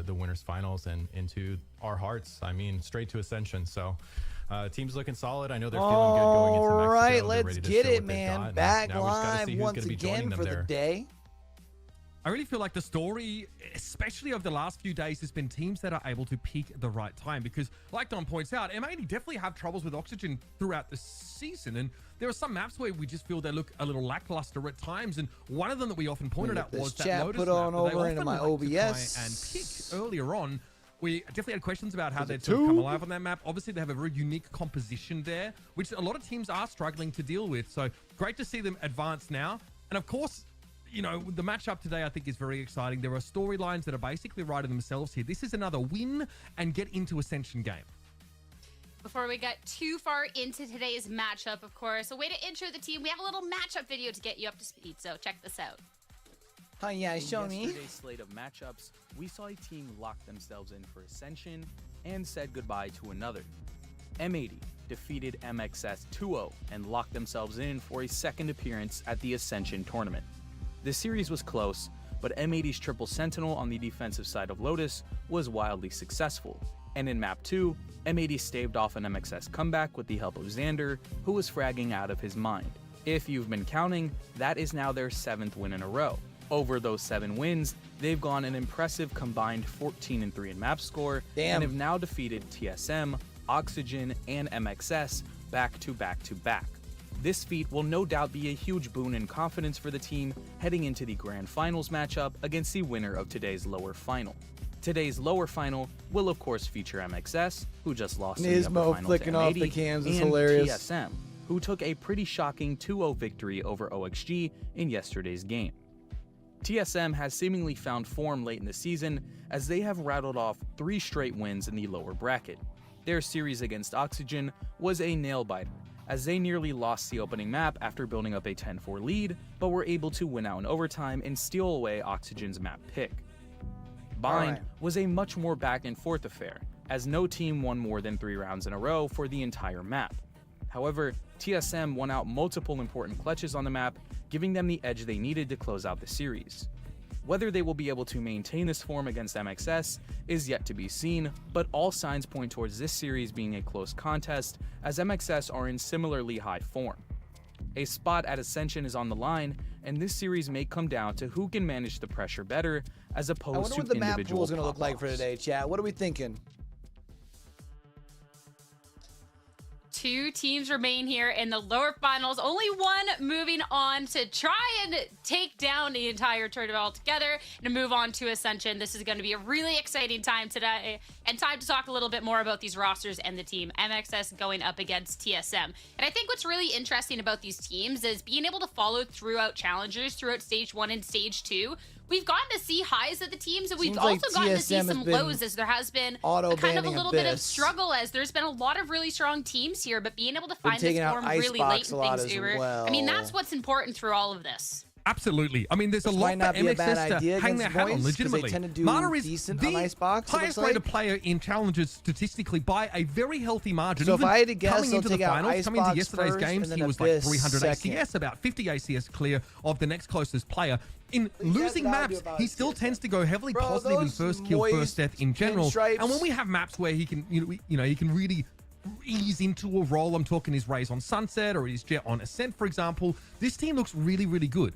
the winners finals and into our hearts. I mean, straight to Ascension. So team's looking solid. I know they're feeling good going into Mexico. All right, They're let's ready to get show it, what they've man. got. Back Now we just gotta live see who's once gonna be joining again them for the there. day. I really feel like the story, especially over the last few days, has been teams that are able to peak at the right time. Because, like Don points out, M80 definitely have troubles with oxygen throughout the season. And there are some maps where we just feel they look a little lackluster at times. And one of them that we often pointed out was that Lotus put map on that they over into often my like to try OBS. and pick earlier on. We definitely had questions about how they'd sort of come alive on that map. Obviously, they have a very unique composition there, which a lot of teams are struggling to deal with. So great to see them advance now. And of course, you know, the matchup today I think is very exciting. There are storylines that are basically writing themselves here. This is another win and get into Ascension game. Before we get too far into today's matchup, of course, a way to intro the team. We have a little matchup video to get you up to speed, so check this out. Hi, yeah, show me. In yesterday's slate of matchups, we saw a team lock themselves in for Ascension and said goodbye to another. M80 defeated MXS 2-0 and locked themselves in for a second appearance at the Ascension tournament. The series was close, but M80's triple sentinel on the defensive side of Lotus was wildly successful. And in map 2, M80 staved off an MXS comeback with the help of Xander, who was fragging out of his mind. If you've been counting, that is now their 7th win in a row. Over those 7 wins, they've gone an impressive combined 14-3 in map score, and have now defeated TSM, Oxygen, and MXS back to back to back. This feat will no doubt be a huge boon in confidence for the team heading into the grand finals matchup against the winner of today's lower final. Today's lower final will of course feature MXS, who just lost in the upper final to off the M80, cams is and hilarious. TSM, who took a pretty shocking 2-0 victory over OXG in yesterday's game. TSM has seemingly found form late in the season as they have rattled off 3 straight wins in the lower bracket. Their series against Oxygen was a nail-biter, as they nearly lost the opening map after building up a 10-4 lead, but were able to win out in overtime and steal away Oxygen's map pick. Bind was a much more back-and-forth affair, as no team won more than 3 rounds in a row for the entire map. However, TSM won out multiple important clutches on the map, giving them the edge they needed to close out the series. Whether they will be able to maintain this form against MXS is yet to be seen, but all signs point towards this series being a close contest, as MXS are in similarly high form. A spot at Ascension is on the line, and this series may come down to who can manage the pressure better, as opposed to individual pop-offs. I wonder what the map pool is going to look like for today, chat. What are we thinking? 2 teams remain here in the lower finals. Only one moving on to try and take down the entire tournament altogether and to move on to Ascension. This is going to be a really exciting time today, and time to talk a little bit more about these rosters and the team. MXS going up against TSM. And I think what's really interesting about these teams is being able to follow throughout challengers, throughout stage 1 and stage 2. We've gotten to see highs of the teams, and we've also gotten to see some lows, as there has been a kind of a little bit of struggle, as there's been a lot of really strong teams here, but being able to find this form really late in things, Uber, I mean, that's what's important through all of this. Absolutely. I mean, there's a lot for MXS to hang their hat on, legitimately. Mana is the highest rated player in challenges statistically by a very healthy margin. So if I had to guess, coming into the finals, coming into yesterday's games, he was like 300 ACS, about 50 ACS clear of the next closest player. In losing maps, he still tends to go heavily positive in first kill, first death in general. And when we have maps where he can, you know, he can really ease into a role, I'm talking his Raze on Sunset or his Jet on Ascent, for example, this team looks really, really good.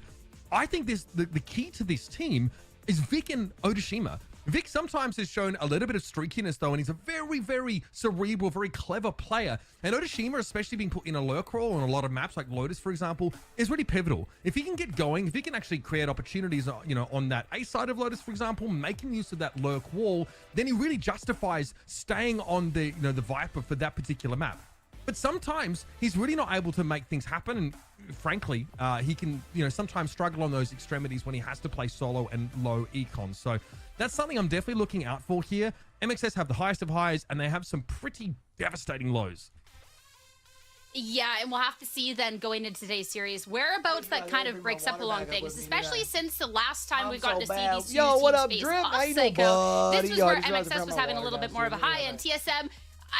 I think the key to this team is Vic and Odashima. Vic sometimes has shown a little bit of streakiness though, and he's a very, very cerebral, very clever player. And Odashima, especially being put in a lurk role on a lot of maps like Lotus, for example, is really pivotal. If he can get going, if he can actually create opportunities, you know, on that A side of Lotus, for example, making use of that lurk wall, then he really justifies staying on the, you know, the Viper for that particular map. But sometimes he's really not able to make things happen, and frankly, he can, you know, sometimes struggle on those extremities when he has to play solo and low econ. So that's something I'm definitely looking out for here. MXS have the highest of highs, and they have some pretty devastating lows. Yeah, and we'll have to see then going into today's series whereabouts that kind of breaks up along things, especially since the last time we got to see these two teams face off. This was where MXS was having a little bit more of a high, and TSM,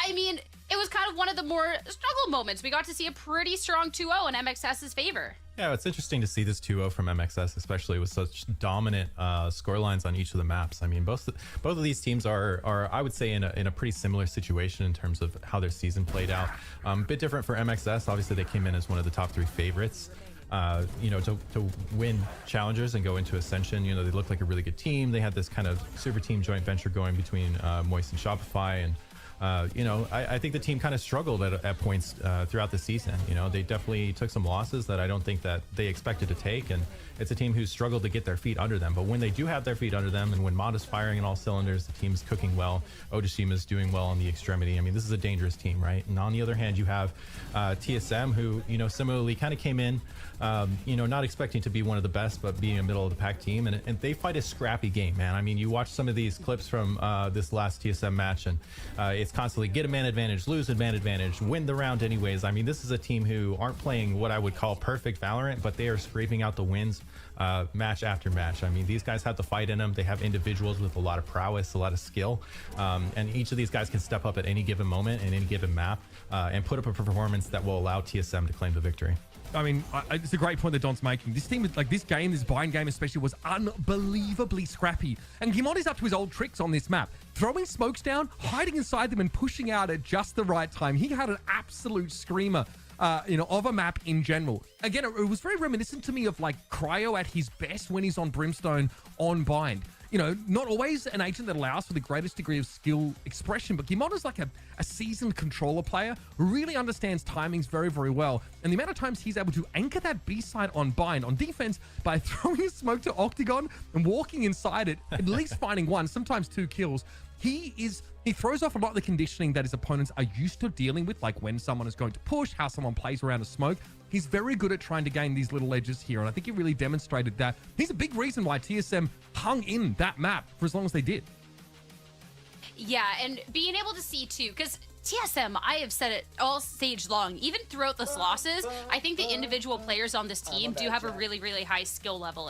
I mean, it was kind of one of the more struggle moments. We got to see a pretty strong 2-0 in MXS's favor. Yeah, it's interesting to see this 2-0 from MXS, especially with such dominant score lines on each of the maps. I mean, both of these teams are I would say in a pretty similar situation in terms of how their season played out. A bit different for MXS. Obviously, they came in as one of the top 3 favorites. You know, to win challengers and go into Ascension. You know, they looked like a really good team. They had this kind of super team joint venture going between Moist and Shopify, and you know, I think the team kind of struggled at points throughout the season. You know, they definitely took some losses that I don't think that they expected to take, and it's a team who's struggled to get their feet under them. But when they do have their feet under them, and when Mod is firing in all cylinders, the team's cooking well, Odashima's doing well on the extremity. I mean, this is a dangerous team, right? And on the other hand, you have TSM, who, you know, similarly kind of came in, you know, not expecting to be one of the best, but being a middle of the pack team, and they fight a scrappy game, man. I mean, you watch some of these clips from this last TSM match, and it's constantly get a man advantage, lose a man advantage, win the round anyways. I mean, this is a team who aren't playing what I would call perfect Valorant, but they are scraping out the wins match after match. I mean, these guys have the fight in them. They have individuals with a lot of prowess, a lot of skill, and each of these guys can step up at any given moment in any given map and put up a performance that will allow TSM to claim the victory. I mean, it's a great point that Don's making. This team, like this game, this bind game especially, was unbelievably scrappy. And Gimon is up to his old tricks on this map. Throwing smokes down, hiding inside them, and pushing out at just the right time. He had an absolute screamer, you know, of a map in general. Again, it was very reminiscent to me of like Cryo at his best when he's on Brimstone on bind. You know, not always an agent that allows for the greatest degree of skill expression, but Gimon is like a seasoned controller player who really understands timings very, very well. And the amount of times he's able to anchor that B-side on bind on defense by throwing a smoke to Octagon and walking inside it, at least finding 1, sometimes 2 kills. He throws off a lot of the conditioning that his opponents are used to dealing with, like when someone is going to push, how someone plays around a smoke. He's very good at trying to gain these little edges here, and I think he really demonstrated that. He's a big reason why TSM hung in that map for as long as they did. Yeah, and being able to see too, because TSM, I have said it all stage long, even throughout those losses, I think the individual players on this team do have a really, really high skill level.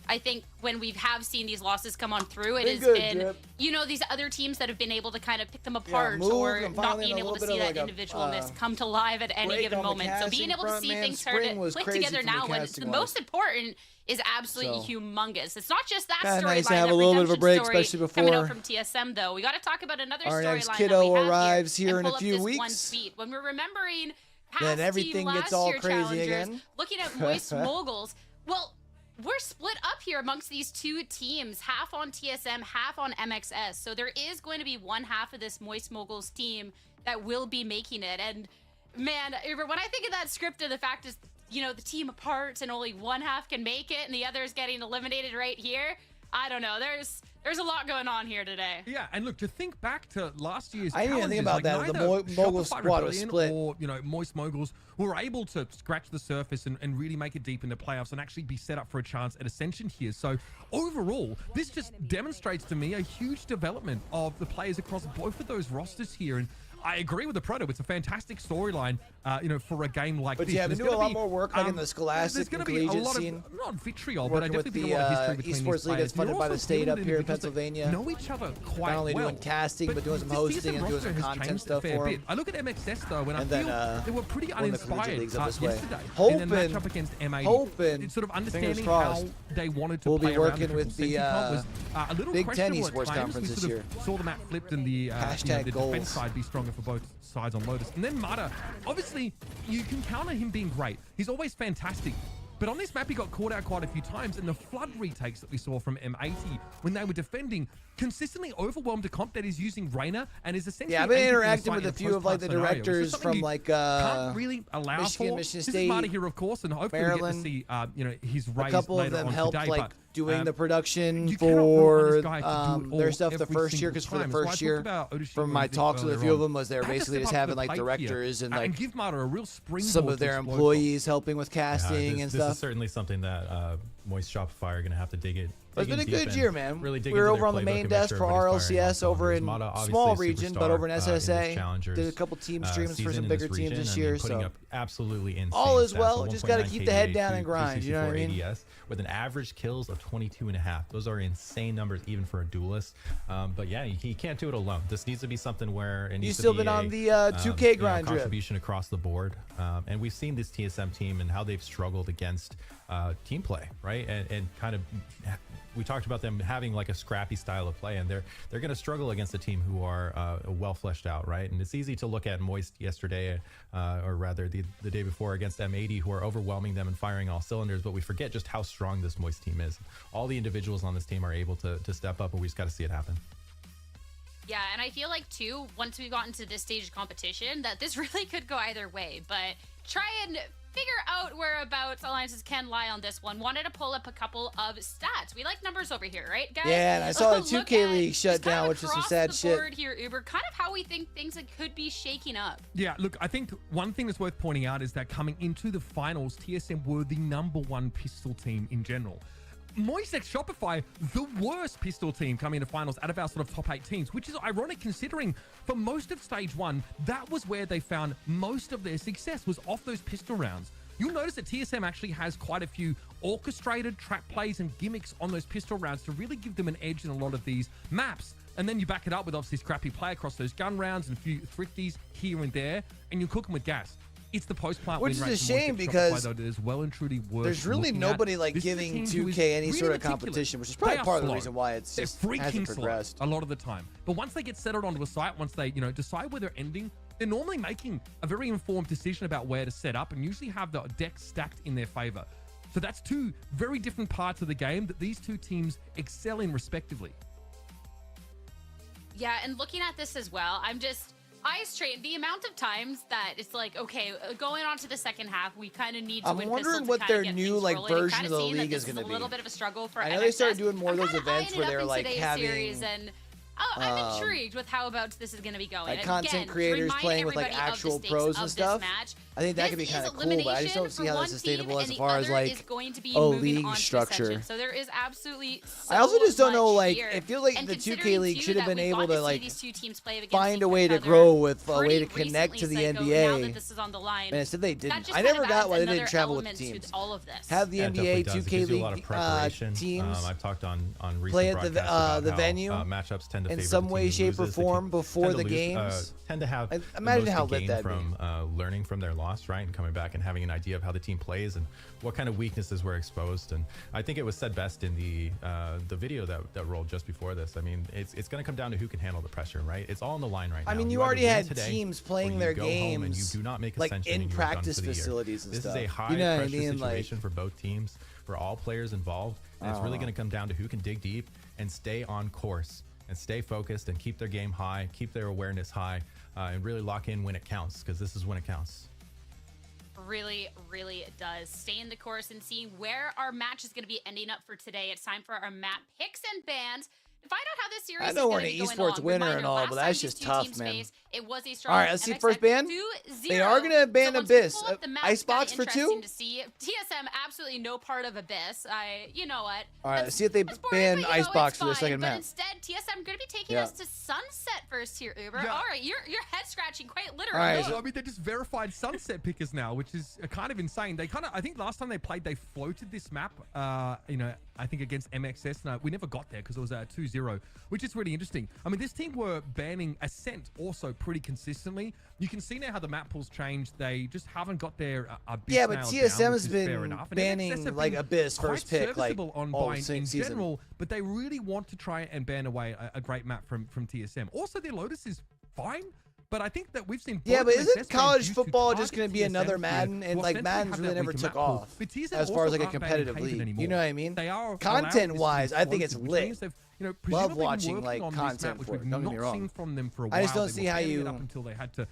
I think when we have seen these losses come on through, it has been, you know, these other teams that have been able to kind of pick them apart, or not being able to see that individualness come to life at any given moment. So being able to see things start to click together now when it's the most important is absolutely humongous. It's not just that storyline. Nice to have a little bit of a break, especially before coming out from TSM, though. We got to talk about another our storyline next kiddo that we arrives have here in a pull few up this weeks. One speed. When we're remembering past Then everything team gets last all year crazy challengers, again. looking at Moist Moguls, well, we're split up here amongst these 2 teams, half on TSM, half on MXS. So there is going to be one half of this Moist Moguls team that will be making it. And man, when I think of that script, and the fact is, you know, the team apart and only one half can make it and the other is getting eliminated right here, I don't know. There's a lot going on here today. Yeah, and look, to think back to last year's I didn't even think about that. The Mogul squad was split. Or, you know, Moist Moguls were able to scratch the surface and really make it deep in the playoffs and actually be set up for a chance at Ascension here. So overall, this just demonstrates to me a huge development of the players across both of those rosters here. And I agree with the Proto. It's a fantastic storyline, you know, for a game like this. But yeah, we do a lot more work like in the Scholastic and collegiate scene. Not vitriol, but I definitely think a lot of history between esports league that's funded by the state up here in because Pennsylvania. Know each other quite Not only well. doing casting, but doing some hosting and doing some content stuff for them. I look at MXS though, and I then, feel they were pretty uninspired yesterday. Hoping, in that matchup against M80. hoping, sort of understanding crossed, how they wanted to we'll play be working with the was a little Big Ten questionable esports at times. conference We this sort year. of saw the map flipped and the you know, the defense side be stronger for both sides on Lotus. And then Mata, obviously, you can count on him being great. He's always fantastic. But on this map, he got caught out quite a few times, and the flood retakes that we saw from M80 when they were defending consistently overwhelmed a comp that is using Reyna and is essentially... Yeah, I've been interacting with a few of like the directors from like can't really allow Michigan, for. Michigan This State, is Marta here, of course, and hopefully Maryland. we get to see you know, his raise A couple of later them on helped today, like but, doing the production you cannot rely on for this guy to do it their all stuff the every first year, single because for the time. So I first talked year, about Odashima's from my Vic talks with a earlier few of on. them, was they were They had to basically step just up to having the like plate directors here, and like give Mata a real springboard some of to their explode. employees helping with casting and this stuff. is certainly something that Moist Shopify are going to have to dig It's been a good year, man. Really we were over on the main desk for RLCS over in small region, but over in SSA. Did a couple team streams for some bigger teams this year. So absolutely insane. All is well. Just got to keep the head down and grind. You know what I mean? ADS with an average kills of 22.5. Those are insane numbers, even for a duelist. But yeah, he can't do it alone. This needs to be something where it needs You've to still be been on the 2K grind drip. Contribution across the board. And we've seen this TSM team and how they've struggled against team play, right? And kind of, we talked about them having like a scrappy style of play, and they're going to struggle against a team who are well fleshed out, right? And it's easy to look at Moist yesterday, or rather the day before against M80, who are overwhelming them and firing all cylinders, but we forget just how strong this Moist team is. All the individuals on this team are able to step up, and we just got to see it happen. Yeah, and I feel like, too, once we got into this stage of competition, that this really could go either way. But try and figure out whereabouts alliances can lie on this one. Wanted to pull up a couple of stats. We like numbers over here, right, guys? Yeah, and I saw the 2K League shut down, which is some sad shit. Board here, Uber, kind of how we think things could be shaking up. Yeah, look, I think one thing that's worth pointing out is that coming into the finals, TSM were the #1 pistol team in general. Moist x Shopify, the worst pistol team coming into finals out of our sort of top 8 teams, which is ironic considering for most of stage 1, that was where they found most of their success, was off those pistol rounds. You'll notice that TSM actually has quite a few orchestrated trap plays and gimmicks on those pistol rounds to really give them an edge in a lot of these maps. And then you back it up with obviously scrappy play across those gun rounds and a few thrifties here and there, and you cook them with gas. It's the post-plant which is a shame because well and truly there's really nobody like giving 2K any sort of competition, which is probably part of the reason why it's just hasn't progressed a lot of the time. But once they get settled onto a site, once they decide where they're ending, they're normally making a very informed decision about where to set up and usually have the deck stacked in their favor. So that's two very different parts of the game that these two teams excel in respectively. Yeah, and looking at this as well, I'm just eyes straight. The amount of times that it's like, okay, going on to the second half, we kind of need to win. I'm wondering what their new version of the league is going to be. A little bit of a struggle for I know MXS. they started doing more of those events where they're like having. I'm intrigued with how about this is going to be going. Like content creators playing with like actual pros and stuff. I think that could be kind of cool, but I just don't see how that's sustainable as far as like league structure. So there is absolutely. I also just don't know. Like, I feel like the 2K League should have been able to like find a way to grow with a way to connect to the NBA. And instead they didn't. I never got why they didn't travel with the teams. Have the NBA 2K League teams. I've talked on play at the venue. Matchups tend to in some way, shape, or form before the games. Tend to have imagine how lit that from learning from their loss, right, and coming back and having an idea of how the team plays and what kind of weaknesses were exposed. And I think it was said best in the video that rolled just before this. I mean, it's going to come down to who can handle the pressure, right? It's all on the line right now. I mean, you already had teams playing their games and you do not make like in practice facilities and stuff. This is a high pressure situation for both teams, for all players involved, and it's really going to come down to who can dig deep and stay on course and stay focused and keep their game high, keep their awareness high, and really lock in when it counts, because this is when it counts. Really, really it does. Stay in the course and seeing where our match is going to be ending up for today. It's time for our map picks and bans. To find out how this series I know we're an esports winner and all, but that's just tough, man. All right, let's see first ban. They are going to ban Abyss. Icebox for 2? To see. TSM, absolutely no part of Abyss. You know what? All right, let's see if they ban Icebox for their second map. Instead, TSM going to be taking us to Sunset first here, Uber. Yeah. All right, you're head scratching quite literally. All right, I mean, they're just verified Sunset pickers now, which is kind of insane. They I think last time they played, they floated this map, I think against MXS. No, we never got there because it was 2-0, which is really interesting. I mean, this team were banning Ascent also pretty consistently. You can see now how the map pools changed. They just haven't got their Abyss. Yeah, but TSM has been banning like Abyss first pick like on all in season. general, but they really want to try and ban away a great map from TSM. Also, their Lotus is fine. But I think that we've seen. Yeah, but isn't college football just going to be another Madden? And like Madden's really never took off as far as like a competitive league. You know what I mean? They are content-wise, I think it's lit. Love watching like content for it. Don't get me wrong. From them for a while. I just don't see how you up until they had to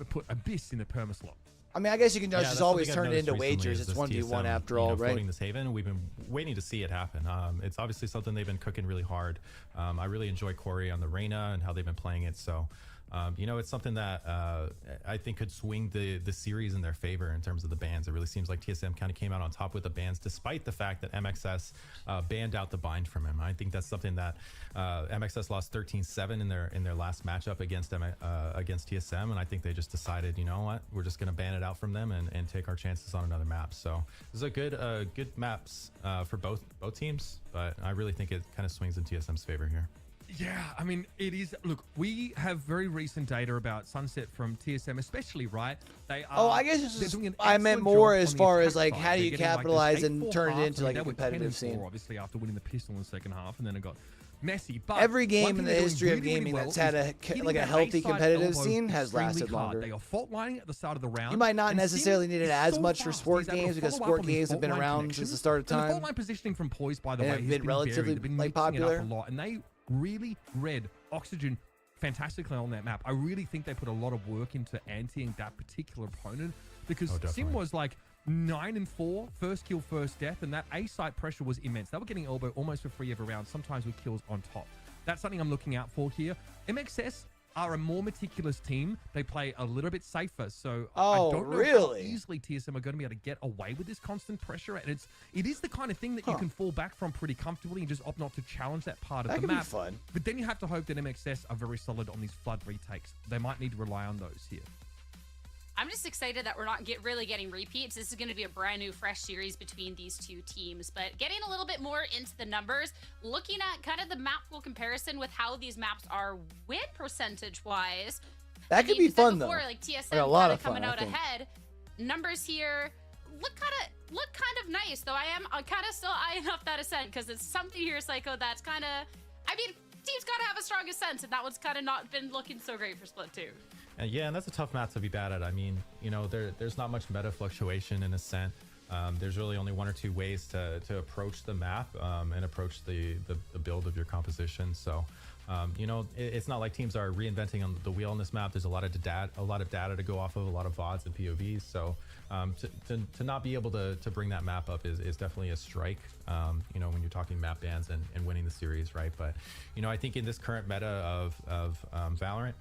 put Abyss in the permaslot. I mean, I guess you can just always turn it into wagers. It's 1v1 after all, right? This Haven, we've been waiting to see it happen. It's obviously something they've been cooking really hard. I really enjoy Corey on the Reyna and how they've been playing it. So It's something that I think could swing the series in their favor in terms of the bans. It really seems like TSM kind of came out on top with the bans, despite the fact that MXS banned out the bind from him. I think that's something that MXS lost 13-7 in their last matchup against TSM, and I think they just decided, you know what, we're just going to ban it out from them and take our chances on another map. So this is a good maps for both teams, but I really think it kind of swings in TSM's favor here. Yeah, I mean, it is. Look, we have very recent data about Sunset from TSM, especially, right? They are. Oh, I guess it's just, I meant more as far as like how do you capitalize and turn it into like a competitive scene. Obviously, after winning the pistol in the second half, and then it got messy. But every game in the history of gaming that's had a healthy competitive scene has lasted longer. They are fault lining at the start of the round. You might not necessarily need it as much for sport games because sport games have been around since the start of time. The fault line positioning from Poise, by the way, has been relatively popular. And they really read Oxygen fantastically on that map. I really think they put a lot of work into anteing that particular opponent because Sim was like 9-4, first kill, first death, and that A site pressure was immense. They were getting elbow almost for free every round, sometimes with kills on top. That's something I'm looking out for here. MXS are a more meticulous team. They play a little bit safer, so I don't know how easily TSM are going to be able to get away with this constant pressure. And it is the kind of thing that you can fall back from pretty comfortably and just opt not to challenge that part of the map. Be fun. But then you have to hope that MXS are very solid on these flood retakes. They might need to rely on those here. I'm just excited that we're not really getting repeats. This is going to be a brand new, fresh series between these two teams. But getting a little bit more into the numbers, looking at kind of the map pool comparison with how these maps are win percentage-wise. That could be fun, though. Like TSM kind of coming out ahead. Numbers here look kind of nice, though. I'm kind of still eyeing up that Ascent because it's something here, Psycho, that's kind of, I mean, team's got to have a strong Ascent, and that one's kind of not been looking so great for Split 2. Yeah, and that's a tough map to be bad at. I mean, there's not much meta fluctuation in Ascent. There's really only one or two ways to approach the map and approach the build of your composition. So, it's not like teams are reinventing on the wheel on this map. There's a lot of data to go off of, a lot of VODs and POVs. So, to not be able to bring that map up is definitely a strike. When you're talking map bans and winning the series, right? But I think in this current meta of Valorant,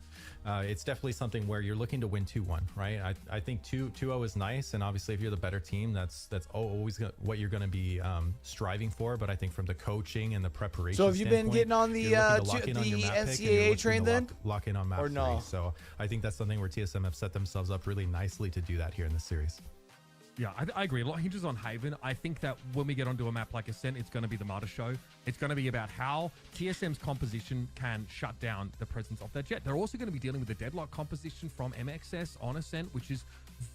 it's definitely something where you're looking to win 2-1, right? I think 2-0 is nice, and obviously if you're the better team, that's always what you're going to be striving for. But I think from the coaching and the preparation, so have you been getting on the NCAA train then? Lock in on map 3. So I think that's something where TSM have set themselves up really nicely to do that here in this series. Yeah, I agree. A lot hinges on Haven. I think that when we get onto a map like Ascent, it's going to be the Martyr show. It's going to be about how TSM's composition can shut down the presence of that Jet. They're also going to be dealing with the deadlock composition from MXS on Ascent, which is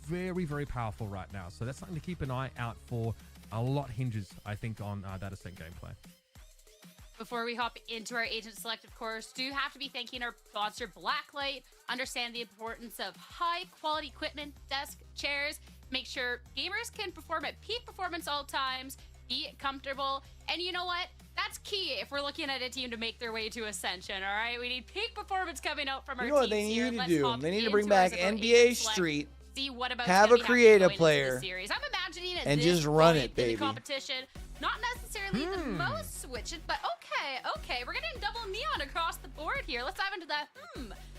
very, very powerful right now. So that's something to keep an eye out for. A lot hinges, I think, on that Ascent gameplay. Before we hop into our agent select, of course, do have to be thanking our sponsor, Blacklight. Understand the importance of high-quality equipment, desk, chairs. Make sure gamers can perform at peak performance all times, be comfortable, and you know what? That's key if we're looking at a team to make their way to Ascension, all right? We need peak performance coming out from our teams. You know what they need to do? They need to bring back NBA Street, have a creative player, I'm imagining it and just run it, baby. Competition, not necessarily the most switches, but okay. We're getting double neon across the board here. Let's dive into that.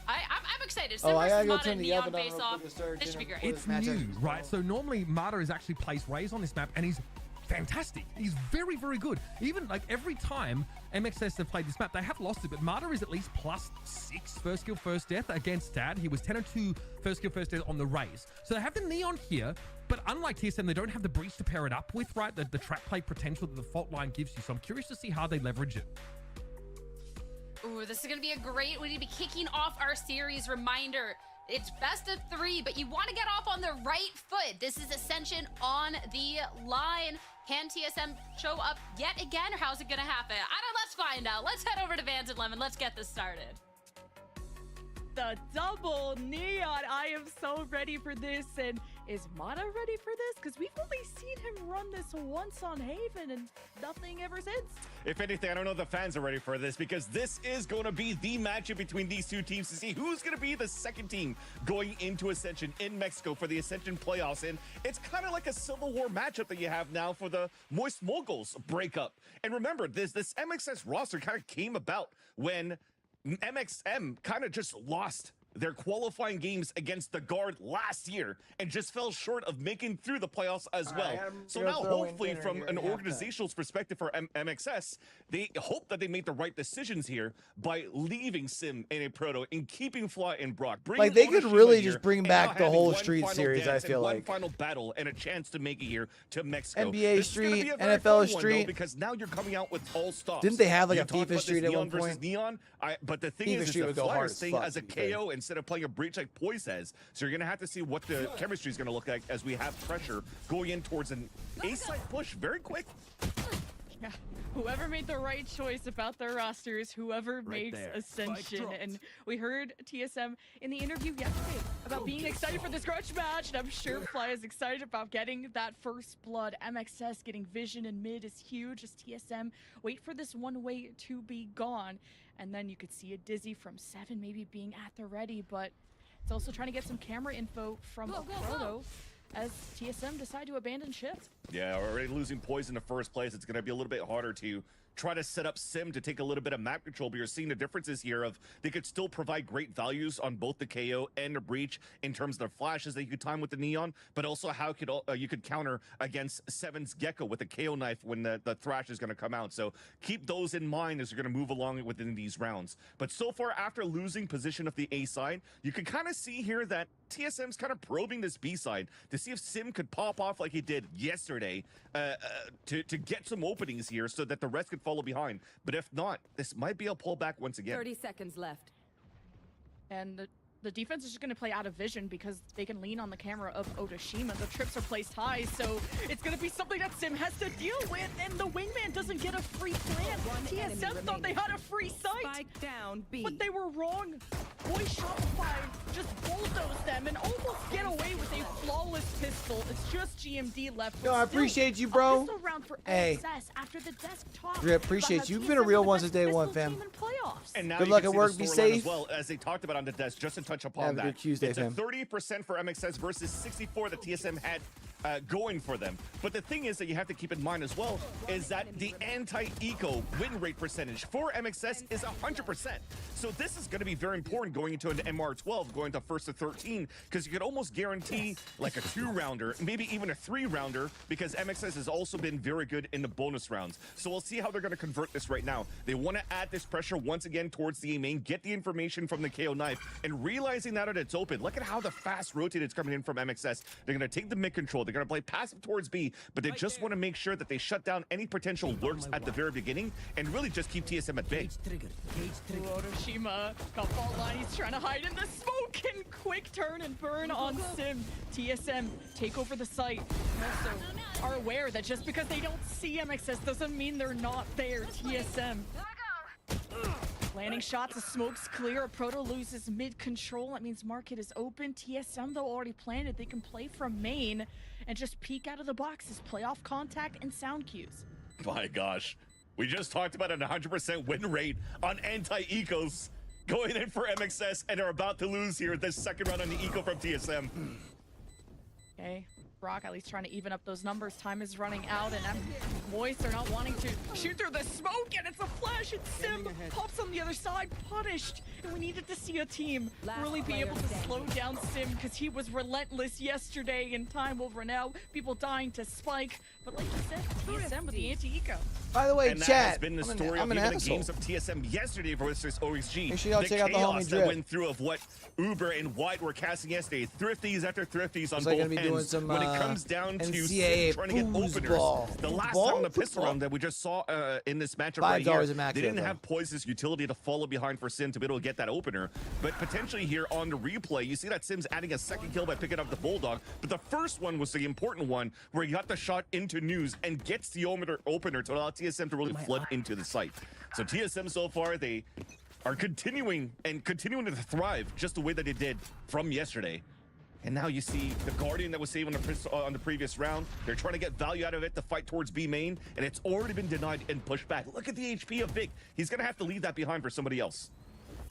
I'm excited. I gotta go turn the oven on face off. This should be great. It's new, right? So normally Martyr has actually placed Raze on this map, and he's fantastic. He's very, very good. Even like every time MXS have played this map, they have lost it, but Martyr is at least +6 first kill, first death against Dad. He was 10-2 first kill, first death on the Raze. So they have the neon here, but unlike TSM, they don't have the breach to pair it up with, right? The trap play potential that the fault line gives you. So I'm curious to see how they leverage it. Ooh, this is going to be a great way to be kicking off our series. Reminder, it's best of 3, but you want to get off on the right foot. This is Ascension on the line. Can TSM show up yet again, or how's it going to happen? Let's find out. Let's head over to Vans and Lemon. Let's get this started. The double neon. I am so ready for this. And is Mata ready for this? Because we've only seen him run this once on Haven and nothing ever since. If anything, I don't know if the fans are ready for this, because this is going to be the matchup between these two teams to see who's going to be the second team going into Ascension in Mexico for the Ascension playoffs. And it's kind of like a Civil War matchup that you have now for the Moist Moguls breakup. And remember, this MXS roster kind of came about when MXM kind of just lost their qualifying games against the Guard last year and just fell short of making through the playoffs as well. So now hopefully from an organizational perspective for MXS, they hope that they make the right decisions here by leaving Sim and a Proto and keeping Fly and Brock. Like they could really just bring back the whole Street series, I feel like. One final battle and a chance to make it here to Mexico. NBA Street, NFL Street. Because now you're coming out with all stops. Didn't they have like a FIFA Street at one point? Versus Neon. But the thing is the Flyers thing as a KO instead of playing a breach like Poise has. So you're going to have to see what the chemistry is going to look like as we have pressure going in towards an A-side push very quick. Yeah, whoever made the right choice about their rosters, whoever makes Ascension. And we heard TSM in the interview yesterday about being excited for this grudge match, and I'm sure Fly is excited about getting that first blood. MXS getting vision in mid is huge as TSM wait for this one way to be gone. And then you could see a Dizzy from 7 maybe being at the ready, but it's also trying to get some camera info from Proto as TSM decide to abandon ship. Yeah, already losing Poise in the first place. It's going to be a little bit harder to try to set up Sim to take a little bit of map control, but you're seeing the differences here of they could still provide great values on both the KO and the breach in terms of their flashes that you could time with the Neon, but also how you could counter against 7's Gecko with the KO knife when the Thrash is going to come out. So keep those in mind as you're going to move along within these rounds. But so far, after losing position of the A side, you can kind of see here that TSM's kind of probing this B side to see if Sim could pop off like he did yesterday to get some openings here so that the rest could follow behind. But if not, this might be a pullback once again. 30 seconds left. And the defense is just going to play out of vision because they can lean on the camera of Otoshima. The trips are placed high, so it's going to be something that Sim has to deal with, and the wingman doesn't get a free plant. TSM thought they had a free sight, Spike down B. but they were wrong. Boy Shopify just bulldozed them and almost get away with a flawless pistol. It's just GMD left. No, I appreciate you, bro. Hey, after the desktop. Drip, appreciate you. You've been a real one since day one, fam. And now good luck at work. Be safe. As well as they talked about on the desk, just to touch upon that. Tuesday, it's a 30% for MXS versus 64 that TSM had going for them. But the thing is that you have to keep in mind as well is that the anti-eco win rate percentage for MXS is 100%. So this is going to be very important going into an MR12, going to first to 13, because you could almost guarantee like a 2-rounder, maybe even a 3-rounder, because MXS has also been very good in the bonus rounds. So we'll see how they're going to convert this right now. They want to add this pressure once again towards the A main, get the information from the KO knife, and realizing that it's open. Look at how the fast rotate is coming in from MXS. They're going to take the mid control. They're going to play passive towards B, but they just want to make sure that they shut down any potential lurks at the very beginning and really just keep TSM at bay. Otoshima got fault line. He's trying to hide in the smoke and quick turn and burn on Sim. TSM take over the site. Also are aware that just because they don't see MXS doesn't mean they're not there. TSM. Landing shots, the smoke's clear. Proto loses mid control. That means market is open. TSM, though, already planted. They can play from main and just peek out of the boxes, play off contact and sound cues. My gosh. We just talked about an 100% win rate on anti-ecos going in for MXS and are about to lose here this second round on the eco from TSM. Okay. Brock at least trying to even up those numbers. Time is running out, and Moist are not wanting to shoot through the smoke, and it's a flash, and Sim pops on the other side, punished. And we needed to see a team really be able to slow down Sim because he was relentless yesterday, and time will run out. People dying to Spike, but like you said, TSM with the anti-eco. By the way, and chat, that has been the story of even the asshole. games of TSM yesterday versus OXG. Make sure y'all check out the homie that Drip. went through of what Uber and White were casting yesterday. Thrifties after thrifties on like both be ends. doing some, when it comes down to NCAA trying to get openers. The last time on the pistol round that we just saw in this matchup right here, they didn't have Poise's utility to follow behind for Sim to be able to get that opener. But potentially here on the replay, you see that Sim's adding a second kill by picking up the Bulldog. But the first one was the important one where he got the shot into News and gets the opener to allow TSM to really flood into the site. So TSM so far, they are continuing to thrive just the way that they did from yesterday. And now you see the Guardian that was saved on the previous round. They're trying to get value out of it to fight towards B main, and it's already been denied and pushed back. Look at the HP of Vic. He's going to have to leave that behind for somebody else.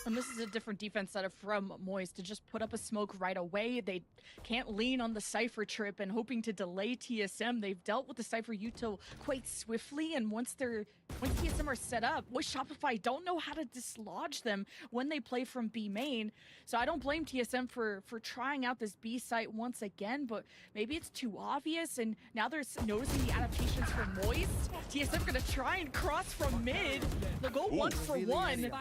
And this is a different defense setup from Moist to just put up a smoke right away. They can't lean on the Cypher trip and hoping to delay TSM. They've dealt with the Cypher util quite swiftly, and once TSM are set up, Moist Shopify don't know how to dislodge them when they play from B main. So I don't blame TSM for trying out this B site once again, but maybe it's too obvious, and now they're noticing the adaptations from Moist. TSM gonna try and cross from mid. They'll go 1-for-1,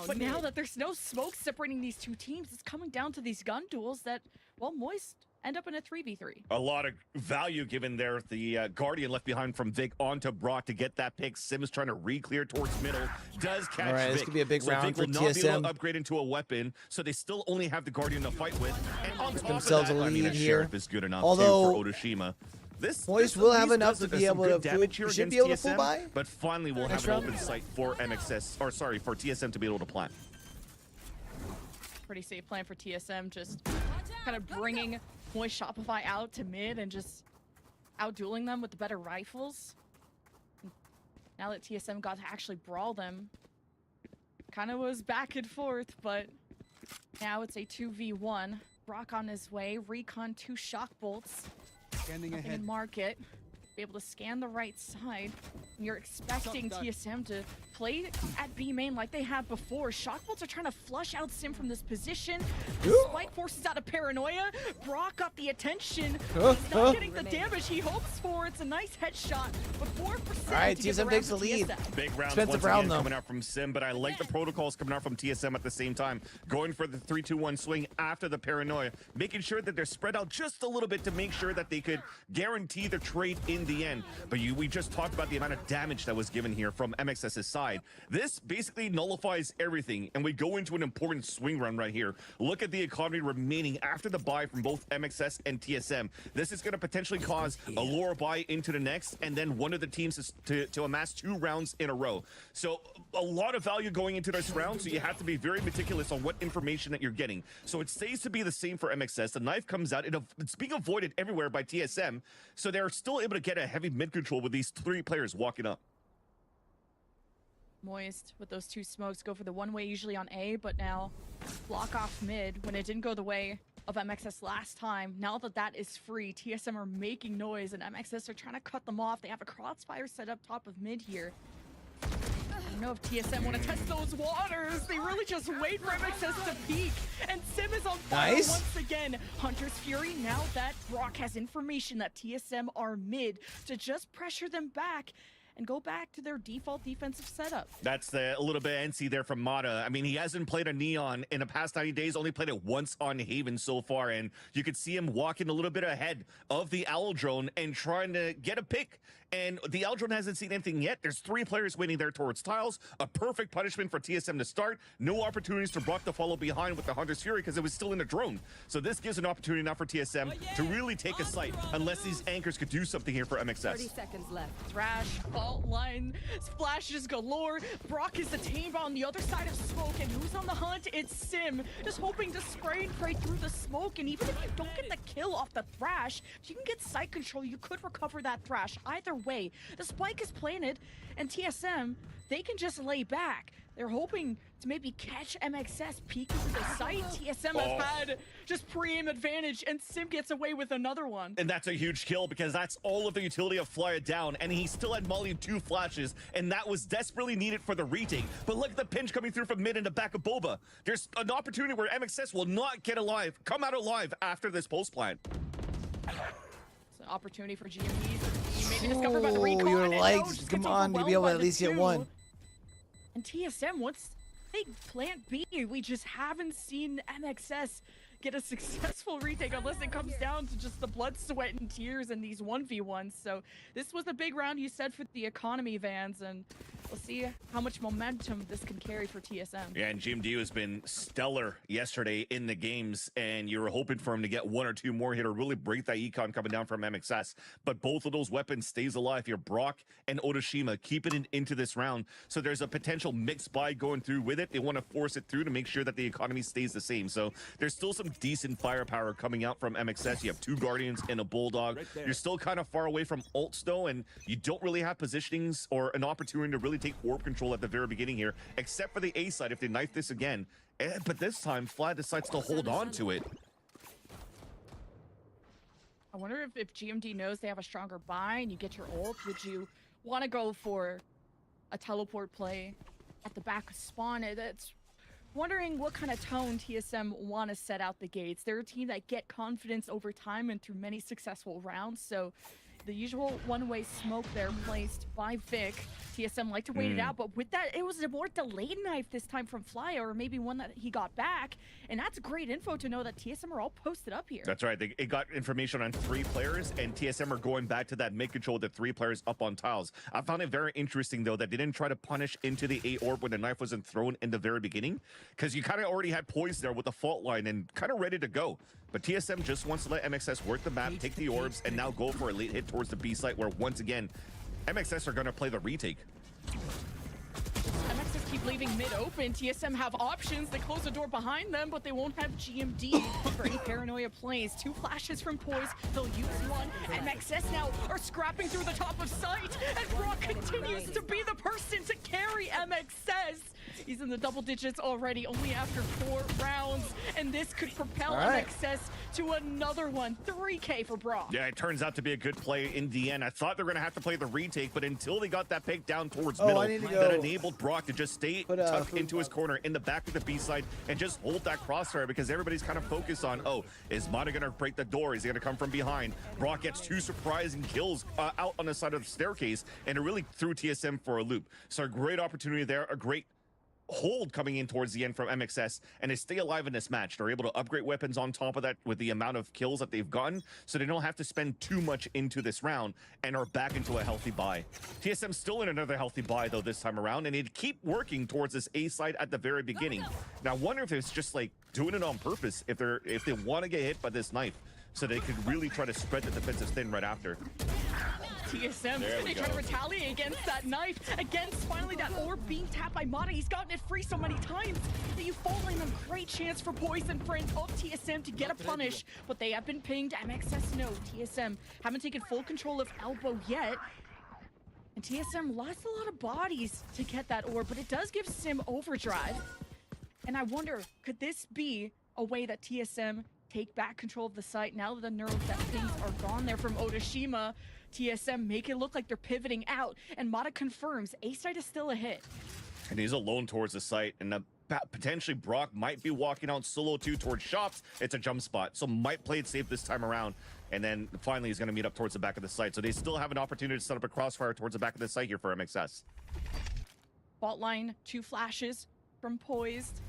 but now that there's no smoke separating these two teams, it's coming down to these gun duels that, well, Moist end up in a 3v3. A lot of value given there. The Guardian left behind from Vic onto Brock to get that pick. Sims trying to re-clear towards middle. Does catch All right, Vic. this could be a big so round Vic for will not be able TSM. to upgrade into a weapon, so they still only have the Guardian to fight with. And on top themselves of that, a I mean, lead a here. Sheriff is good enough Although, too for Otoshima. Moist will have enough to be able to should be able to full buy. But finally, we'll have an open site for MXS, or sorry, for TSM to be able to plant. Pretty safe plan for TSM, just kind of bringing Moist Shopify out to mid and just out-dueling them with the better rifles. Now that TSM got to actually brawl them, kind of was back and forth, but now it's a 2v1. Brock on his way, Recon 2 shock bolts. Scanning Nothing ahead. in market. Be able to scan the right side. And you're expecting TSM to play at B main like they have before. Shockbolts are trying to flush out Sim from this position. Spike forces out of paranoia. Brock got the attention. He's not getting the damage he hopes for. It's a nice headshot, but 4%. All right, TSM takes the lead. Big rounds Expensive once round, again though. coming out from Sim, but I like the protocols coming out from TSM at the same time. Going for the 3-2-1 swing after the paranoia, making sure that they're spread out just a little bit to make sure that they could guarantee the trade in the end. But we just talked about the amount of damage that was given here from MXS's side. This basically nullifies everything, and we go into an important swing run right here. Look at the economy remaining after the buy from both MXS and TSM. This is going to potentially cause a lower buy into the next, and then one of the teams to amass 2 rounds in a row. So a lot of value going into this round, so you have to be very meticulous on what information that you're getting. So it stays to be the same for MXS. The knife comes out. It's being avoided everywhere by TSM, so they're still able to get a heavy mid control with these 3 players walking up. Moist with those 2 smokes go for the one way usually on A, but now block off mid when it didn't go the way of MXS last time. Now that that is free, TSM are making noise and MXS are trying to cut them off. They have a crossfire set up top of mid here. I don't know if TSM want to test those waters. They really just wait for MXS to peek. And Sim is on fire once again. Hunter's Fury, now that Brock has information that TSM are mid, to just pressure them back and go back to their default defensive setup. That's a little bit antsy there from Mata. I mean, he hasn't played a Neon in the past 90 days, only played it once on Haven so far, and you could see him walking a little bit ahead of the Owl Drone and trying to get a pick. And the Owl Drone hasn't seen anything yet. There's 3 players waiting there towards tiles. A perfect punishment for TSM to start. No opportunities for Brock to follow behind with the Hunter's Fury because it was still in the drone. So this gives an opportunity now for TSM to really take a site, unless these anchors could do something here for MXS. 30 seconds left. Thrash, fault line, splashes galore. Brock is detained on the other side of smoke, and who's on the hunt? It's Sim, just hoping to spray and pray through the smoke. And even if you don't get the kill off the Thrash, if you can get site control, you could recover that Thrash. Either way, the spike is planted, and TSM, they can just lay back. They're hoping to maybe catch MXS peeking through the site. TSM has had just pre-aim advantage, and Sim gets away with another one. And that's a huge kill because that's all of the utility of Flyer down, and he still had Molly 2 flashes, and that was desperately needed for the retake. But look at the pinch coming through from mid in the back of Boba. There's an opportunity where MXS will not come out alive after this post plant. It's an opportunity for GME. You may be discovered by the recon. Your and legs, just come gets on, to be able to overwhelmed at by least the get 2. one. And TSM, once they plant B, we just haven't seen MXS get a successful retake unless it comes down to just the blood, sweat, and tears in these 1v1s. So this was a big round, you said, for the economy vans, and we'll see how much momentum this can carry for TSM. Yeah, and GMD has been stellar yesterday in the games, and you were hoping for him to get 1 or 2 more here to really break that econ coming down from MXS. But both of those weapons stays alive here. Brock and Otoshima keeping it into this round. So there's a potential mixed buy going through with it. They want to force it through to make sure that the economy stays the same. So there's still some decent firepower coming out from MXS. You have 2 Guardians and a Bulldog. You're still kind of far away from ults though, and you don't really have positionings or an opportunity to really take orb control at the very beginning here, except for the A side. If they knife this again, But this time, Fly decides to hold on to it. I wonder if GMD knows they have a stronger buy and you get your ult, would you want to go for a teleport play at the back of spawn? That's wondering what kind of tone TSM want to set out the gates. They're a team that get confidence over time and through many successful rounds, so the usual one-way smoke there placed by Vic. TSM like to wait it out, but with that, it was a more delayed knife this time from Fly, or maybe one that he got back, and that's great info to know that TSM are all posted up here. That's right. It got information on 3 players, and TSM are going back to that mid-control, the 3 players up on tiles. I found it very interesting, though, that they didn't try to punish into the A orb when the knife wasn't thrown in the very beginning, because you kind of already had Poise there with the fault line and kind of ready to go. But TSM just wants to let MXS work the map, take the orbs, and now go for a late hit towards the B site, where once again, MXS are going to play the retake. MXS keep leaving mid open. TSM have options. They close the door behind them, but they won't have GMD for any paranoia plays. 2 flashes from Poise. They'll use one. MXS now are scrapping through the top of sight, and Brock continues to be the person to carry MXS. He's in the double digits already, only after 4 rounds, and this could propel MXS to another one. 3K for Brock. Yeah, it turns out to be a good play in the end. I thought they were going to have to play the retake, but until they got that pick down towards middle, that enabled Brock to just stay tucked into his corner in the back of the B side and just hold that crossfire, because everybody's kind of focused on, oh, is Mata going to break the door? Is he going to come from behind? Brock gets 2 surprising kills out on the side of the staircase, and it really threw TSM for a loop. So a great opportunity there, a great hold coming in towards the end from MXS, and they stay alive in this match. They're able to upgrade weapons on top of that with the amount of kills that they've gotten, so they don't have to spend too much into this round and are back into a healthy buy. TSM still in another healthy buy though this time around, and they'd keep working towards this A side at the very beginning. Now I wonder if it's just like doing it on purpose, if they want to get hit by this knife, so they could really try to spread the defensive thin right after. TSM, they try to retaliate against that knife. Against finally that orb being tapped by Mata. He's gotten it free so many times that you fall in a great chance for Poise and friends of TSM to get a punish, but they have been pinged. MXS no. TSM haven't taken full control of Elbow yet. And TSM lost a lot of bodies to get that orb, but it does give Sim overdrive. And I wonder, could this be a way that TSM take back control of the site now that the neural death pings are gone there from Otoshima? TSM make it look like they're pivoting out, and Mata confirms A site is still a hit. And he's alone towards the site, and potentially Brock might be walking out solo too towards shops. It's a jump spot, so might play it safe this time around. And then finally he's going to meet up towards the back of the site. So they still have an opportunity to set up a crossfire towards the back of the site here for MXS. Fault line, 2 flashes from Poised.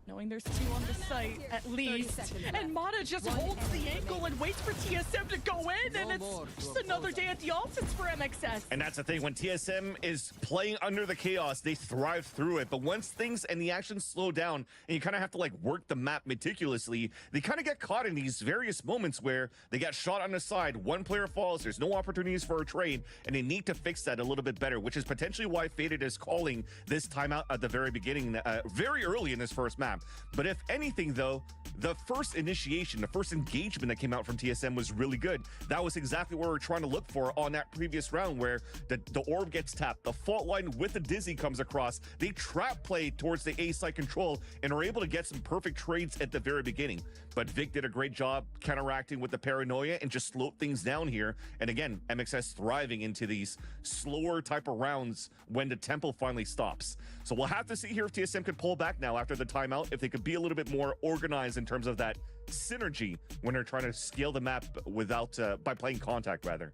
Knowing there's 2 on the site at least. And Mata just holds the angle and waits for TSM to go in, and it's just another day at the office for MXS. And that's the thing, when TSM is playing under the chaos, they thrive through it. But once things and the actions slow down and you kind of have to like work the map meticulously, they kind of get caught in these various moments where they get shot on the side, 1 player falls, there's no opportunities for a trade, and they need to fix that a little bit better, which is potentially why Faded is calling this timeout at the very beginning, very early in this first map. But if anything, though, the first initiation, the first engagement that came out from TSM was really good. That was exactly what we were trying to look for on that previous round, where the orb gets tapped, the fault line with the Dizzy comes across, they trap play towards the A side control and are able to get some perfect trades at the very beginning. But Vic did a great job counteracting with the paranoia and just slowed things down here. And again, MXS thriving into these slower type of rounds when the tempo finally stops. So we'll have to see here if TSM could pull back now after the timeout, if they could be a little bit more organized in terms of that synergy when they're trying to scale the map without by playing contact rather.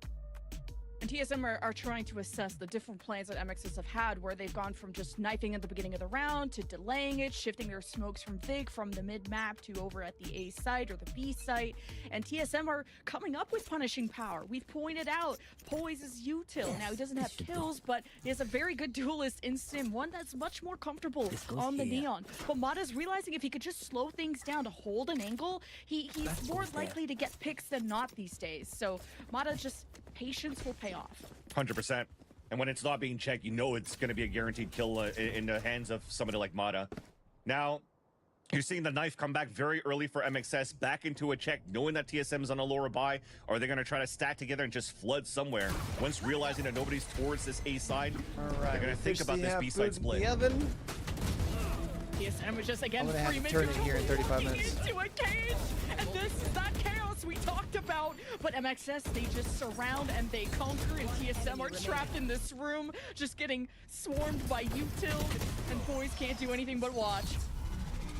And TSM are trying to assess the different plans that MXS have had, where they've gone from just knifing at the beginning of the round to delaying it, shifting their smokes from Vig from the mid-map to over at the A site or the B site. And TSM are coming up with punishing power. We've pointed out Poise is util. Now, he doesn't have kills, but he has a very good duelist in Sim, one that's much more comfortable on the Neon. But Mata's realizing if he could just slow things down to hold an angle, he's more likely to get picks than not these days. So Mata just, patience will pay off. 100%. And when it's not being checked, you know it's going to be a guaranteed kill in the hands of somebody like Mata. Now, you're seeing the knife come back very early for MXS, back into a check, knowing that TSM is on a lower buy, or they're going to try to stack together and just flood somewhere. Once realizing that nobody's towards this A side, they're going to think about this B side split. TSM was just again I'm gonna have to free turn it here in 35 minutes. Into a cage, and this is that chaos we talked about. But MXS, they just surround and they conquer, and TSM are trapped in this room, just getting swarmed by util, and boys can't do anything but watch.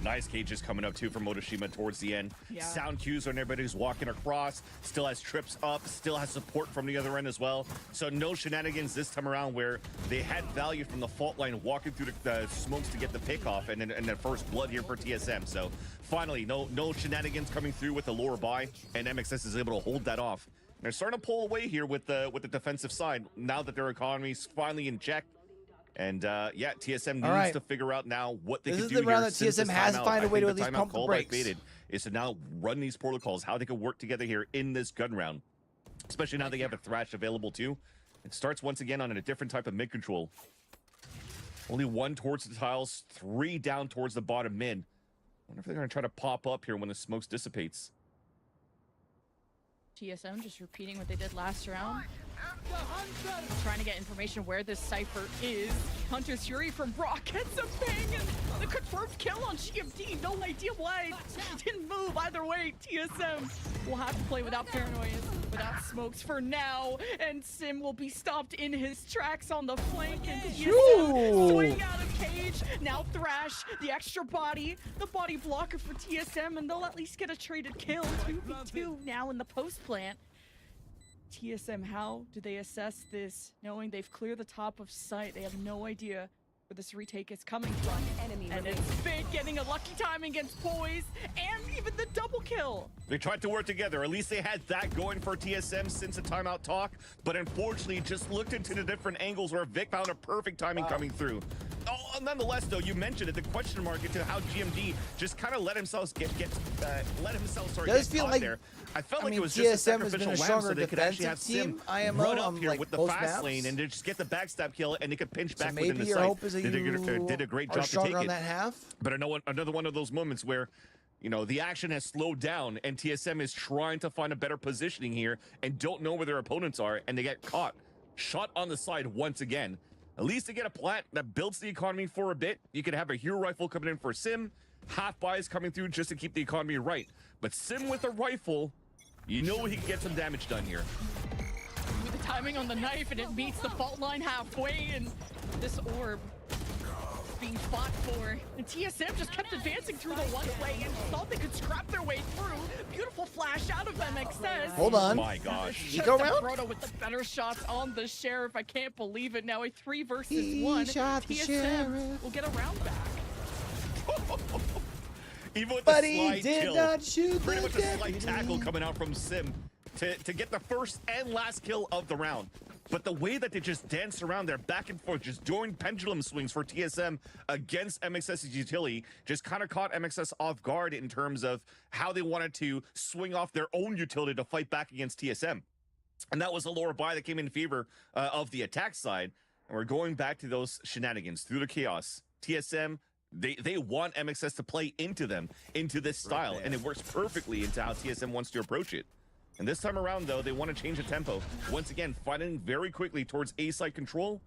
Nice cages coming up too from Motoshima towards the end. Yeah. Sound cues on everybody who's walking across. Still has trips up. Still has support from the other end as well. So no shenanigans this time around where they had value from the fault line walking through the smokes to get the pick off and the first blood here for TSM. So finally, no shenanigans coming through with the lower buy, and MXS is able to hold that off. They're starting to pull away here with the defensive side now that their economy's finally in check. And yeah, TSM needs to figure out now what they can do here. This is the round that TSM has to find a way to at least pump the brakes. Is to now run these protocols, how they can work together here in this gun round. Especially now they have a Thrash available too. It starts once again on a different type of mid control. Only one towards the tiles, 3 down towards the bottom mid. I wonder if they're going to try to pop up here when the smokes dissipates. TSM just repeating what they did last round. Trying to get information where this Cypher is. Hunter's Fury from Brock gets a ping, and the confirmed kill on GMD. No idea why he didn't move. Either way, TSM will have to play without paranoia, without smokes for now, and Sim will be stopped in his tracks on the flank, and TSM swing out of cage. Now Thrash, the extra body, the body blocker for TSM, and they'll at least get a traded kill. 2v2 now in the post plant. TSM, how do they assess this, knowing they've cleared the top of sight? They have no idea where this retake is coming from. And it's Big getting a lucky timing against Poise, and even the double kill. They tried to work together. At least they had that going for TSM since the timeout talk, but unfortunately just looked into the different angles where Vic found a perfect timing coming through. Oh, nonetheless, though, you mentioned it, the question mark into how GMD just kind of let himself get caught there. I felt like it was just a sacrificial lamb so they could actually have Sim run up here with the fast lane and just get the backstab kill, and they could pinch back within the site. Did a great job to take it. That half. But another one of those moments where, you know, the action has slowed down and TSM is trying to find a better positioning here and don't know where their opponents are, and they get caught. Shot on the side once again. At least they get a plant that builds the economy for a bit. You could have a hero rifle coming in for Sim. Half buys coming through just to keep the economy right. But Sim with a rifle, you know he can get some damage done here. With the timing on the knife, and it meets the fault line halfway, and this orb being fought for. And TSM just kept advancing through the one way and thought they could scrap their way through. Beautiful flash out of MXS. Hold on. Oh my gosh. You go around? Proto with the better shots on the Sheriff. I can't believe it. Now a 3 versus 1. TSM will get a round back. Even with the but slide he did kill, not shoot pretty much the a slight tackle coming out from Sim to get the first and last kill of the round. But the way that they just danced around there back and forth, just doing pendulum swings for TSM against MXS's utility, just kind of caught MXS off guard in terms of how they wanted to swing off their own utility to fight back against TSM. And that was a lower buy that came in favor of the attack side. And we're going back to those shenanigans through the chaos. TSM, they want MXS to play into them, into this style, and it works perfectly into how TSM wants to approach it. And this time around, though, they want to change the tempo. Once again, fighting very quickly towards A-side control.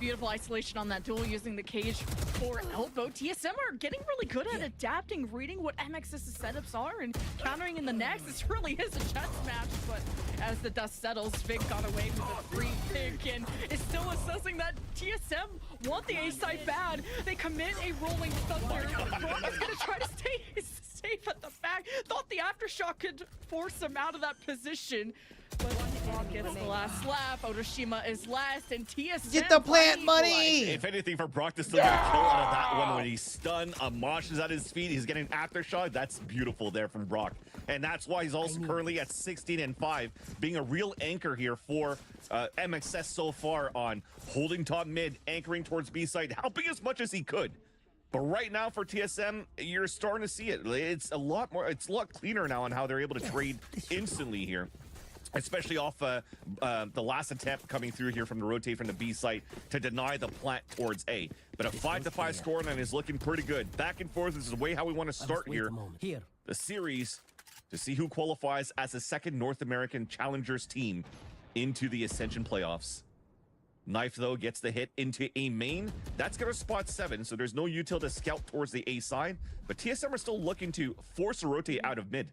Beautiful isolation on that duel using the cage for elbow. TSM are getting really good at adapting, reading what MXS's setups are, and countering in the next. This really is a chess match, but as the dust settles, Vic got away with a free pick and is still assessing that TSM want the A-side bad. They commit a rolling thunder. Brock is going to try to stay safe at the back. Thought the aftershock could force him out of that position. But Brock gets the last slap. Otoshima is last, and TSM get the plant money. If anything, for Brock to still get a kill out of that one when he's stunned, Amash is at his feet, he's getting aftershock. That's beautiful there from Brock. And that's why he's also currently at 16-5, being a real anchor here for MXS so far on holding top mid, anchoring towards B side, helping as much as he could. But right now for TSM, you're starting to see it. It's a lot cleaner now on how they're able to trade instantly here. Especially off the last attempt coming through here from the rotate from the B site to deny the plant towards A. But a 5-5 scoreline is looking pretty good. Back and forth, this is the way how we want to start here. The series to see who qualifies as the second North American Challengers team into the Ascension playoffs. Knife, though, gets the hit into A main. That's going to spot 7, so there's no util to scout towards the A side. But TSM are still looking to force a rotate out of mid.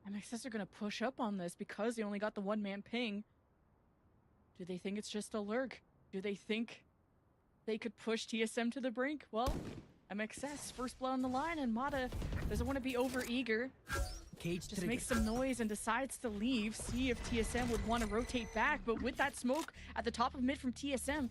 MXS are going to push up on this because they only got the one-man ping. Do they think it's just a lurk? Do they think they could push TSM to the brink? Well, MXS, first blood on the line, and Mata doesn't want to be over-eager. Cage just makes some noise and decides to leave, see if TSM would want to rotate back, but with that smoke at the top of mid from TSM,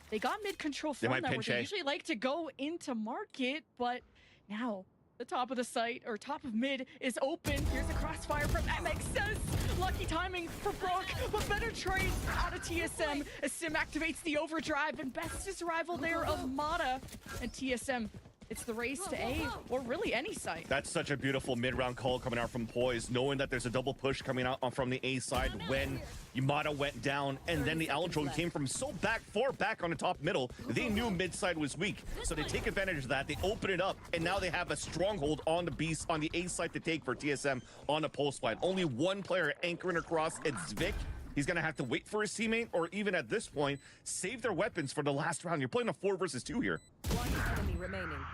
they got mid control from that where they usually like to go into market, but now the top of the site, or top of mid, is open. Here's a crossfire from MXS. Lucky timing for Brock, but better trades out of TSM as Sim activates the overdrive, and bestest rival there of Mata and TSM. It's the race to A, or really any site. That's such a beautiful mid-round call coming out from Poise, knowing that there's a double push coming out from the A side when Yamada went down, and then the Aldrone came from so far back on the top middle. They knew mid side was weak, so they take advantage of that. They open it up, and now they have a stronghold on the A side to take for TSM on the pulse line. Only one player anchoring across, it's Vic. He's going to have to wait for his teammate, or even at this point, save their weapons for the last round. You're playing a 4 versus 2 here. One enemy remaining.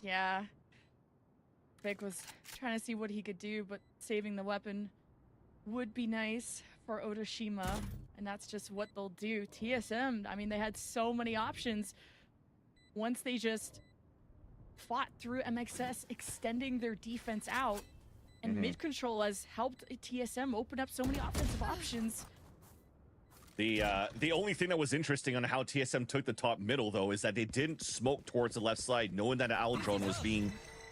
Yeah. Vic was trying to see what he could do, but saving the weapon would be nice for Otoshima, and that's just what they'll do. TSM, I mean, they had so many options. Once they just fought through MXS, extending their defense out, and mid control has helped TSM open up so many offensive options. The only thing that was interesting on how TSM took the top middle, though, is that they didn't smoke towards the left side, knowing that Aldrone was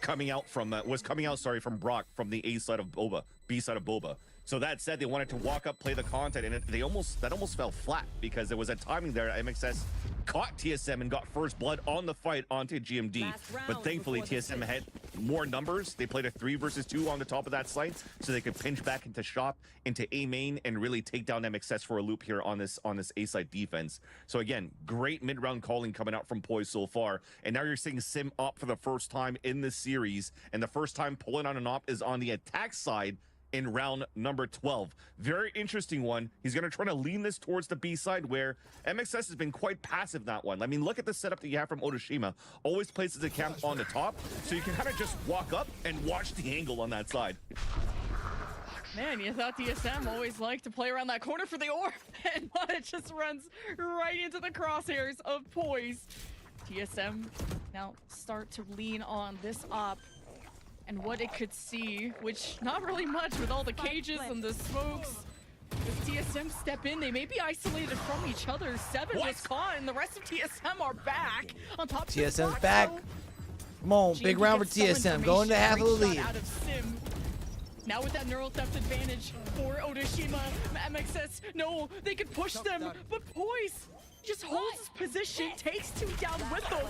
coming out from Brock from the A side of Boba, B side of Boba. So that said, they wanted to walk up, play the content, and that almost fell flat because there was a timing there. MXS caught TSM and got first blood on the fight onto GMD. But thankfully, TSM had more numbers. They played a 3 versus 2 on the top of that site, so they could pinch back into shop, into A main, and really take down MXS for a loop here on this A side defense. So again, great mid-round calling coming out from Poise so far. And now you're seeing Sim op for the first time in this series, and the first time pulling on an op is on the attack side in round number 12. Very interesting one. He's going to try to lean this towards the B side, where MXS has been quite passive that one. I mean, look at the setup that you have from Otoshima. Always places the camp on the top, so you can kind of just walk up and watch the angle on that side. Man, you thought TSM always liked to play around that corner for the orb, and it just runs right into the crosshairs of Poise. TSM now start to lean on this op and what it could see, which not really much with all the cages and the smokes. If TSM step in, they may be isolated from each other. 7 was caught, and the rest of TSM are back. On top of TSM's back. Come on, big round for TSM. Going to half of the lead. Out of Sim. Now with that neural theft advantage for Otoshima, MXS, no, they could push them, but Poise just holds his position, takes 2 down with them.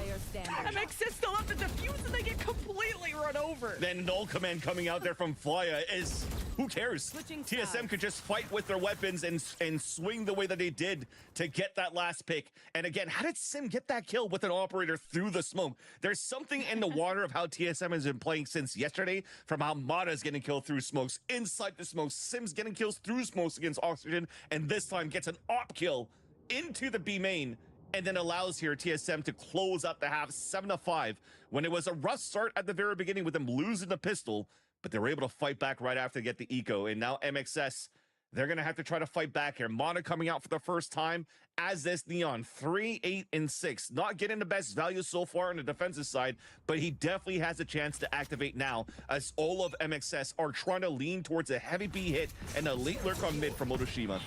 MXS still have to defuse, and they get completely run over. Then null command coming out there from Flya is, who cares? TSM could just fight with their weapons and swing the way that they did to get that last pick. And again, how did Sim get that kill with an operator through the smoke? There's something in the water of how TSM has been playing since yesterday, from how Mata is getting killed through smokes, inside the smokes, Sim's getting kills through smokes against Oxygen, and this time gets an op kill into the B main, and then allows here TSM to close out the half 7-5 when it was a rough start at the very beginning with them losing the pistol, but they were able to fight back right after to get the eco. And now MXS, they're gonna have to try to fight back here. Mana coming out for the first time as this Neon, 3, 8, and 6. Not getting the best value so far on the defensive side, but he definitely has a chance to activate now, as all of MXS are trying to lean towards a heavy B hit and a late lurk on mid from Otoshima.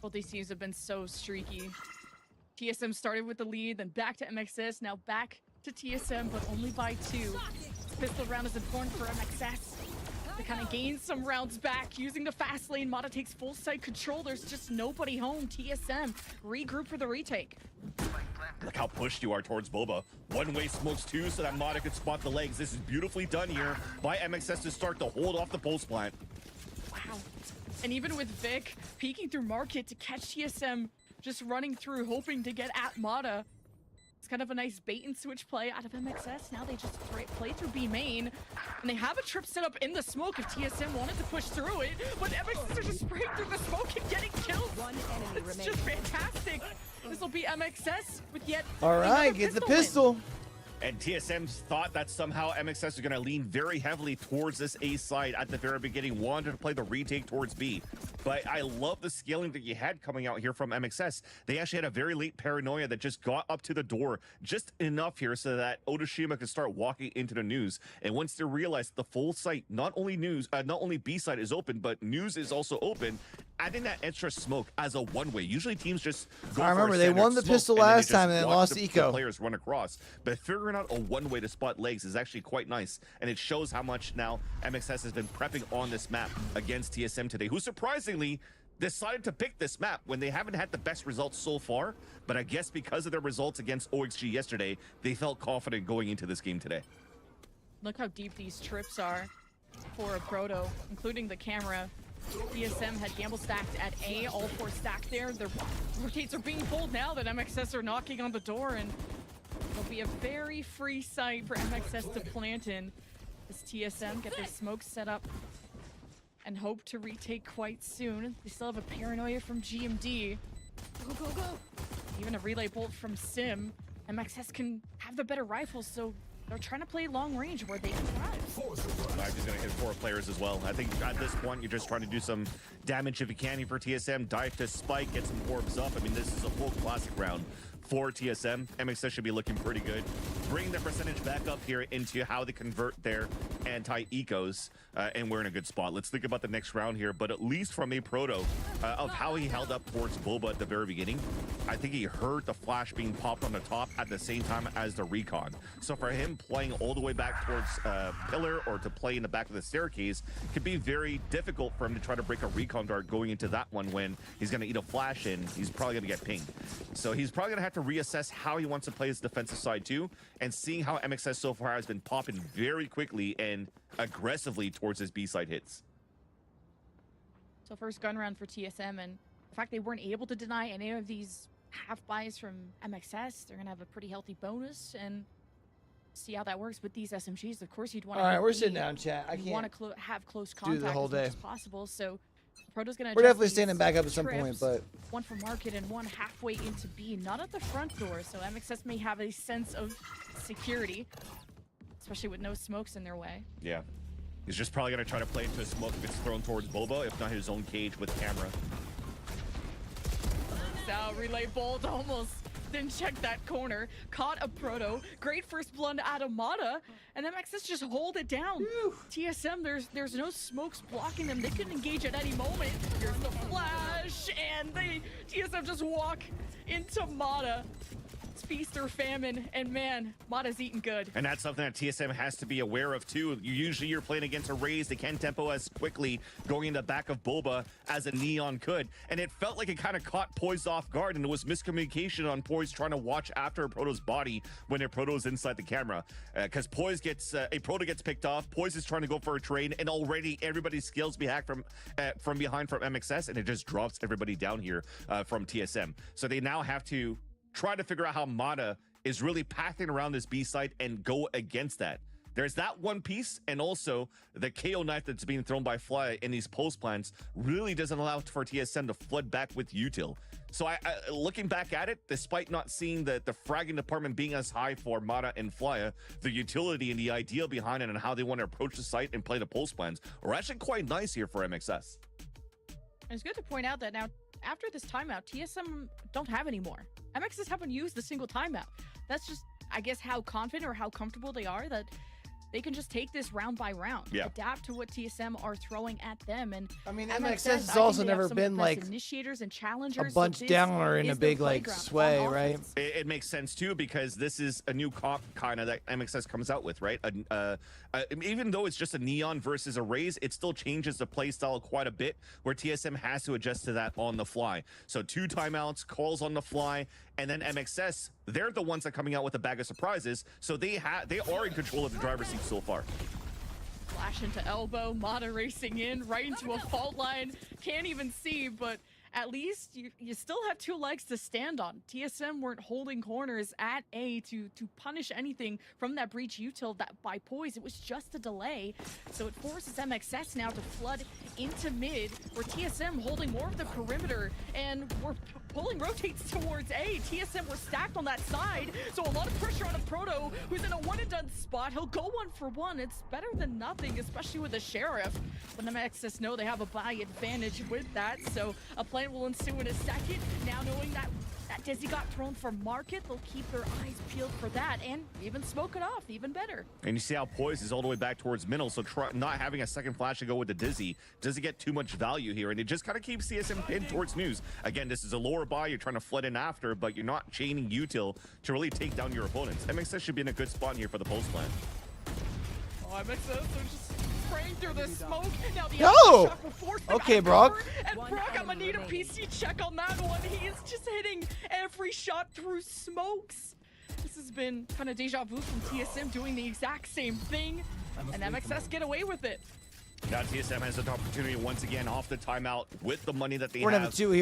Both these teams have been so streaky. TSM started with the lead, then back to MXS, now back to TSM, but only by 2. This pistol round is important for MXS. They kind of gain some rounds back using the fast lane. Mata takes full site control. There's just nobody home. TSM regroup for the retake. Look how pushed you are towards Boba. One-way smokes 2 so that Mata could spot the legs. This is beautifully done here by MXS to start to hold off the pulse plant. Wow. And even with Vic peeking through market to catch TSM, just running through, hoping to get at Mata. It's kind of a nice bait and switch play out of MXS. Now they just play through B main, and they have a trip set up in the smoke if TSM wanted to push through it, but MXS are just spraying through the smoke and getting killed. One enemy It's remaining. just fantastic. This will be MXS with yet All right, get the pistol. Win. And TSM thought that somehow MXS was going to lean very heavily towards this A side at the very beginning, wanted to play the retake towards B. But I love the scaling that you had coming out here from MXS. They actually had a very late paranoia that just got up to the door just enough here so that Otoshima could start walking into the news. And once they realized the full site, not only B side is open, but news is also open, adding that extra smoke as a one-way. Usually teams just go I remember for a they won standard the smoke, pistol and then they last just time and they watch lost the eco. Players run across, but figuring out a one-way to spot legs is actually quite nice, and it shows how much now MXS has been prepping on this map against TSM today, who surprisingly decided to pick this map when they haven't had the best results so far. But I guess because of their results against OXG yesterday, they felt confident going into this game today. Look how deep these trips are for a Proto, including the camera. DSM had Gamble stacked at A, all four stacked there. Their rotates are being pulled now that MXS are knocking on the door, and it'll be a very free site for MXS to plant in as TSM get their smoke set up and hope to retake quite soon. They still have a paranoia from GMD. Go, go, go. Even a relay bolt from Sim. MXS can have the better rifles, so they're trying to play long range where they can thrive. Dive is going to hit 4 players as well. I think at this point, you're just trying to do some damage if you can for TSM. Dive to spike, get some orbs up. I mean, this is a full classic round for TSM. MXS should be looking pretty good. Bring the percentage back up here into how they convert their anti-ecos, and we're in a good spot. Let's think about the next round here, but at least from a Proto, of how he held up towards Boba at the very beginning, I think he heard the flash being popped on the top at the same time as the recon. So for him playing all the way back towards Pillar or to play in the back of the staircase could be very difficult for him to try to break a recon dart going into that one when he's going to eat a flash and he's probably going to get pinged. So he's probably going to have to reassess how he wants to play his defensive side too, and seeing how MXS so far has been popping very quickly and aggressively towards his B-side hits. So first gun round for TSM, and the fact they weren't able to deny any of these half buys from MXS, they're gonna have a pretty healthy bonus, and see how that works with these SMGs. Of course, you'd want to. All right, we're sitting down, chat. I can't want to have close contact the whole as much day as possible. So Proto's gonna. We're adjust definitely these standing back up at some point, trips, but one for market and one halfway into B, not at the front door. So MXS may have a sense of security, especially with no smokes in their way. Yeah. He's just probably going to try to play into a smoke if it's thrown towards Boba, if not his own cage with camera. Now relay bolt almost didn't check that corner. Caught a Proto. Great first blood out of Mata. And MXS just hold it down. Whew. TSM, there's no smokes blocking them. They can engage at any moment. Here's the flash. And TSM just walk into Mata. It's feast or famine, and man, Mata's eating good. And that's something that TSM has to be aware of too. Usually you're playing against a Raze. They can't tempo as quickly going in the back of Boba as a Neon could. And it felt like it kind of caught Poise off guard, and it was miscommunication on Poise trying to watch after a Proto's body when their Proto's inside the camera. Because Poise gets, a Proto gets picked off, Poise is trying to go for a trade, and already everybody's skills be hacked from behind from MXS, and it just drops everybody down here from TSM. So they now have to try to figure out how Mata is really pathing around this B site and go against that. There's that one piece, and also the KO knife that's being thrown by Fly in these post plants really doesn't allow for TSM to flood back with util. So I looking back at it, despite not seeing the fragging department being as high for Mata and Flya, the utility and the idea behind it and how they want to approach the site and play the post plans are actually quite nice here for MXS. It's good to point out that now, after this timeout, TSM don't have any more. MXS haven't used a single timeout. That's just, I guess, how confident or how comfortable they are that they can just take this round by round, adapt to what TSM are throwing at them. And I mean, MXS has also never been like initiators and challengers, a bunch down or in a big like sway, right? It makes sense too, because this is a new comp kind of that MXS comes out with, right? Even though it's just a Neon versus a Raze, it still changes the play style quite a bit, where TSM has to adjust to that on the fly. So 2 timeouts, calls on the fly, and then MXS, they're the ones that are coming out with a bag of surprises, so they are in control of the driver's seat so far. Flash into elbow, Mata racing in right into a fault line. Can't even see, but at least you still have two legs to stand on. TSM weren't holding corners at A to punish anything from that breach util that by Poise. It was just a delay. So it forces MXS now to flood into mid, where TSM holding more of the perimeter, and we're pulling rotates towards A. TSM were stacked on that side, so a lot of pressure on a Proto who's in a one-and-done spot. He'll go 1-for-1. It's better than nothing, especially with the Sheriff. But MXS know they have a buy advantage with that, so a plan will ensue in a second. Now knowing that Dizzy got thrown for market, they'll keep their eyes peeled for that and even smoke it off even better. And you see how Poise is all the way back towards middle, so not having a second flash to go with the Dizzy doesn't get too much value here, and it just kind of keeps CSM pinned towards News. Again, this is a lower buy, you're trying to flood in after, but you're not chaining util to really take down your opponents. MXS should be in a good spot here for the post plan. Oh, MXS are just spraying through the smoke. Now the No! shot will force them Okay, out of Brock. cover, and Brock, I'm gonna need a PC check on that one. He is just hitting every shot through smokes. This has been kind of deja vu from TSM doing the exact same thing, and MXS get away with it. Now TSM has an opportunity once again off the timeout with the money that they We're have. gonna have a 2-0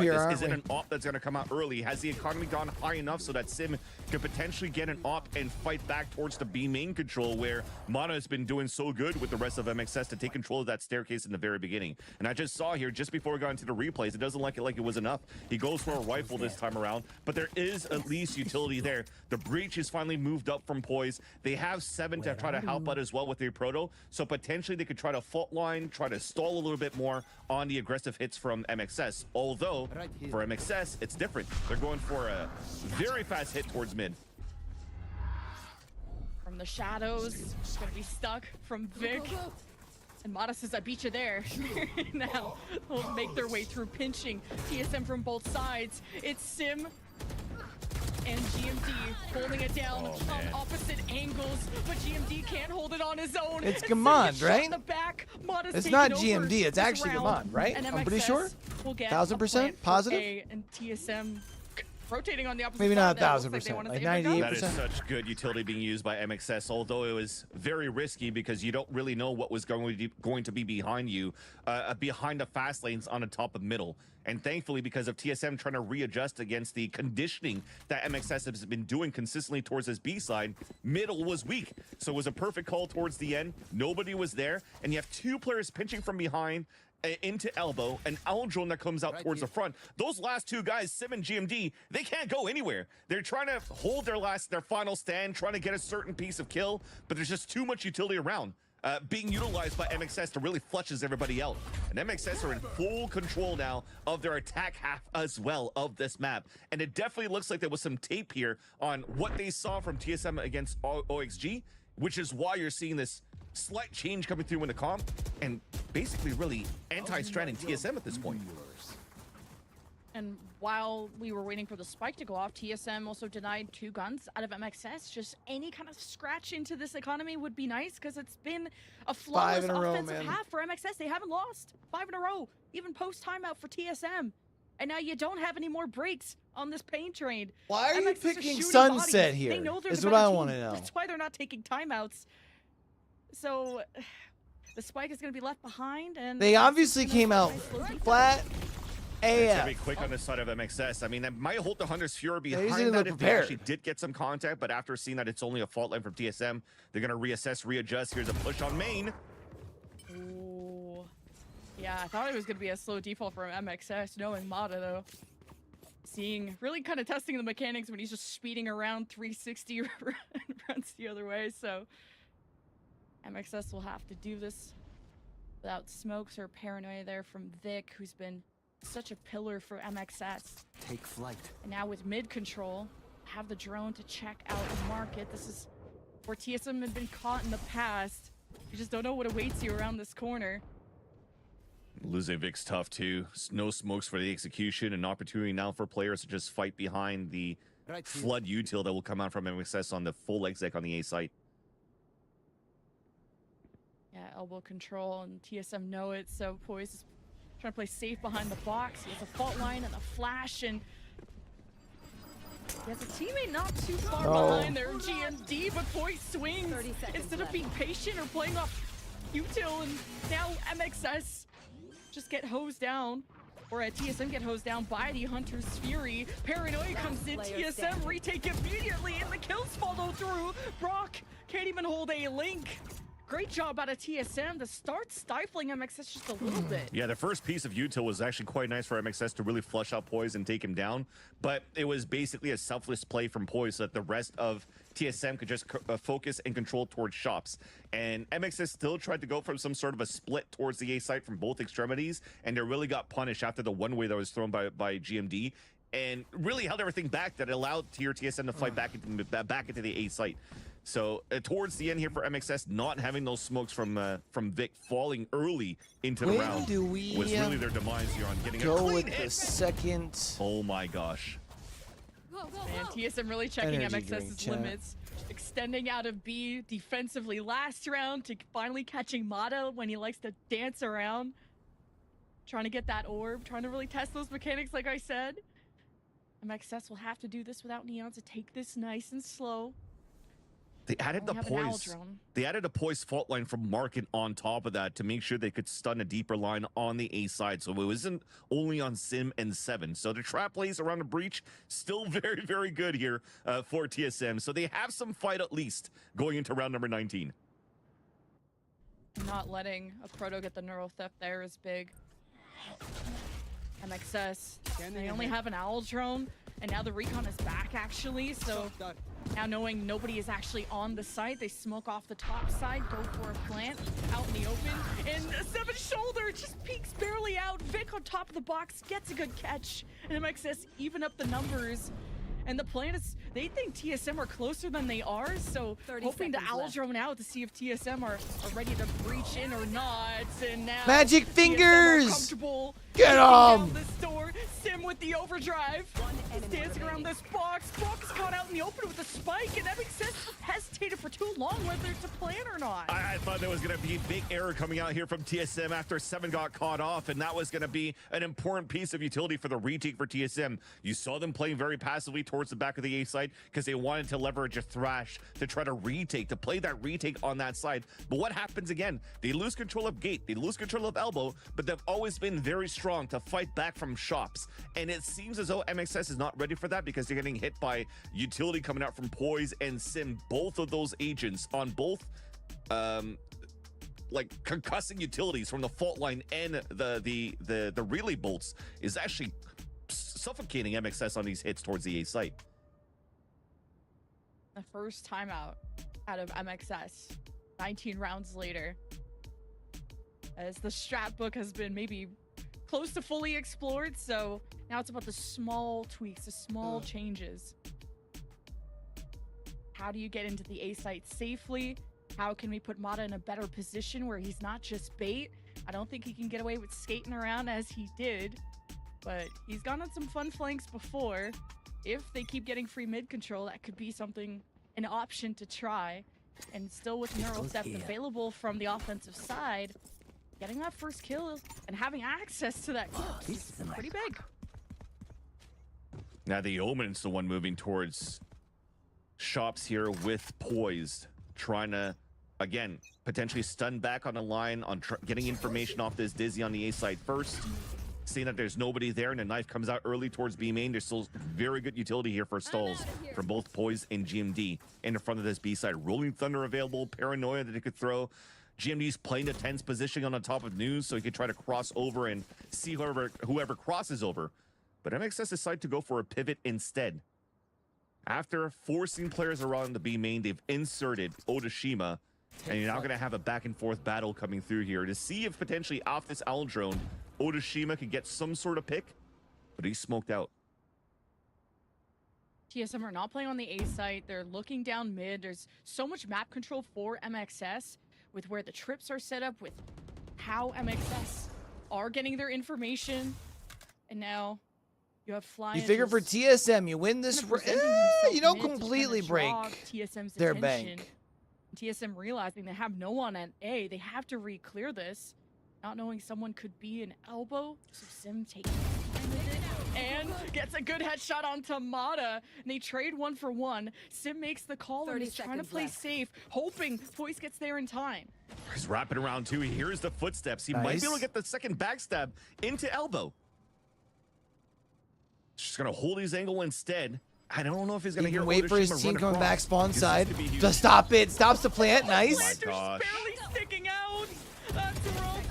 here, aren't Is it we? an op that's gonna come out early? Has the economy gone high enough so that Sim could potentially get an op and fight back towards the B main control, where Mana has been doing so good with the rest of MXS to take control of that staircase in the very beginning? And I just saw here, just before we got into the replays, it doesn't look like it was enough. He goes for a rifle this time around, but there is at least utility there. The breach is finally moved up from Poise. They have 7 to try to help out as well with their Proto, so potentially they could try to fault line, try to stall a little bit more on the aggressive hits from MXS. Although, for MXS, it's different. They're going for a very fast hit towards mid. From the shadows, it's gonna be stuck from Vic. And Mata says, I beat you there. Now they'll make their way through, pinching TSM from both sides. It's Sim and GMD holding it down on opposite angles, but GMD can't hold it on his own. It's Command, right? The back. It's not GMD, it's actually Command, right? And I'm pretty sure. We'll get 1000% positive? A and TSM rotating on the opposite Maybe side. not That looks 1000%, like like they wanna save it. 98%. That is such good utility being used by MXS, although it was very risky because you don't really know what was going to be behind you, behind the fast lanes on the top of middle. And thankfully, because of TSM trying to readjust against the conditioning that MXS has been doing consistently towards this B side, middle was weak. So it was a perfect call towards the end. Nobody was there. And you have 2 players pinching from behind into elbow, and Aldron that comes out towards the front. Those last 2 guys, Sim and GMD, they can't go anywhere. They're trying to hold their final stand, trying to get a certain piece of kill, but there's just too much utility around. Being utilized by MXS to really flushes everybody out. And MXS are in full control now of their attack half as well of this map. And it definitely looks like there was some tape here on what they saw from TSM against OXG, which is why you're seeing this slight change coming through in the comp, and basically really anti-stranding TSM at this point. And while we were waiting for the spike to go off, TSM also denied 2 guns out of MXS. Just any kind of scratch into this economy would be nice, because it's been a flawless offensive half for MXS. They haven't lost 5 in a row, even post timeout for TSM. And now you don't have any more breaks on this pain train. Why are you MXS picking shooting Sunset bodies. here? They know they're Is the what I better want to team. know. That's why they're not taking timeouts. So the spike is going to be left behind, and they obviously came out flat It's gonna be AF. quick on the side of MXS. I mean, that might hold the Hunter's Fury They behind that if they prepared. actually did get some contact, but after seeing that it's only a fault line from TSM, they're gonna reassess, readjust. Here's a push on main. Ooh. Yeah, I thought it was going to be a slow default from MXS, knowing Mata, though. Really kind of testing the mechanics when he's just speeding around 360 and runs the other way, so MXS will have to do this without smokes or paranoia there from Vic, who's been such a pillar for MXS. Take flight. And now with mid control, have the drone to check out the market. This is where TSM had been caught in the past. You just don't know what awaits you around this corner. Losing Vic's tough too. No smokes for the execution. An opportunity now for players to just fight behind the flood util that will come out from MXS on the full exec on the A site. Yeah, elbow control, and TSM know it, so Poise is trying to play safe behind the box. He has a fault line and a flash, and he has a teammate not too far behind there, GMD, but Poise swings instead of being patient or playing off util, and now MXS just get hosed down. Or TSM get hosed down by the Hunter's Fury. Paranoia comes in, TSM retake immediately, and the kills follow through. Brock can't even hold a link. Great job out of TSM to start stifling MXS just a little bit. Yeah, the first piece of util was actually quite nice for MXS to really flush out Poise and take him down, but it was basically a selfless play from Poise so that the rest of TSM could just focus and control towards shops. And MXS still tried to go for some sort of a split towards the A site from both extremities, and they really got punished after the one-way that was thrown by GMD, and really held everything back that allowed tier TSM to fight back into the A site. So towards the end here for MXS, not having those smokes from Vic falling early into the round was really their demise here on getting a clean hit. The second. Oh my gosh. And TSM really checking MXS's limits, extending out of B defensively last round to finally catching Mata when he likes to dance around, trying to get that orb, trying to really test those mechanics like I said. MXS will have to do this without Neon to take this nice and slow. They added the Poise. They added a Poise fault line from Market on top of that to make sure they could stun a deeper line on the A side. So it wasn't only on Sim and 7. So the trap plays around the breach still very, very good here for TSM. So they have some fight at least going into round number 19. Not letting a Proto get the neural theft there is big. MXS, they only have an Owl drone, and now the recon is back actually, so now knowing nobody is actually on the site, they smoke off the top side, go for a plant out in the open, and 7's shoulder just peeks barely out. Vic on top of the box gets a good catch, and MXS even up the numbers. And the plan is, they think TSM are closer than they are, so hoping to owl drone out to see if TSM are ready to breach in or not. And now Magic Fingers! Get him! This door. Sim with the overdrive. He's dancing around this box. Brock is caught out in the open with a spike, and MXS hesitated for too long whether to plan or not. I thought there was going to be a big error coming out here from TSM after 7 got caught off, and that was going to be an important piece of utility for the retake for TSM. You saw them playing very passively towards the back of the A side because they wanted to leverage a thrash to try to retake, to play that retake on that side. But what happens again? They lose control of gate, they lose control of elbow, but they've always been very strong to fight back from shops. And it seems as though MXS is not ready for that because they're getting hit by utility coming out from Poise and Sim. Both of those agents on both like concussing utilities from the fault line and the relay bolts is actually suffocating MXS on these hits towards the A site. The first timeout out of MXS 19 rounds later, as the strat book has been maybe close to fully explored, so now it's about the small tweaks, the small changes. How do you get into the A site safely? How can we put Mata in a better position where he's not just bait? I don't think he can get away with skating around as he did, but he's gone on some fun flanks before. If they keep getting free mid control, that could be something, an option to try. And still with neural theft available from the offensive side, getting that first kill and having access to that corpse is pretty big. Now the Omen's the one moving towards shops here with Poised, trying to, again, potentially stun back on the line, on getting information off this Dizzy on the A side first. Seeing that there's nobody there and the knife comes out early towards B main, there's still very good utility here for stalls from both Poise and GMD. In front of this B side, Rolling Thunder available, Paranoia that they could throw. GMD's playing the tense position on the top of News so he could try to cross over and see whoever crosses over. But MXS decided to go for a pivot instead. After forcing players around the B main, they've inserted Odashima, and you're now going to have a back and forth battle coming through here to see if potentially off this Owl drone, Odashima could get some sort of pick, but he's smoked out. TSM are not playing on the A site. They're looking down mid. There's so much map control for MXS with where the trips are set up, with how MXS are getting their information. And now you have Fly. You figure for TSM, you win this, you don't completely break TSM's their attention. bank. TSM realizing they have no one at A, they have to re-clear this. Not knowing someone could be an elbow, so Sim taking time with it and gets a good headshot onto Mata. And they trade 1 for 1. Sim makes the call and he's trying to play safe, hoping Poise gets there in time. He's wrapping around too. He hears the footsteps. He might be able to get the second backstab into elbow. Just gonna hold his angle instead. I don't know if he's gonna He can wait for his team coming back spawn side. Just stop it. Stops the plant. Nice. Oh my gosh. Barely sticking out. That's rough.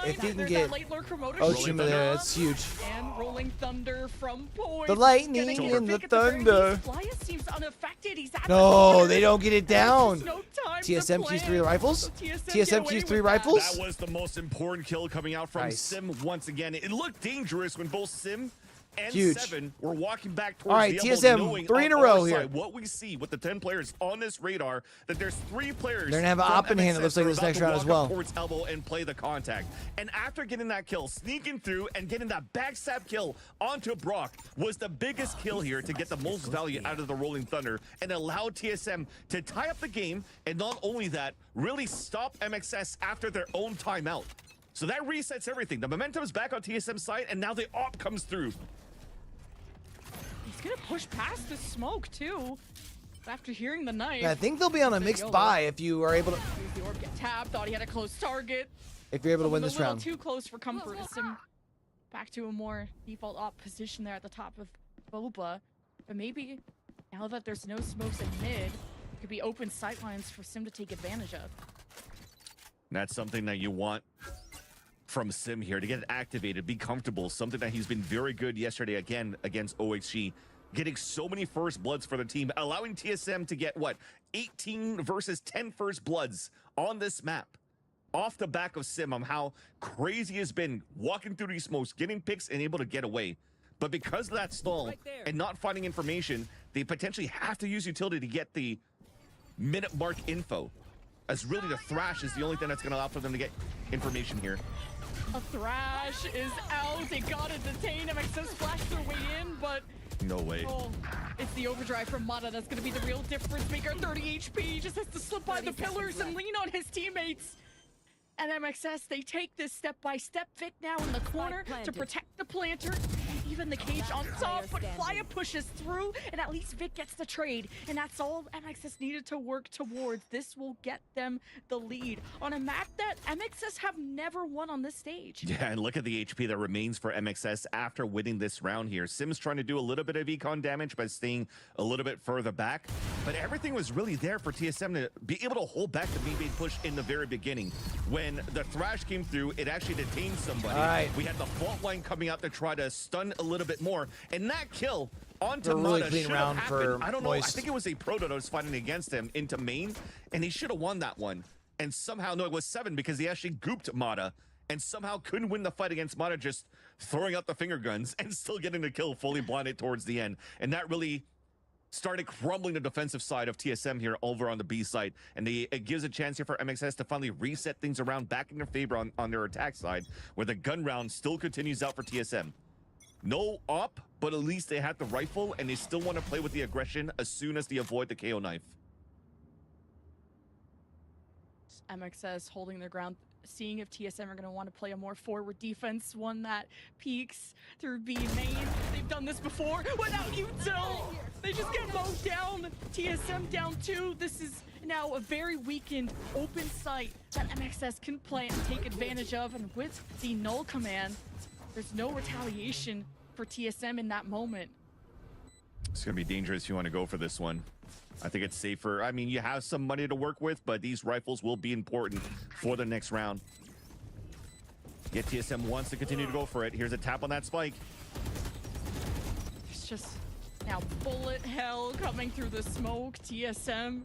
If he can get Oshima there, that's huge. And rolling thunder from Poise. The lightning and the thunder. Flyas seems unaffected. He's at No, they don't get it down. No time TSM to keys plan. 3 rifles. So TSM keys 3 rifles. That was the most important kill coming out from Nice. Sim once again. It looked dangerous when both Sim and Huge. 7 were walking back towards All right, the elbow, TSM, knowing 3 in a on row our here. side, what we see with the 10 players on this radar, that there's 3 players. They're gonna have an from op in hand, it MXS looks like, that are this about next to round as walk well. up towards elbow and play the contact. And after getting that kill, sneaking through and getting that backstab kill onto Brock was the biggest kill here to get the most value out of the Rolling Thunder and allow TSM to tie up the game, and not only that, really stop MXS after their own timeout. So that resets everything. The momentum is back on TSM's side, and now the op comes through. He's gonna push past the smoke too. After hearing the knife. I think they'll be on a mixed buy if you are able to. The orb get tapped. Thought he had a close target. If you're able to win this a little round. too close for comfort. Sim back to a more default op position there at the top of Boba. But maybe now that there's no smokes in mid, it could be open sightlines for Sim to take advantage of. That's something that you want from Sim here, to get it activated, be comfortable, something that he's been very good yesterday again against OXG, getting so many first bloods for the team, allowing TSM to get, what, 18 versus 10 first bloods on this map. Off the back of Sim, on how crazy he has been walking through these smokes, getting picks and able to get away. But because of that stall and not finding information, they potentially have to use utility to get the minute mark info, as really the Thrash is the only thing that's going to allow for them to get information here. A Thrash is out. They gotta detain MXS, flashed their way in, but No way. oh, it's the overdrive from Mata that's gonna be the real difference maker. 30 HP, he just has to slip by the pillars and lean on his teammates. And MXS, they take this step by step. Vic now in the corner to protect the planter. Even the cage on top, but Flya pushes through, and at least Vic gets the trade. And that's all MXS needed to work towards. This will get them the lead on a map that MXS have never won on this stage. Yeah, and look at the HP that remains for MXS after winning this round here. Sim's trying to do a little bit of econ damage by staying a little bit further back, but everything was really there for TSM to be able to hold back the B-bait push in the very beginning. When the Thrash came through, it actually detained somebody. All right. We had the fault line coming out to try to stun a little bit more, and that kill onto A really Mata clean should round have happened. for I don't know. I Moist. think it was a Proto that was fighting against him into main, and he should have won that one. And somehow, no, it was 7 because he actually gooped Mata and somehow couldn't win the fight against Mata, just throwing out the finger guns and still getting the kill fully blinded towards the end. And that really started crumbling the defensive side of TSM here over on the B side. And it gives a chance here for MXS to finally reset things around back in their favor on their attack side, where the gun round still continues out for TSM. No op, but at least they had the rifle, and they still want to play with the aggression as soon as they avoid the KO knife. MXS holding their ground, seeing if TSM are going to want to play a more forward defense, one that peeks through B main. They've done this before without util. They just get mowed down. TSM down 2. This is now a very weakened open site that MXS can play and take advantage of. And with the null command, there's no retaliation for TSM in that moment. It's going to be dangerous if you want to go for this one. I think it's safer. I mean, you have some money to work with, but these rifles will be important for the next round. Yet TSM wants to continue to go for it. Here's a tap on that spike. It's just now bullet hell coming through the smoke. TSM,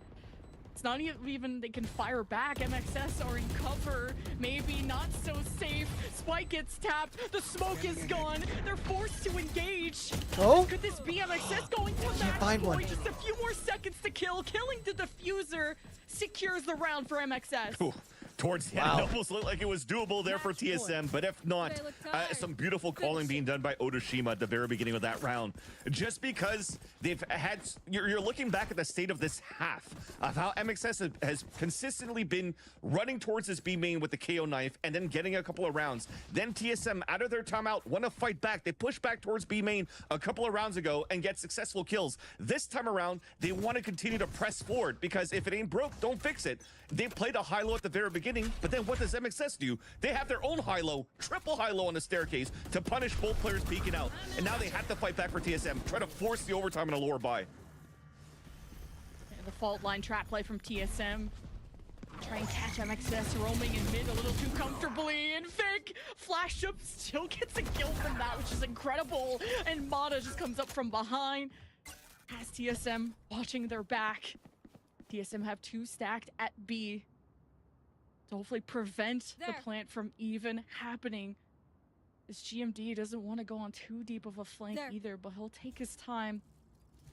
it's not even they can fire back. MXS are in cover, maybe not so safe. Spike gets tapped, the smoke is gone. They're forced to engage. Oh, Could this be MXS going for can't that find one. point? Just a few more seconds to kill. Killing the diffuser secures the round for MXS. Ooh, towards the end, it almost looked like it was doable there for TSM, but if not, some beautiful calling being done by Otoshima at the very beginning of that round. Just because they've had, you're looking back at the state of this half of how MXS has consistently been running towards this B main with the KO knife and then getting a couple of rounds. Then TSM, out of their timeout, want to fight back. They push back towards B main a couple of rounds ago and get successful kills. This time around, they want to continue to press forward because if it ain't broke, don't fix it. They played a high low at the very beginning. beginning, but then what does MXS do? They have their own high-low, triple high-low on the staircase to punish both players peeking out. And now they have to fight back for TSM, try to force the overtime in a lower buy. The fault line trap play from TSM. Try and catch MXS roaming in mid a little too comfortably. And Vic, Flash Up still gets a kill from that, which is incredible. And Mata just comes up from behind. Has TSM watching their back. TSM have 2 stacked at B to hopefully prevent the plant from even happening. This GMD doesn't want to go on too deep of a flank either, but he'll take his time.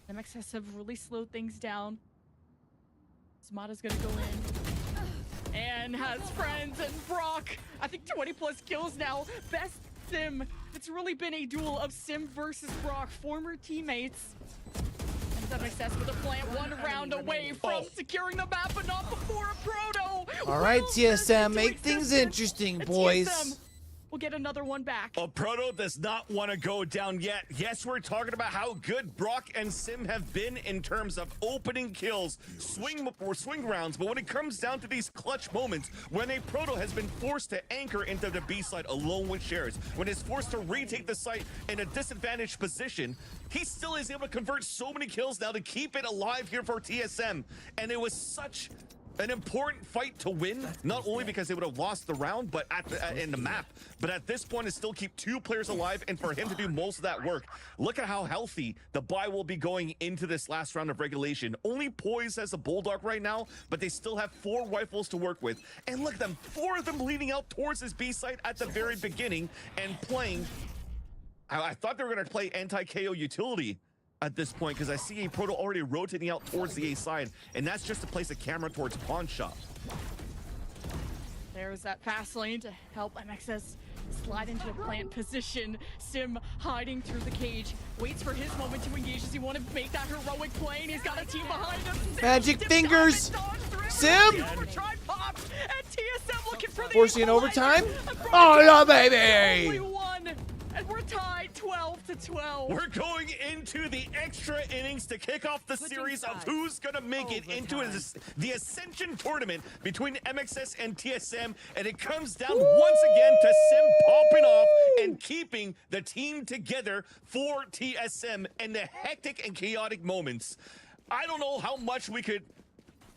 MXS have really slowed things down. Mata's gonna go in and has friends and Brock. I think 20 plus kills now. Best Sim. It's really been a duel of Sim versus Brock, former teammates. And MXS with a plant 1 round away from securing the map, but not before a Proto. All right, TSM, make things interesting, boys. We'll get another one back. A Proto does not want to go down yet. Yes, we're talking about how good Brock and Sim have been in terms of opening kills, swing rounds, but when it comes down to these clutch moments, when a Proto has been forced to anchor into the B side alone with shares, when it's forced to retake the site in a disadvantaged position, he still is able to convert so many kills now to keep it alive here for TSM. And it was such an important fight to win, not only because they would have lost the round, but in the map, but at this point, to still keep 2 players alive and for him to do most of that work. Look at how healthy the buy will be going into this last round of regulation. Only Poise has a Bulldog right now, but they still have 4 rifles to work with. And look at them, 4 of them leading out towards this B site at the very beginning and playing. I thought they were going to play anti-KO utility at this point, because I see a Proto already rotating out towards the A side, and that's just to place a camera towards Pawn Shop. There's that pass lane to help MXS slide into the plant position. Sim hiding through the cage, waits for his moment to engage. Does he want to make that heroic play? And he's got a team behind him. Magic fingers! Sim! Popped, and TSM looking for the forcing an overtime? Oh, no, baby! Only 1, and we're tied 12-12. We're going into the extra innings to kick off the series of who's going to make it into the Ascension tournament between MXS and TSM, and it comes down once again to Sim popping off and keeping the team together for TSM in the hectic and chaotic moments. I don't know how much we could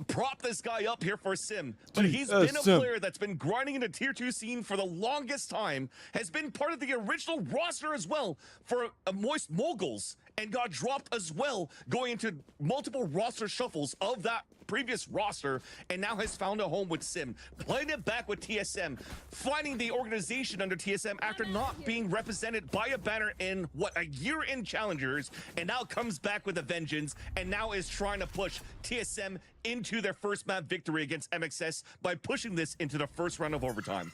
prop this guy up here for Sim, but he's been a player that's been grinding in the tier 2 scene for the longest time, has been part of the original roster as well for Moist Moguls, and got dropped as well going into multiple roster shuffles of that previous roster, and now has found a home with Sim, playing it back with TSM, finding the organization under TSM after not being represented by a banner in a year in Challengers, and now comes back with a vengeance, and now is trying to push TSM into their first map victory against MXS by pushing this into the first round of overtime.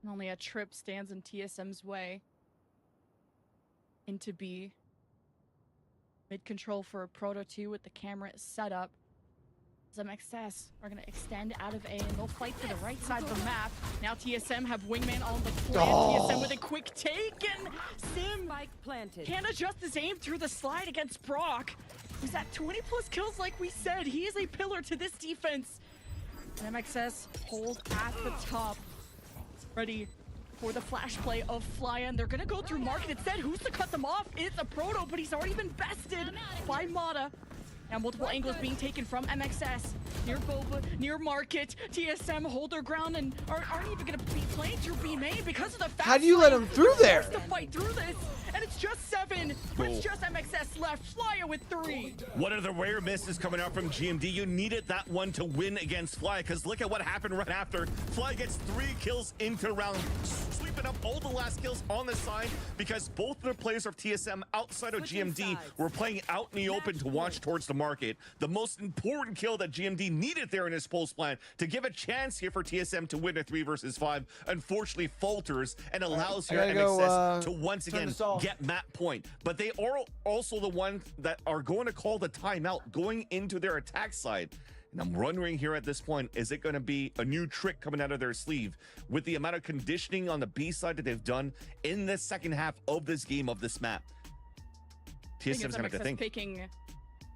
Only a trip stands in TSM's way into B. Mid control for a Proto 2 with the camera set up. MXS are going to extend out of A, and they'll fight for the right side of the map. Now TSM have Wingman on the flank. TSM with a quick take, and Sim can't adjust his aim through the slide against Brock. He's at 20 plus kills like we said. He is a pillar to this defense. And MXS hold at the top. Ready for the flash play of Flya, and they're gonna go through Market instead. Who's to cut them off? It's a Proto, but he's already been bested by Mata. Now multiple angles being taken from MXS. Near Boba, near Market. TSM hold their ground and aren't even gonna be playing through B main because of the fast How do you let him through there? To fight through this, and it's just 7. It's just MXS left. Flya with 3. One of the rare misses coming out from GMD. You needed that one to win against Flya, because look at what happened right after. Flya gets 3 kills into round, sweeping up all the last kills on the side, because both of the players of TSM outside of GMD were playing out in the open to watch towards the Market. The most important kill that GMD needed there in his post plan to give a chance here for TSM to win a 3 versus 5, unfortunately falters and allows here MXS to once again get map point. But they are also the ones that are going to call the timeout going into their attack side. And I'm wondering here at this point, is it going to be a new trick coming out of their sleeve with the amount of conditioning on the B side that they've done in the second half of this game, of this map? TSM's going to have to think. Picking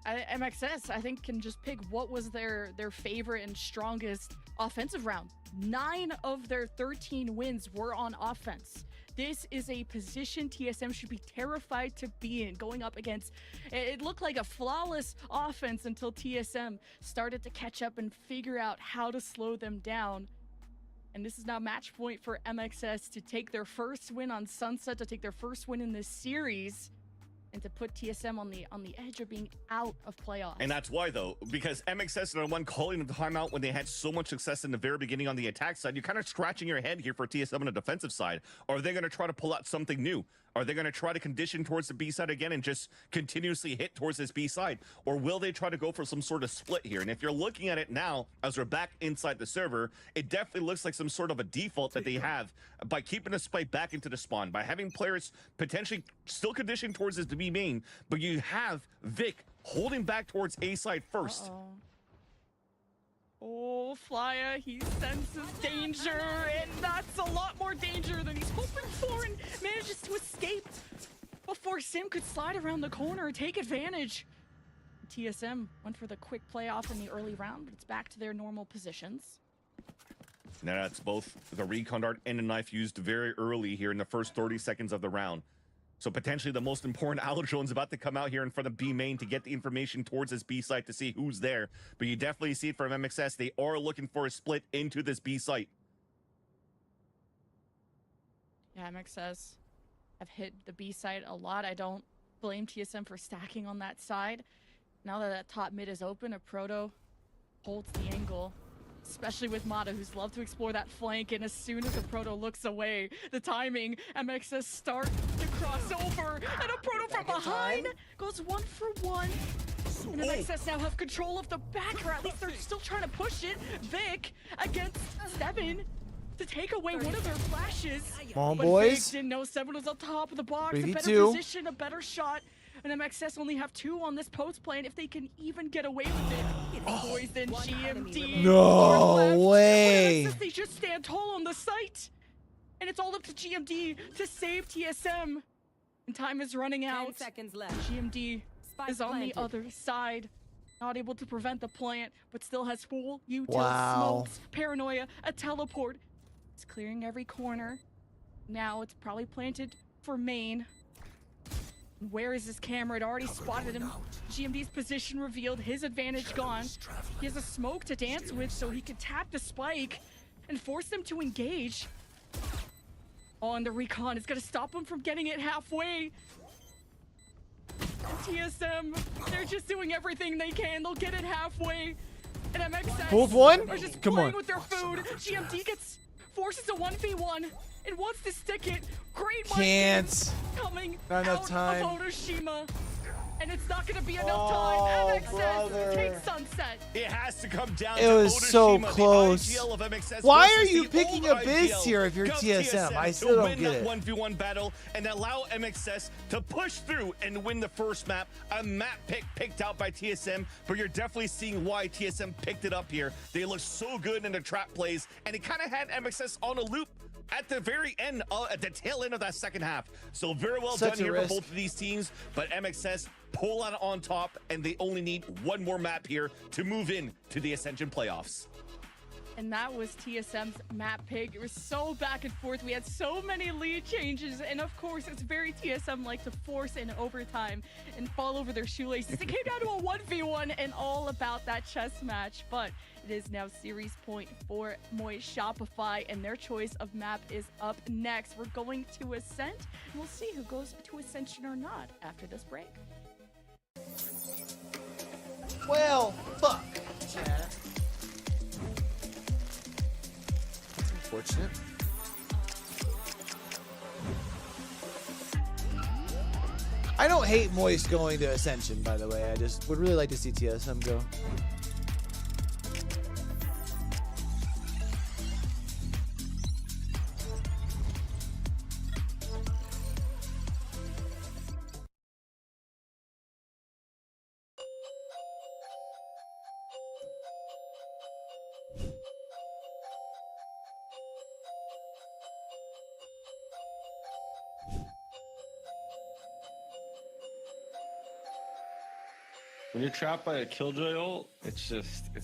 MXS, I think, can just pick what was their favorite and strongest offensive round. 9 of their 13 wins were on offense. This is a position TSM should be terrified to be in, going up against, it looked like a flawless offense until TSM started to catch up and figure out how to slow them down. And this is now match point for MXS to take their first win on Sunset, to take their first win in this series, and to put TSM on the edge of being out of playoffs. And that's why, though, because MXS are the one calling the timeout when they had so much success in the very beginning on the attack side. You're kind of scratching your head here for TSM on the defensive side. Are they going to try to pull out something new? Are they going to try to condition towards the B side again and just continuously hit towards this B side? Or will they try to go for some sort of split here? And if you're looking at it now, as we're back inside the server, it definitely looks like some sort of a default that they have by keeping the spike back into the spawn, by having players potentially still conditioned towards this B main, but you have Vic holding back towards A side first. Oh, Flya, he senses danger, and that's a lot more danger than he's hoping for, and manages to escape before Sim could slide around the corner and take advantage. TSM went for the quick playoff in the early round, but it's back to their normal positions. Now that's both the recon dart and the knife used very early here in the first 30 seconds of the round. So potentially the most important Aldrone's about to come out here in front of B main to get the information towards this B site to see who's there. But you definitely see it from MXS. They are looking for a split into this B site. Yeah, MXS have hit the B side a lot. I don't blame TSM for stacking on that side. Now that top mid is open, a Proto holds the angle. Especially with Mata, who's loved to explore that flank, and as soon as a Proto looks away, the timing, MXS start to cross over, and a Proto from behind goes 1 for 1. And MXS now have control of the back, or at least they're still trying to push it. Vic against 7 to take away one of their flashes. Come on, but boys. Vic didn't know 7 was on top of the box, a 3v2. better position, a better shot. And MXS only have 2 on this post plan if they can even get away with it. Poison, GMD. No way. MXS, they just stand tall on the site. And it's all up to GMD to save TSM. And time is running out. 10 seconds left. GMD Spike is on planted. the other side. Not able to prevent the plant, but still has full util, Wow. smokes, paranoia, a teleport. It's clearing every corner. Now it's probably planted for main. Where is his camera? It already spotted him. GMD's position revealed, his advantage gone. He has a smoke to dance with, so he can tap the spike and force them to engage. On the recon, it's gonna stop him from getting it halfway. And TSM, they're just doing everything they can. They'll get it halfway. And MXS Both one? are just Come playing on. with their food. GMD forces a 1v1 and wants to stick it. Great Can't. coming Not enough out time. of Otoshima. And it's not gonna be enough Oh, time. MXS brother. takes Sunset. It has to come down It to was so Otoshima, the close. IGL of MXS Why versus are you the picking old a biz IGL. here if you're Come TSM? I to still don't win get that it. 1v1 battle and allow MXS to push through and win the first map. A map picked out by TSM, but you're definitely seeing why TSM picked it up here. They look so good in the trap plays, and it kind of had MXS on a loop at the very end, at the tail end of that second half. So very well Such done a here risk. for both of these teams, but MXS pull out on top, and they only need one more map here to move in to the Ascension playoffs. And that was TSM's map pick. It was so back and forth. We had so many lead changes. And of course, it's very TSM-like to force in overtime and fall over their shoelaces. It came down to a 1v1 and all about that chess match. But it is now series point for Moist Shopify, and their choice of map is up next. We're going to Ascent, and we'll see who goes to Ascension or not after this break. Well, fuck, chat. That's unfortunate. I don't hate Moist going to Ascension, by the way. I just would really like to see TSM go. When you're trapped by a Killjoy ult, it's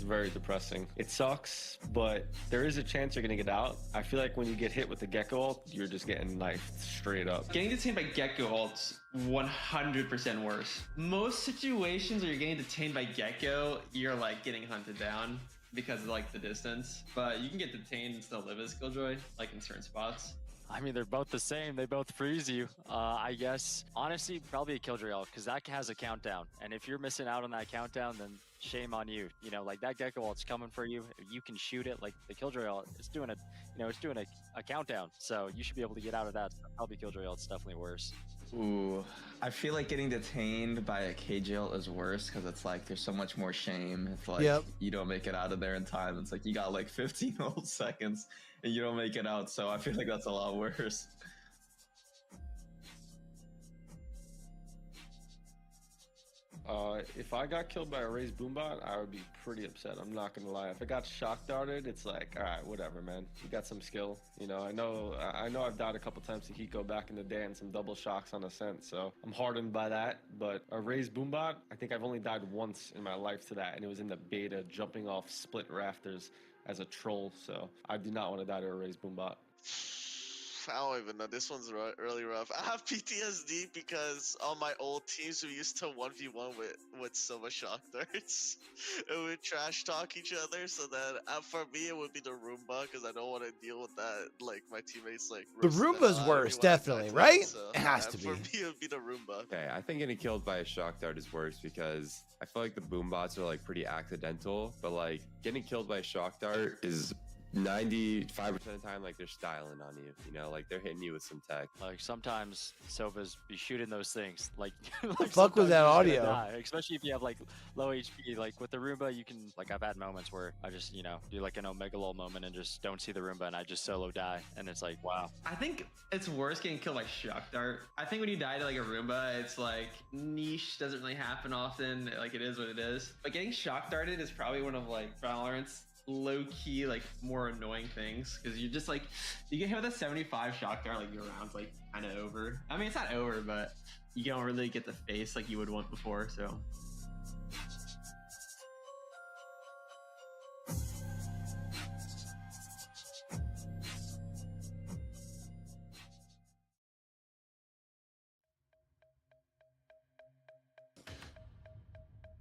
very depressing. It sucks, but there is a chance you're gonna get out. I feel like when you get hit with the Gecko ult, you're just getting knifed straight up. Getting detained by Gecko ult's 100% worse. Most situations where you're getting detained by Gecko, you're like getting hunted down because of like the distance. But you can get detained and still live as Killjoy, like in certain spots. I mean, they're both the same. They both freeze you. I guess, honestly, probably a Killjoy ult, because that has a countdown. And if you're missing out on that countdown, then shame on you. You know, like that Gecko ult's coming for you. You can shoot it. Like the Killjoy ult, it's doing a countdown. So you should be able to get out of that. So probably Killjoy ult's definitely worse. Ooh, I feel like getting detained by a KJ ult is worse because it's like there's so much more shame. It's like you don't make it out of there in time. It's like you got like 15 whole seconds and you don't make it out. So I feel like that's a lot worse. If I got killed by a raised boombot, I would be pretty upset. I'm not gonna lie. If I got shock darted, it's like, all right, whatever, man. You got some skill, you know. I know I've died a couple times to Hiko back in the day and some double shocks on Ascent, so I'm hardened by that. But a raised boombot, I think I've only died once in my life to that, and it was in the beta, jumping off split rafters as a troll. So I do not want to die to a raised boombot. I don't even know. This one's really rough. I have PTSD because on my old teams we used to 1v1 with so much shock darts. And we'd trash talk each other. So then for me it would be the Roomba because I don't want to deal with that. Like my teammates like. The Roomba's worse, definitely, right? So, it has to be. For me it would be the Roomba. Okay, I think getting killed by a shock dart is worse because I feel like the boombots are like pretty accidental, but like getting killed by a shock dart is 95% of the time, like they're styling on you, you know, like they're hitting you with some tech. Like sometimes Sovas be shooting those things. Like, the fuck was that audio? Especially if you have like low HP. Like with the Roomba, you can like I've had moments where I just do like an Omega Lol moment and just don't see the Roomba and I just solo die and it's like wow. I think it's worse getting killed by shock dart. I think when you die to like a Roomba, it's like niche, doesn't really happen often. Like it is what it is. But getting shock darted is probably one of like Valorant's low-key like more annoying things because you just like you get hit with a 75 shock dart, like your round's like kind of over. I mean it's not over, but you don't really get the face like you would want before. So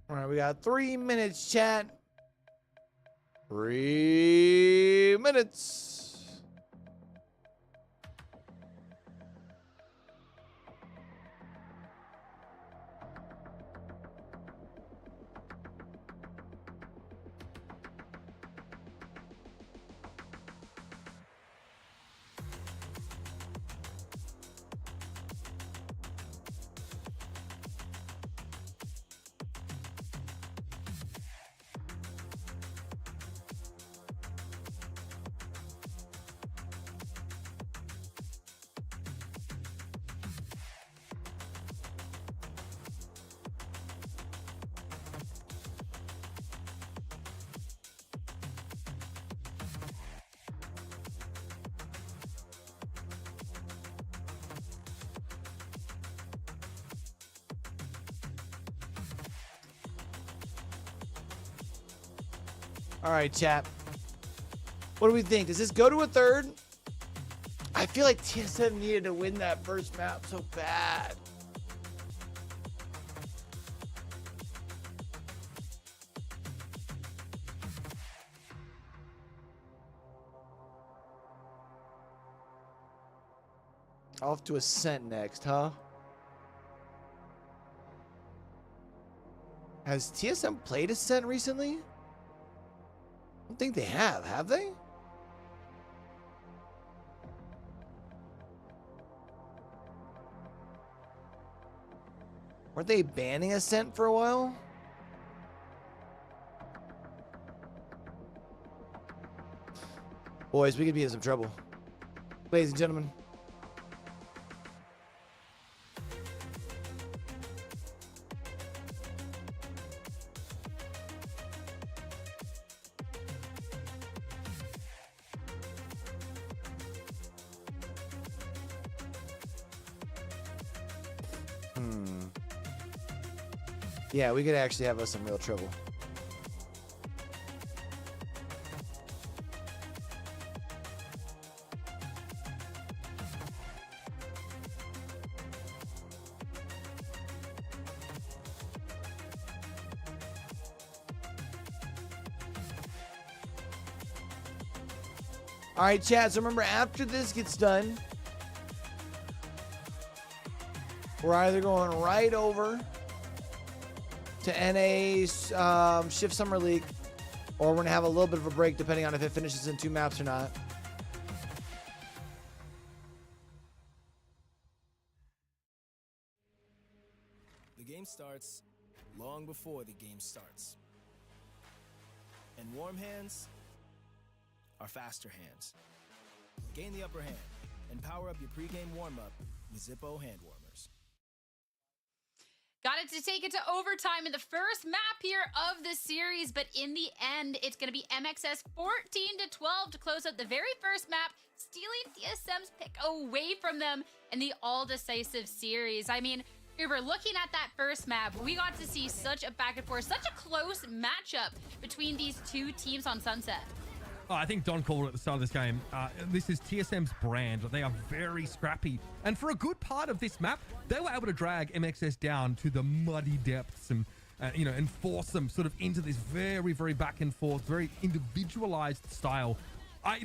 all right, we got 3 minutes, chat. 3 minutes. All right, chat. What do we think? Does this go to a third? I feel like TSM needed to win that first map so bad. Off to Ascent next, huh? Has TSM played Ascent recently? I don't think they have they? Weren't they banning Ascent for a while? Boys, we could be in some trouble. Ladies and gentlemen. Yeah, we could actually have us some real trouble. All right, chat. So remember, after this gets done, we're either going right over to NA's Shift Summer League, or we're going to have a little bit of a break depending on if it finishes in 2 maps or not. The game starts long before the game starts. And warm hands are faster hands. Gain the upper hand and power up your pregame warm-up with Zippo hand warmers. Got it to take it to overtime in the first map here of the series, but in the end, it's going to be MXS 14-12 to close out the very first map, stealing TSM's pick away from them in the all-decisive series. I mean, we were looking at that first map. We got to see such a back and forth, such a close matchup between these two teams on Sunset. Oh, I think Don called it at the start of this game. This is TSM's brand. They are very scrappy. And for a good part of this map, they were able to drag MXS down to the muddy depths and, and force them sort of into this very, very back and forth, very individualized style.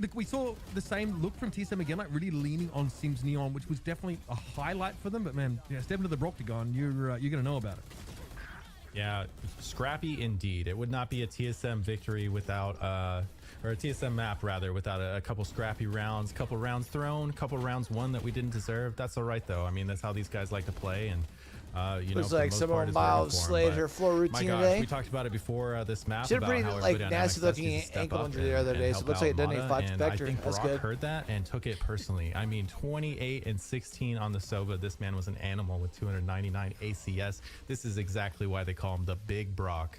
Look, we saw the same look from TSM again, like really leaning on Sims Neon, which was definitely a highlight for them. But man, yeah, step into the Broctagon, you're going to know about it. Yeah, scrappy indeed. It would not be a TSM victory without, or a TSM map rather, without a couple scrappy rounds, couple rounds thrown, couple rounds won that we didn't deserve. That's all right though. I mean, that's how these guys like to play, and looks like Simone Biles slayed her floor routine today. We talked about it before this map. She had a pretty nasty looking ankle injury the other day, so it looks like it didn't affect her. That's Brock good. Heard that and took it personally. I mean, 28 and 16 on the Sova. This man was an animal with 299 ACS. This is exactly why they call him the Big Brock.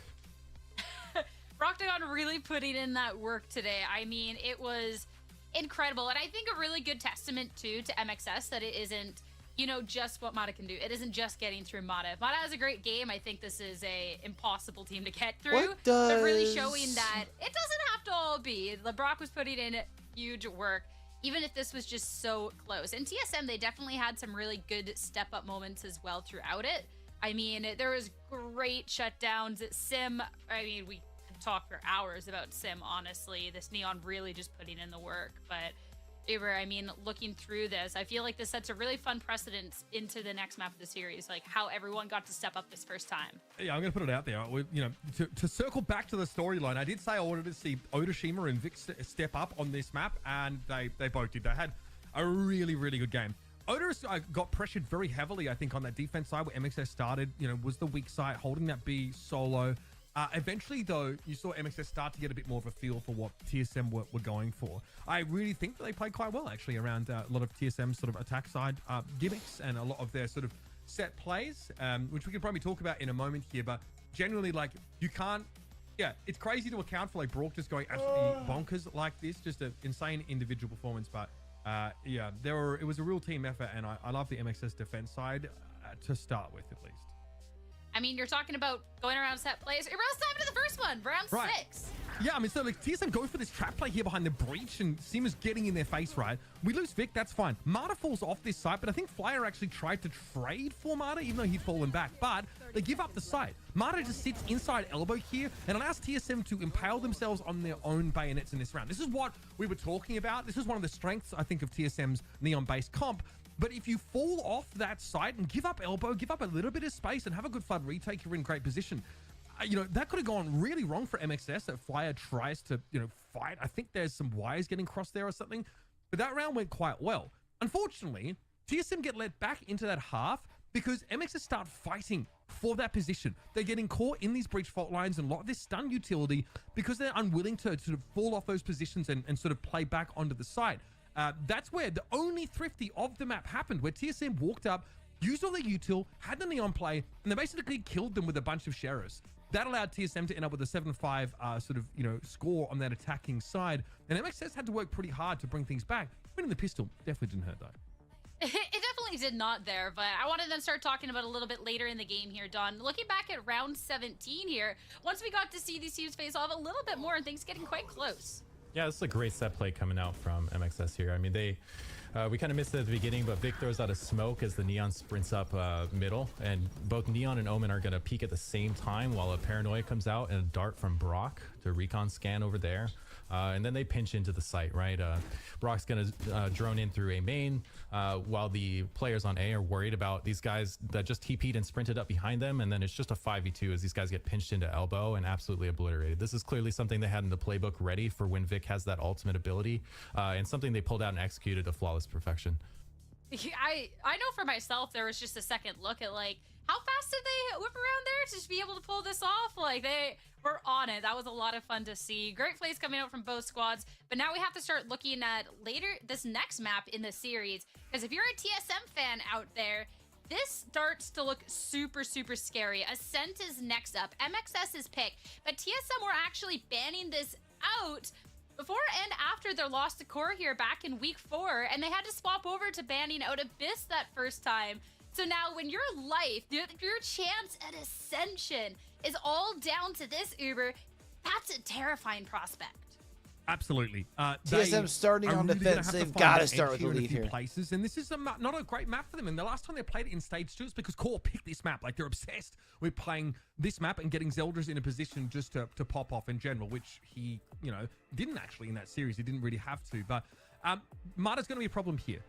Broctagon really putting in that work today. I mean, it was incredible, and I think a really good testament too to MXS that it isn't, just what Mata can do. It isn't just getting through Mata. If Mata has a great game, I think this is a impossible team to get through. They're really showing that it doesn't have to all be. LeBrock was putting in huge work, even if this was just so close. And TSM, they definitely had some really good step-up moments as well throughout it. I mean, there was great shutdowns at Sim. I mean, we could talk for hours about Sim, honestly. This Neon really just putting in the work, but looking through this, I feel like this sets a really fun precedence into the next map of the series, like how everyone got to step up this first time. Yeah, I'm going to put it out there. To circle back to the storyline, I did say I wanted to see Odashima and Vic step up on this map, and they both did. They had a really, really good game. Oda got pressured very heavily, I think, on that defense side where MXS started, was the weak side, holding that B solo. Eventually, though, you saw MXS start to get a bit more of a feel for what TSM were going for. I really think that they played quite well, actually, around a lot of TSM's sort of attack side gimmicks and a lot of their sort of set plays, which we can probably talk about in a moment here. But generally, like, you can't... Yeah, it's crazy to account for, like, Brock just going absolutely bonkers like this. Just an insane individual performance. But, yeah, it was a real team effort, and I love the MXS defense side to start with, at least. I mean, you're talking about going around set plays. It rolls time to the first one, round 6. Yeah, I mean, so like TSM go for this trap play here behind the breach, and Sima's getting in their face, right? We lose Vic, that's fine. Mata falls off this site, but I think Flyer actually tried to trade for Mata, even though he'd fallen back. But they give up the site. Mata just sits inside elbow here and allows TSM to impale themselves on their own bayonets in this round. This is what we were talking about. This is one of the strengths, I think, of TSM's Neon-based comp. But if you fall off that site and give up elbow, give up a little bit of space and have a good flood retake, you're in great position. That could have gone really wrong for MXS. That Flyer tries to, fight. I think there's some wires getting crossed there or something. But that round went quite well. Unfortunately, TSM get let back into that half because MXS start fighting for that position. They're getting caught in these breach fault lines and a lot of this stun utility because they're unwilling to sort of fall off those positions and sort of play back onto the side. That's where the only thrifty of the map happened, where TSM walked up, used all their util, had the Neon play, and they basically killed them with a bunch of sheriffs. That allowed TSM to end up with a 7-5 score on that attacking side. And MXS had to work pretty hard to bring things back. Winning the pistol definitely didn't hurt, though. It definitely definitely did not there, but I wanted to start talking about a little bit later in the game here, Don. Looking back at round 17 here, once we got to see these teams face off a little bit more and things getting quite close. Yeah, this is a great set play coming out from MXS here. I mean, we kind of missed it at the beginning, but Vic throws out a smoke as the Neon sprints up middle, and both Neon and Omen are going to peek at the same time while a Paranoia comes out and a dart from Brock to recon scan over there. And then they pinch into the site, right? Brock's going to drone in through A main, while the players on A are worried about these guys that just TP'd and sprinted up behind them. And then it's just a 5v2 as these guys get pinched into elbow and absolutely obliterated. This is clearly something they had in the playbook ready for when Vic has that ultimate ability, and something they pulled out and executed to flawless perfection. I know for myself, there was just a second look at like, how fast did they whip around there to just be able to pull this off? Like, they were on it. That was a lot of fun to see. Great plays coming out from both squads. But now we have to start looking at later this next map in the series. Because if you're a TSM fan out there, this starts to look super, super scary. Ascent is next up. MXS is picked. But TSM were actually banning this out before and after their loss to Core here back in week 4. And they had to swap over to banning out Abyss that first time. So now when your life, your chance at ascension is all down to this Uber, that's a terrifying prospect. Absolutely. TSM starting on defense, they've got to start with the lead here. Places, and this is not a great map for them. And the last time they played it in stage 2, it's because Core picked this map. Like, they're obsessed with playing this map and getting Zeldris in a position just to pop off in general, which he, didn't actually in that series. He didn't really have to. But Marta's going to be a problem here.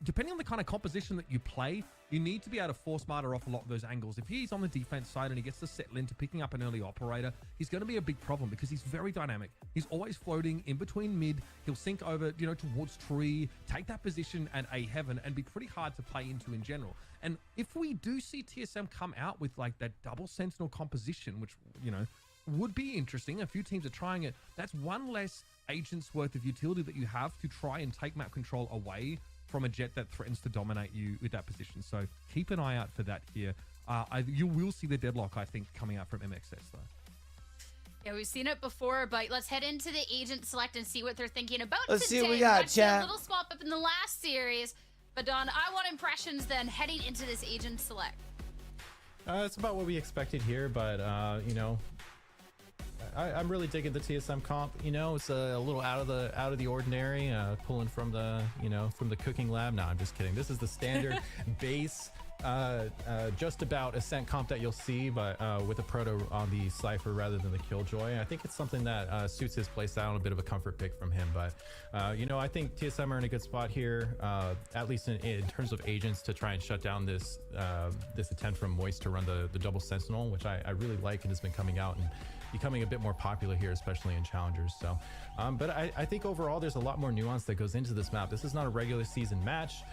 Depending on the kind of composition that you play, you need to be able to force Marta off a lot of those angles. If he's on the defense side and he gets to settle into picking up an early operator, he's going to be a big problem because he's very dynamic. He's always floating in between mid. He'll sink over, towards tree, take that position at A heaven and be pretty hard to play into in general. And if we do see TSM come out with like that double sentinel composition, which, would be interesting. A few teams are trying it. That's one less agent's worth of utility that you have to try and take map control away from a jet that threatens to dominate you with that position. So keep an eye out for that here. You will see the deadlock, I think, coming out from MXS, though. Yeah, we've seen it before, but let's head into the agent select and see what they're thinking about Let's today. see what we got, chat. A little swap up in the last series. But Don, I want impressions then heading into this agent select. It's about what we expected here, but, I'm really digging the TSM comp. It's a little out of the ordinary, pulling from the from the cooking lab. No, I'm just kidding. This is the standard base, just about Ascent comp that you'll see, but with a proto on the Cypher rather than the Killjoy. I think it's something that suits his playstyle and a bit of a comfort pick from him. But I think TSM are in a good spot here, at least in terms of agents to try and shut down this attempt from Moist to run the double sentinel, which I really like and has been coming out and becoming a bit more popular here, especially in challengers. So but I think overall there's a lot more nuance that goes into this map. This is not a regular season match.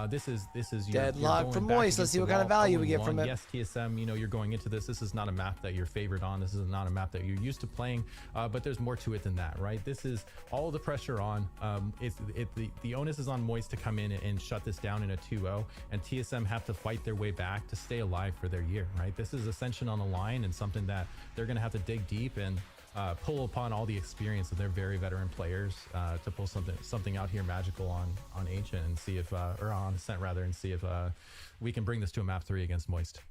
This is deadlock from Moist. Let's see what kind of value we get from it. Yes, TSM, you're going into this is not a map that you're favored on. This is not a map that you're used to playing, but there's more to it than that, right? This is all the pressure on. The onus is on Moist to come in and shut this down in a 2-0, and TSM have to fight their way back to stay alive for their year, right? This is Ascension on the line and something that they're going to have to dig deep and pull upon all the experience of their very veteran players to pull something out here magical on Ancient and see if, or on Ascent rather, and see if we can bring this to a map 3 against Moist.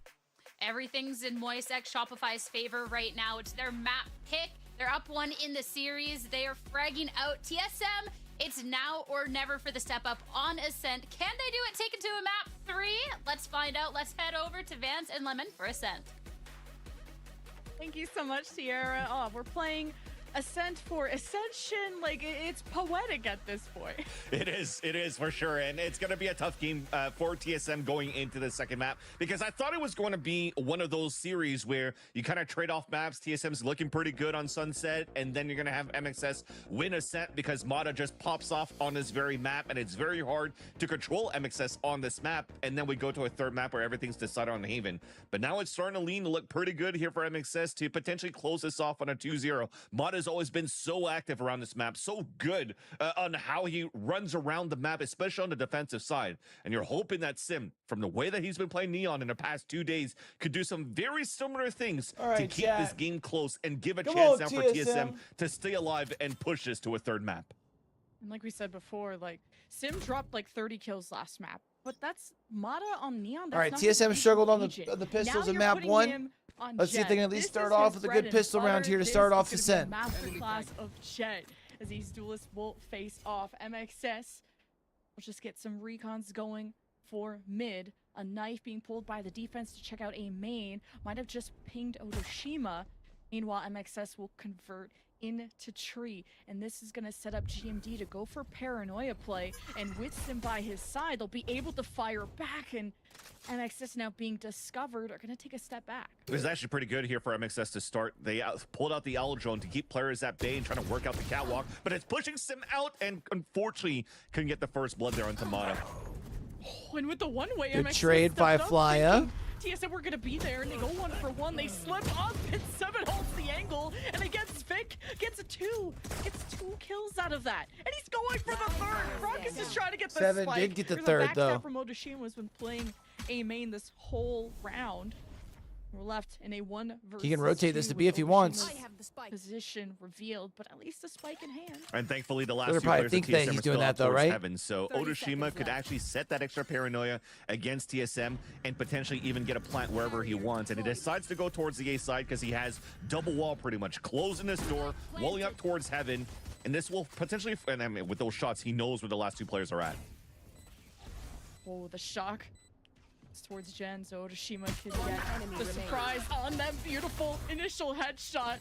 Everything's in Moist X Shopify's favor right now. It's their map pick. They're up 1 in the series. They are fragging out TSM. It's now or never for the step up on Ascent. Can they do it? Take it to a map 3? Let's find out. Let's head over to Vance and Lemon for Ascent. Thank you so much, Sierra. Oh, we're playing Ascent for Ascension. Like, it's poetic at this point. It is for sure. And it's going to be a tough game for TSM going into the second map, because I thought it was going to be one of those series where you kind of trade off maps. TSM's looking pretty good on Sunset, and then you're going to have MXS win Ascent because Mata just pops off on this very map, and it's very hard to control MXS on this map. And then we go to a third map where everything's decided on Haven. But now it's starting to look pretty good here for MXS to potentially close this off on a 2-0. Mata's always been so active around this map, so good on how he runs around the map, especially on the defensive side. And you're hoping that Sim, from the way that he's been playing Neon in the past 2 days, could do some very similar things to keep this game close and give a chance now for TSM to stay alive and push this to a third map. And like we said before, like, Sim dropped like 30 kills last map. but that's Mata on Neon. All right, TSM struggled on the pistols in map 1. Let's see if they can at least start off with a good pistol round here to start off the Sen. Masterclass of Jet as these duelists will face off. MXS will just get some recons going for mid. A knife being pulled by the defense to check out a main. Might have just pinged Otoshima. Meanwhile, MXS will convert into tree, and this is going to set up GMD to go for paranoia play, and with Sim by his side, they'll be able to fire back, and MXS now being discovered are going to take a step back. It was actually pretty good here for MXS to start. They pulled out the Owl Drone to keep players at bay and trying to work out the catwalk, but it's pushing Sim out, and unfortunately couldn't get the first blood there on Tamada. Oh, and with the one-way, Good MXS trade by Flya. TSM were gonna be there, and they go 1-for-1. They slip up, and 7 holds the angle, and against Vic gets a 2. Gets 2 kills out of that, and he's going for the third. Ruckus is trying to get the 7 spike. did get the There's third, a though. from Otoshima has been playing A main this whole round. We're left in a 1 versus He can rotate this 2 to B if he wants. Position revealed, but at least the spike in hand. And thankfully, the last They'll two probably players think of that TSM he's are doing still that out though, towards right? heaven. So Otoshima could actually set that extra paranoia against TSM and potentially even get a plant wherever he wants. And he decides to go towards the A side because he has double wall pretty much, closing this door, walling up towards heaven. And this will potentially, and I mean, with those shots, he knows where the last two players are at. Oh, the shock. Towards Jen, so Otoshima can get the surprise on that beautiful initial headshot.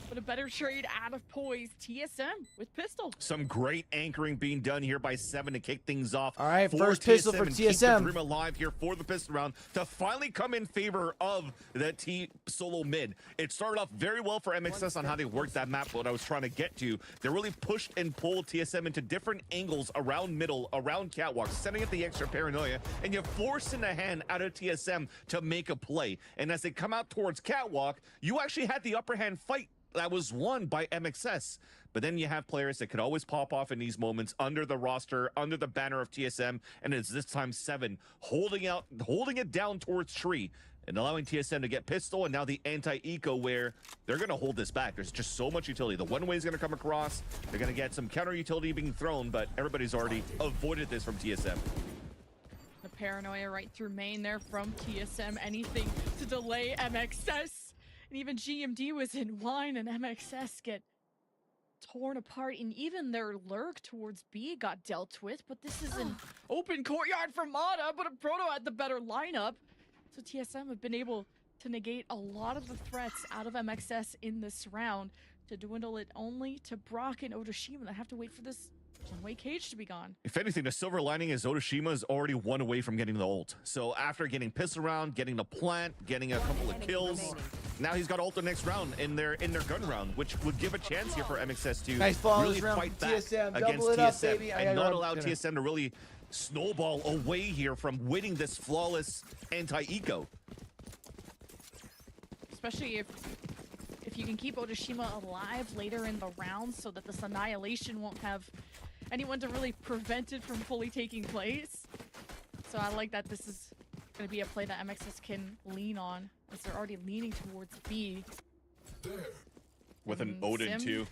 But a better trade out of poise. TSM with pistol. Some great anchoring being done here by 7 to kick things off. All right, for first pistol for and keep the TSM. dream alive here for the pistol round to finally come in favor of the T solo mid. It started off very well for MXS on how they worked that map. What I was trying to get to, they really pushed and pulled TSM into different angles around middle, around catwalk, setting up the extra paranoia, and you're forcing a hand out of TSM to make a play. And as they come out towards catwalk, you actually had the upper hand fight that was won by MXS. But then you have players that could always pop off in these moments under the roster, under the banner of TSM, and it's this time 7 holding it down towards tree and allowing TSM to get pistol, and now the anti-eco where they're going to hold this back. There's just so much utility. The one-way is going to come across. They're going to get some counter utility being thrown, but everybody's already avoided this from TSM. The paranoia right through main there from TSM. Anything to delay MXS. And even GMD was in line, and MXS get torn apart, and even their lurk towards B got dealt with. But this is an open courtyard for Mata, but a Proto had the better lineup. So TSM have been able to negate a lot of the threats out of MXS in this round to dwindle it only to Brock and Otoshima that have to wait for this one-way cage to be gone. If anything, the silver lining is Otoshima is already 1 away from getting the ult. So after getting pistol round, getting the plant, getting a couple of kills, now he's got ult the next round in their gun round, which would give a chance here for MXS to really fight back TSM. against Double it up, TSM baby. and not allow TSM to really snowball away here from winning this flawless anti-eco. Especially if you can keep Otoshima alive later in the round so that this annihilation won't have anyone to really prevent it from fully taking place. So I like that this is going to be a play that MXS can lean on as they're already leaning towards B. With an Odin too.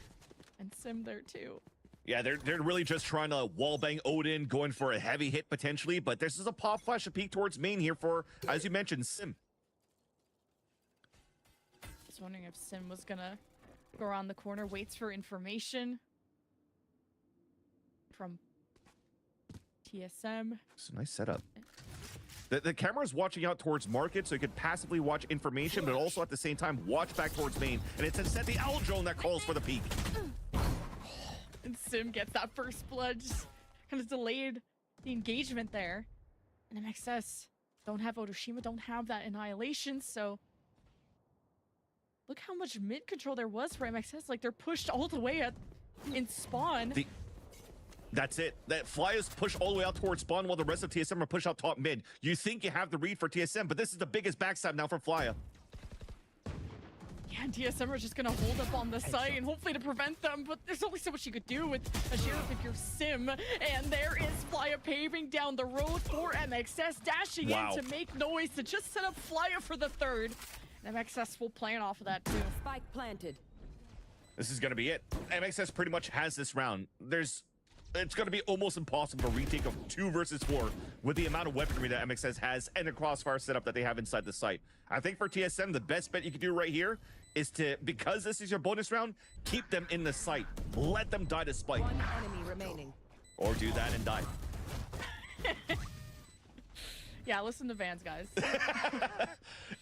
And Sim there too. Yeah, they're really just trying to wallbang Odin, going for a heavy hit potentially, but this is a pop flash, a peek towards main here for, as you mentioned, Sim. Just wondering if Sim was gonna go around the corner, waits for information from TSM. It's a nice setup. The camera's watching out towards market, so you could passively watch information, but also at the same time watch back towards main. And it's instead the Owl Drone that calls for the peak. And Sim gets that first blood, just kind of delayed the engagement there. And MXS don't have Otoshima, don't have that annihilation, so look how much mid control there was for MXS. Like, they're pushed all the way in spawn. That's it. That Fly is pushed all the way out towards spawn while the rest of TSM are pushed out top mid. You think you have the read for TSM, but this is the biggest backstab now for Flya. Yeah, and TSM are just gonna hold up on the site and hopefully to prevent them, but there's only so much you could do with a sheriff if you're Sim. And there is Flya paving down the road for MXS, dashing in to make noise to just set up Flya for the third. And MXS will plan off of that too. Spike planted. This is gonna be it. MXS pretty much has this round. There's it's going to be almost impossible to retake a 2 versus 4 with the amount of weaponry that MXS has and the crossfire setup that they have inside the site. I think for TSM, the best bet you can do right here is to, because this is your bonus round, keep them in the site. Let them die to spike. One enemy remaining. Or do that and die. Yeah, listen to Vans, guys.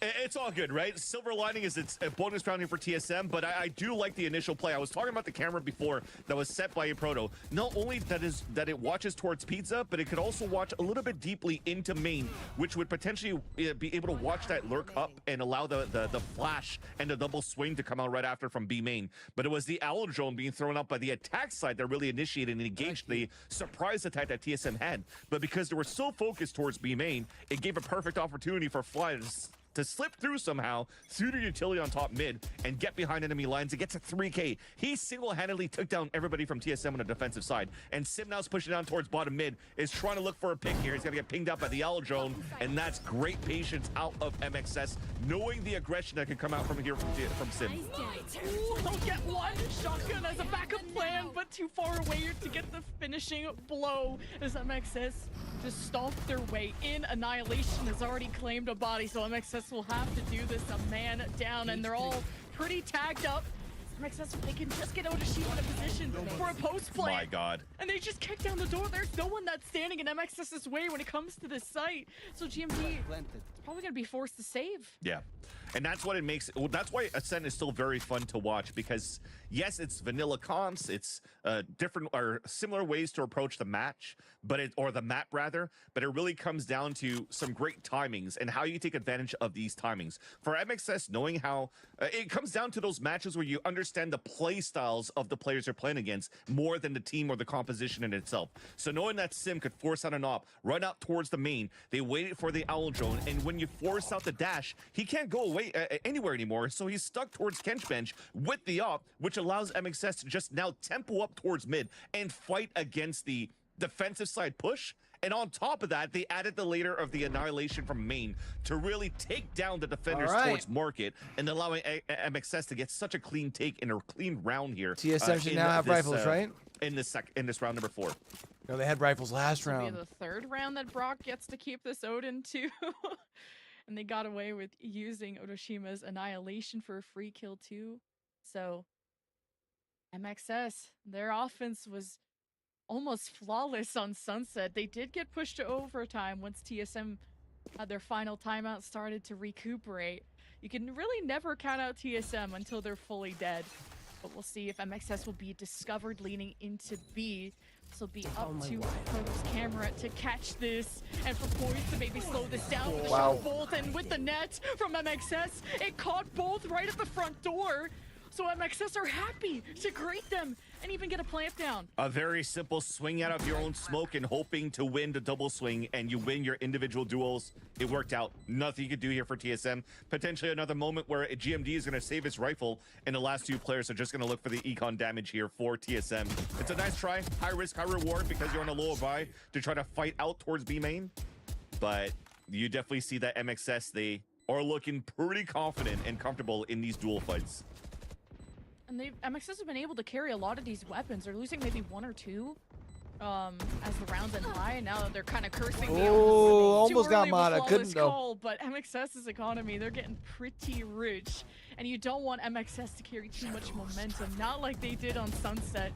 It's all good, right? Silver lining is it's a bonus round here for TSM, but I do like the initial play. I was talking about the camera before that was set by a proto. Not only that it watches towards Pizza, but it could also watch a little bit deeply into main, which would potentially be able to watch that lurk up and allow the flash and the double swing to come out right after from B main. But it was the owl drone being thrown up by the attack side that really initiated and engaged the surprise attack that TSM had. But because they were so focused towards B main, it gave a perfect opportunity for Fly to slip through somehow through the utility on top mid and get behind enemy lines and get to 3K. He single-handedly took down everybody from TSM on the defensive side. And Sim now's pushing down towards bottom mid, is trying to look for a pick here. He's gonna get pinged out by the owl drone, and that's great patience out of MXS, knowing the aggression that could come out from here from Sim. Ooh, he'll get one shotgun as a backup plan, but too far away to get the finishing blow as MXS just stomped their way in. Annihilation has already claimed a body, so MXS will have to do this a man down, and they're all pretty tagged up. MXS, they can just get Otoshima in a position for a post play. My God. And they just kick down the door. There's no one that's standing in MXS's way when it comes to this site. So GMD is probably going to be forced to save. Yeah. And that's what it makes. Well, that's why Ascent is still very fun to watch, because yes, it's vanilla comps, it's different or similar ways to approach the match, or the map rather. But it really comes down to some great timings and how you take advantage of these timings. For MXS, knowing how it comes down to those matches where you understand the play styles of the players you're playing against more than the team or the composition in itself. So knowing that Sim could force out an op, run out towards the main, they waited for the owl drone, and when you force out the dash, he can't go away anywhere anymore, so he's stuck towards Kench bench with the op, which allows MXS to just now tempo up towards mid and fight against the defensive side push. And on top of that, they added the later of the annihilation from main to really take down the defenders towards market and allowing MXS to get such a clean take in a clean round here. TSM should now have rifles, right? In this round number 4. No, they had rifles last round. This will be the third round that Brock gets to keep this Odin too. And they got away with using Otoshima's annihilation for a free kill too. So MXS, their offense was almost flawless on Sunset. They did get pushed to overtime once TSM had their final timeout started to recuperate. You can really never count out TSM until they're fully dead. But we'll see if MXS will be discovered leaning into B. This will be up to Proto's camera to catch this, and for Poise to maybe slow this down with a short bolt, and with the net from MXS, it caught both right at the front door. So MXS are happy to greet them and even get a plant down. A very simple swing out of your own smoke and hoping to win the double swing, and you win your individual duels. It worked out. Nothing you could do here for TSM. Potentially another moment where GMD is going to save his rifle, and the last two players are just going to look for the econ damage here for TSM. It's a nice try. High risk, high reward, because you're on a lower buy to try to fight out towards B main. But you definitely see that MXS, they are looking pretty confident and comfortable in these duel fights. And MXS has been able to carry a lot of these weapons. They're losing maybe 1 or 2 as the rounds end high, and now they're kind of cursing me. Oh, almost got Mata. Couldn't though. But MXS's economy, they're getting pretty rich, and you don't want MXS to carry too much momentum. Not like they did on Sunset,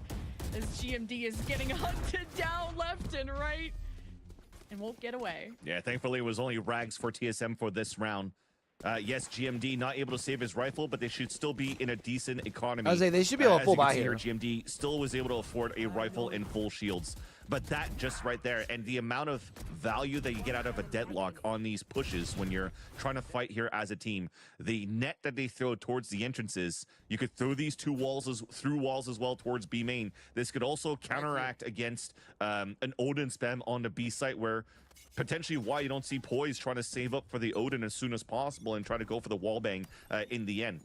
as GMD is getting hunted down left and right and won't get away. Yeah, thankfully it was only rags for TSM for this round. Yes, GMD not able to save his rifle, but they should still be in a decent economy. I was saying they should be able to full buy here. GMD still was able to afford a rifle and full shields. But that just right there, and the amount of value that you get out of a deadlock on these pushes when you're trying to fight here as a team, the net that they throw towards the entrances, you could throw these through walls as well towards B main. This could also counteract against an Odin spam on the B site, where potentially why you don't see Poise trying to save up for the Odin as soon as possible and try to go for the wall bang in the end.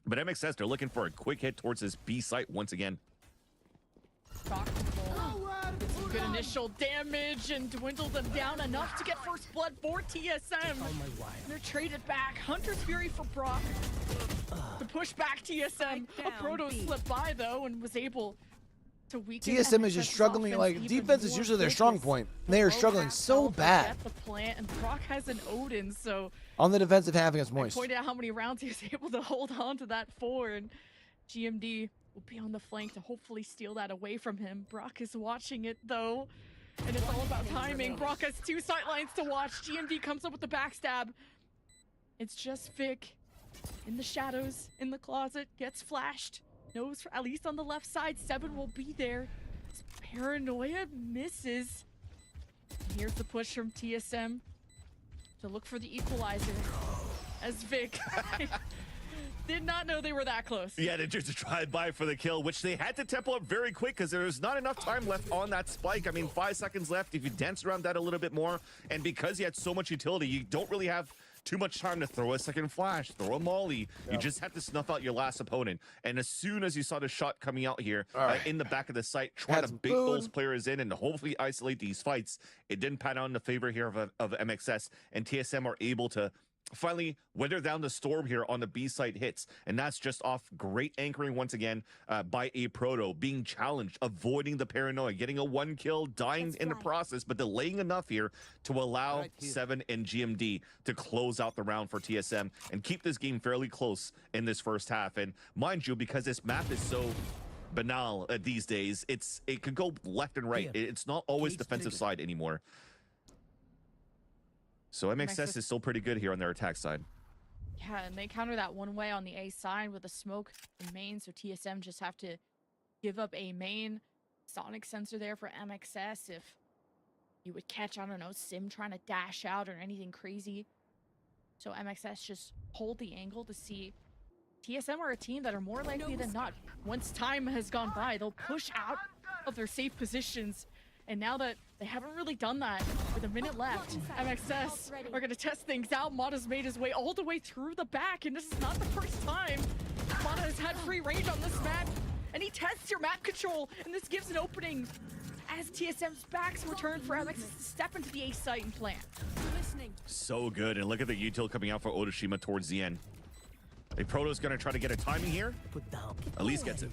But MXS, they're looking for a quick hit towards this B site once again. Some good initial damage and dwindle them down enough to get first blood for TSM. They're traded back. Hunter's Fury for Brock to push back TSM. A Proto slipped by though and was able to weaken TSM is just struggling. Like, defense is usually their strong point. They are struggling so bad. The plant, and Brock has an Odin, so on the defensive half against Moist. Pointed out how many rounds he was able to hold on to that for, and GMD will be on the flank to hopefully steal that away from him. Brock is watching it though, and it's all about timing. Brock has 2 sight lines to watch. GMD comes up with the backstab. It's just Vic in the shadows, in the closet, gets flashed. Knows at least on the left side, 7 will be there. Paranoia misses. And here's the push from TSM to look for the equalizer as Vic did not know they were that close. Yeah, they just tried by for the kill, which they had to tempo up very quick because there's not enough time left on that spike. I mean, 5 seconds left. If you dance around that a little bit more, and because he had so much utility, you don't really have too much time to throw a second flash, throw a molly. You just have to snuff out your last opponent. And as soon as you saw the shot coming out here in the back of the site, trying to bait those players in and hopefully isolate these fights, it didn't pan out in the favor here of MXS, and TSM are able to finally weather down the storm here on the B side hits, and that's just off great anchoring once again by a Proto, being challenged, avoiding the paranoia, getting a 1 kill, dying in the process, but delaying enough here to allow 7 and GMD to close out the round for TSM and keep this game fairly close in this first half. And mind you, because this map is so banal these days, it could go left and right. It's not always defensive side anymore. So MXS is still pretty good here on their attack side. Yeah, and they counter that one way on the A side with a smoke in main, so TSM just have to give up a main sonic sensor there for MXS if you would catch, I don't know, Sim trying to dash out or anything crazy. So MXS just hold the angle to see. TSM are a team that are more likely than not, once time has gone by, they'll push out of their safe positions. And now that they haven't really done that with a minute left, MXS are going to test things out. Mata's made his way all the way through the back, and this is not the first time Mata has had free range on this map. And he tests your map control, and this gives an opening as TSM's backs return for MXS to step into the A site and plant. So good, and look at the util coming out for Otoshima towards the end. A Proto's going to try to get a timing here. Elise gets it.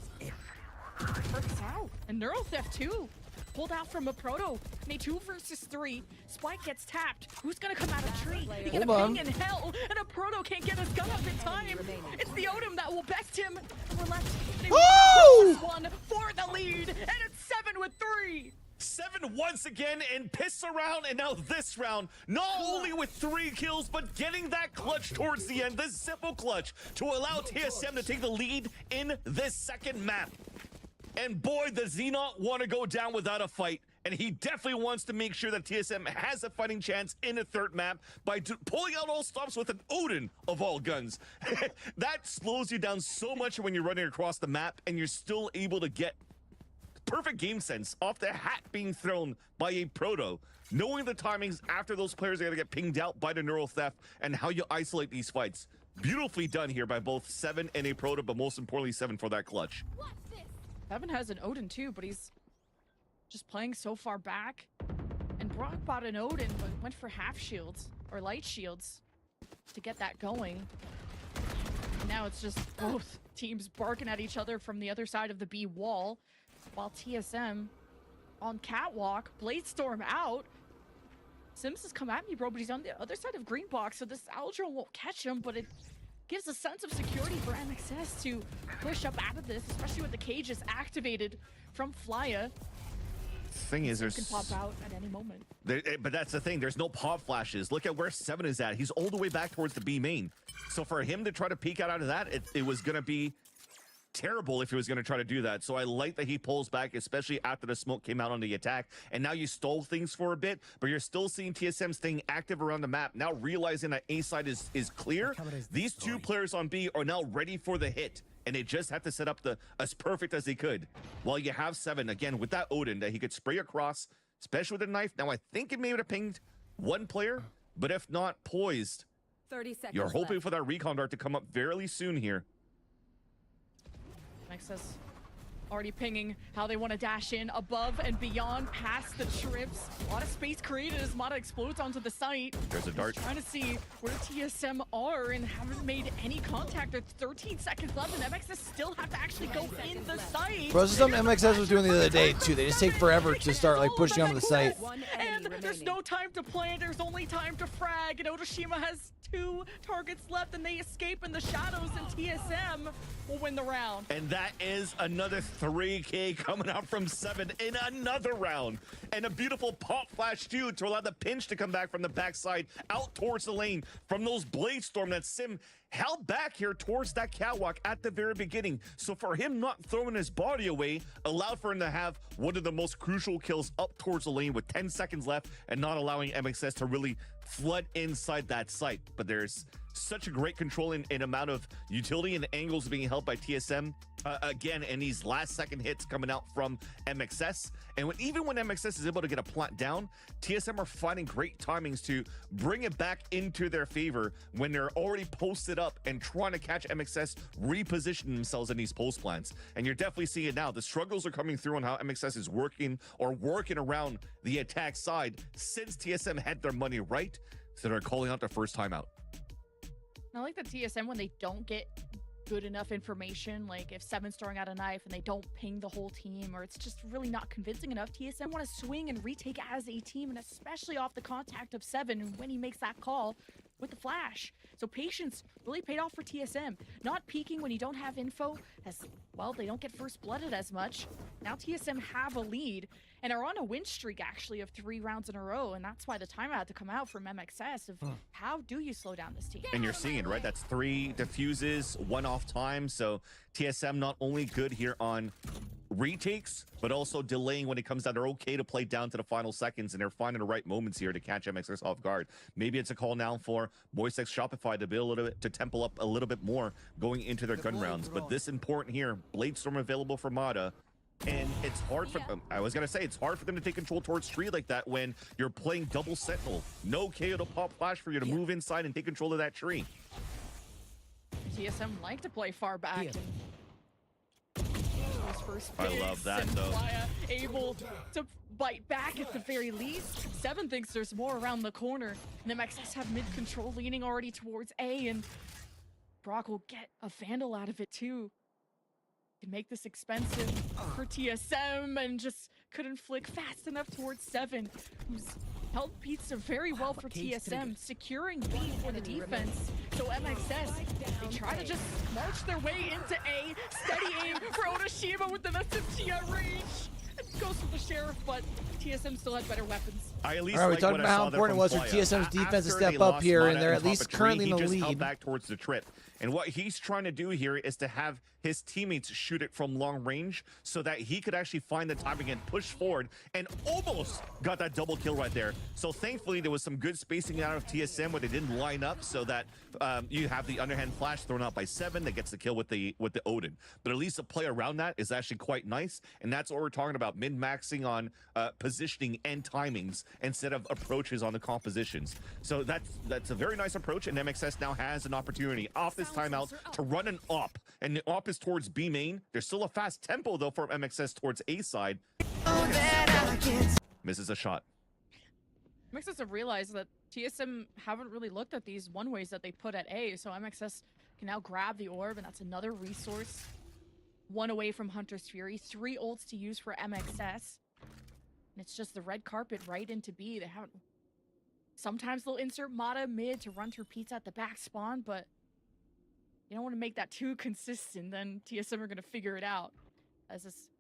Works out. And Neural Theft too. Pulled out from a Proto. Made 2 versus 3. Spike gets tapped. Who's gonna come out of tree? They get a ping in hell, and a Proto can't get his gun up in time. It's the Odom that will best him. And we're left. One for the lead, and it's 7 with 3. 7 once again and piss around, and now this round, not only with 3 kills, but getting that clutch towards the end, this simple clutch to allow TSM to take the lead in this second map. And boy, does he not want to go down without a fight. And he definitely wants to make sure that TSM has a fighting chance in the third map by pulling out all stops with an Odin of all guns. That slows you down so much when you're running across the map and you're still able to get perfect game sense off the hat being thrown by a Proto. Knowing the timings after those players are going to get pinged out by the neural theft and how you isolate these fights. Beautifully done here by both 7 and a Proto, but most importantly 7 for that clutch. 7 has an Odin too, but he's just playing so far back. And Brock bought an Odin, but went for half shields, or light shields, to get that going. And now it's just both teams barking at each other from the other side of the B wall, while TSM on catwalk, Bladestorm out. Sims has come at me, bro, but he's on the other side of green box, so this Aldro won't catch him, but it gives a sense of security for MXS to push up out of this, especially with the cages activated from Flya. Thing is, there's can pop out at any moment. But that's the thing. There's no pop flashes. Look at where 7 is at. He's all the way back towards the B main. So for him to try to peek out of that, it was going to be terrible if he was going to try to do that. So I like that he pulls back, especially after the smoke came out on the attack. And now you stole things for a bit, but you're still seeing TSM staying active around the map. Now realizing that A side is clear, these 2 players on B are now ready for the hit. And they just have to set up as perfect as they could. While you have 7, again, with that Odin, that he could spray across, especially with a knife. Now, I think it may have pinged 1 player, but if not, poised. 30 seconds You're hoping left. for that recon dart to come up fairly soon here. MXS already pinging how they want to dash in above and beyond past the trips. A lot of space created as Mata explodes onto the site. There's a dart. Trying to see where TSM are and haven't made any contact. There's 13 seconds left and MXS still have to actually go in the site. Bro, this is something MXS was doing the other day too. They just take forever to start like pushing onto the site. And there's no time to plan. There's only time to frag. And Otoshima has 2 targets left and they escape in the shadows and TSM will win the round. And that is another 3K coming out from 7 in another round. And a beautiful pop flash too to allow the pinch to come back from the backside out towards the lane from those Blade Storm that Sim held back here towards that catwalk at the very beginning. So for him not throwing his body away allowed for him to have one of the most crucial kills up towards the lane with 10 seconds left and not allowing MXS to really flood inside that site. But there's such a great control in amount of utility and angles being held by TSM again, and these last second hits coming out from MXS. And even when MXS is able to get a plant down, TSM are finding great timings to bring it back into their favor when they're already posted up and trying to catch MXS reposition themselves in these post plants. And you're definitely seeing it now. The struggles are coming through on how MXS is working around the attack side since TSM had their money right. So they're calling out their first time out. I like the TSM when they don't get good enough information, like if Seven's throwing out a knife and they don't ping the whole team, or it's just really not convincing enough. TSM want to swing and retake as a team, and especially off the contact of Seven when he makes that call with the flash. So patience really paid off for TSM. Not peeking when you don't have info, as well, they don't get first blooded as much. Now TSM have a lead and are on a win streak actually of 3 rounds in a row, and that's why the timeout had to come out from MXS of how do you slow down this team. And you're seeing it, right? That's 3 diffuses, 1 off time. So TSM not only good here on retakes, but also delaying when it comes down. They're okay to play down to the final seconds, and they're finding the right moments here to catch MXS off guard. Maybe it's a call now for Moisex Shopify to be a little bit, to temple up a little bit more going into their gun rounds. But this important here, Blade Storm available for Mata. And it's hard for I was gonna say it's hard for them to take control towards tree like that when you're playing double sentinel. No KO to pop flash for you to move inside and take control of that tree. TSM like to play far back. I love that though. Able to bite back at the very least. Seven thinks there's more around the corner. And MXS have mid control leaning already towards A, and Brock will get a Vandal out of it too. Can make this expensive for TSM and just couldn't flick fast enough towards Seven, who's held pizza very well for TSM, securing B for the defense. So MXS, they try to just march their way into A, steady aim for Otoshima with the SMG at range. It goes for the Sheriff, but TSM still had better weapons. All right, we talked about how important it was for TSM's defense to step up here, and they're at least currently in the lead. Held back towards the trip. And what he's trying to do here is to have his teammates shoot it from long range so that he could actually find the timing and push forward, and almost got that double kill right there. So thankfully there was some good spacing out of TSM where they didn't line up so that you have the underhand flash thrown out by Seven that gets the kill with the Odin. But at least the play around that is actually quite nice, and that's what we're talking about, min-maxing on positioning and timings instead of approaches on the compositions. So that's a very nice approach, and MXS now has an opportunity off this timeout to run an op, and the op is towards B main. There's still a fast tempo though for MXS towards A side. Misses a shot. MXS have realized that TSM haven't really looked at these one ways that they put at A, so MXS can now grab the orb, and that's another resource. 1 away from Hunter's Fury, 3 ults to use for MXS. And it's just the red carpet right into B. They haven't. Sometimes they'll insert Mata mid to run through pizza at the back spawn, but you don't want to make that too consistent, then TSM are going to figure it out. As this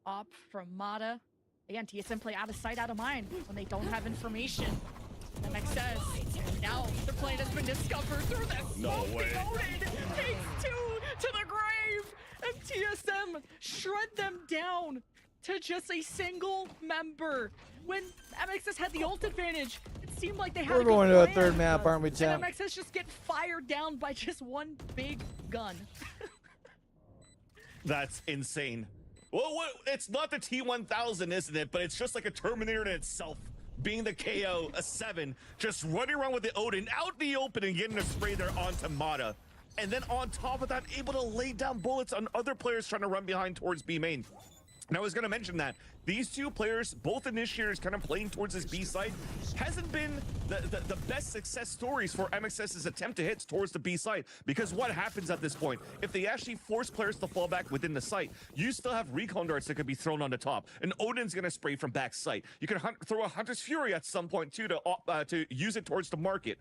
op from Mata. Again, TSM play out of sight, out of mind when they don't have information. MXS, now the plan has been discovered through this. No way. Takes 2 to the grave, and TSM shred them down to just a single member. When MXS had the ult advantage, it seemed like they had We're going to a third map, aren't we, champ? And MXS just get fired down by just one big gun. That's insane. Well, it's not the T-1000, isn't it? But it's just like a Terminator in itself. Being the KO, a 7, just running around with the Odin out in the open and getting a spray there onto Mata. And then on top of that, able to lay down bullets on other players trying to run behind towards B main. And I was going to mention that these two players, both initiators kind of playing towards this B site, hasn't been the best success stories for MXS's attempt to hit towards the B site. Because what happens at this point, if they actually force players to fall back within the site, you still have recon darts that could be thrown on the top. And Odin's going to spray from back site. You can throw a Hunter's Fury at some point too to use it towards the market.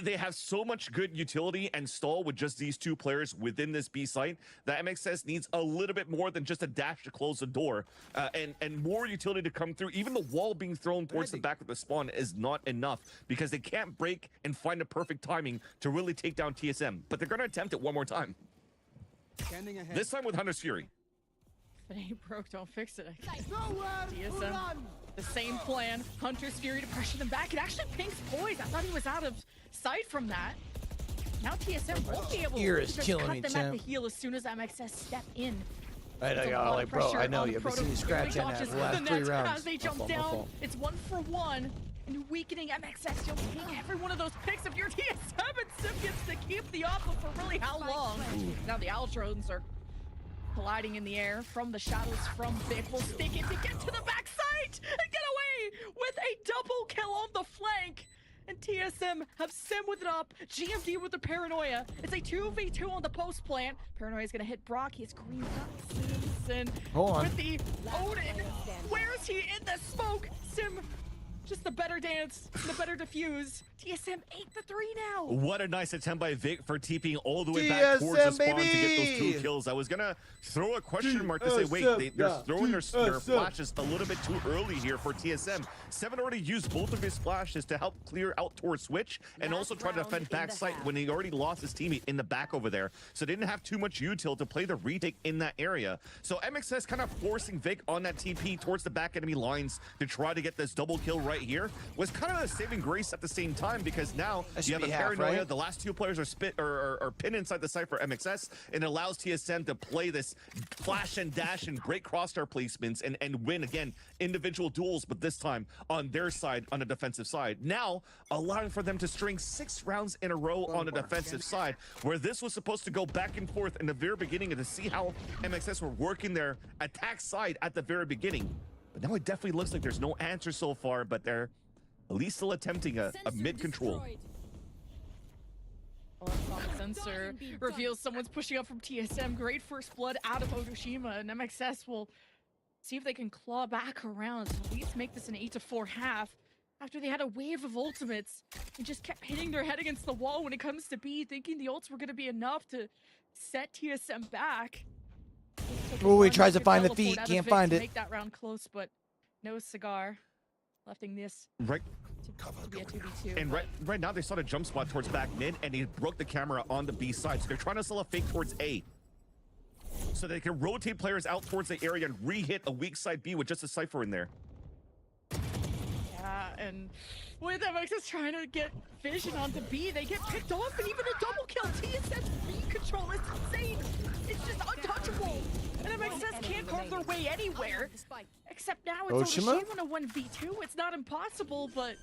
They have so much good utility and stall with just these two players within this B site that MXS needs a little bit more than just a dash to close the door and more utility to come through. Even the wall being thrown towards the back of the spawn is not enough because they can't break and find the perfect timing to really take down TSM. But they're going to attempt it one more time. This time with Hunter's Fury. If it ain't broke, don't fix it. TSM, the same plan. Hunter's Fury to pressure them back. It actually pings Poise. I thought he was out of sight from that. Now TSM won't be able to just cut them at the heel as soon as MXS step in. I know, like, bro, I know you, but see you scratching that the last 3 rounds. As they jump down, it's 1-for-1. And weakening MXS, you'll take every one of those picks if you're TSM, and Sim gets to keep the alpha for really how long? Now the Owl drones are colliding in the air from the shadows from Vic. Will stick it to get to the backside and get away with a double kill on the flank. And TSM have Sim with it up, GMD with the Paranoia. It's a 2v2 on the post plant. Paranoia's gonna hit Brock. He's greened up Simpson with the Odin. Where is he in the smoke? Sim, just the better dance, the better defuse. TSM 8-3 now. What a nice attempt by Vic for TPing all the way back towards the spawn to get those 2 kills. I was gonna throw a question mark to say, wait, they're throwing their flashes a little bit too early here for TSM. Seven already used both of his flashes to help clear out towards Switch and also try to defend backside when he already lost his teammate in the back over there. So they didn't have too much util to play the retake in that area. So MXS kind of forcing Vic on that TP towards the back enemy lines to try to get this double kill right here was kind of a saving grace at the same time, because now you have a Paranoia. Right? The last 2 players are pinned inside the site for MXS, and it allows TSM to play this flash and dash and great crosshair placements and win again individual duels, but this time on their side, on the defensive side. Now allowing for them to string 6 rounds in a row on the defensive side, where this was supposed to go back and forth in the very beginning and to see how MXS were working their attack side at the very beginning. But now it definitely looks like there's no answer so far, but they're at least still attempting a mid-control. Sensor reveals someone's pushing up from TSM. Great first blood out of Otoshima, and MXS will see if they can claw back around to at least make this an 8-4 half after they had a wave of ultimates and just kept hitting their head against the wall when it comes to B, thinking the ults were going to be enough to set TSM back. Oh, he tries to find the feet, can't find it. Make that round close, but no cigar. Lefting this to be a 2v2. And right now they saw the jump spot towards back mid, and he broke the camera on the B side. So they're trying to sell a fake towards A, so they can rotate players out towards the area and re-hit a weak side B with just a Cypher in there. Yeah, and with MXS trying to get vision onto B, they get picked off, and even a double kill. TSM's B control is insane. It's just untouchable. And MXS can't carve their way anywhere. Except now it's Otoshima in a 1v2. It's not impossible, but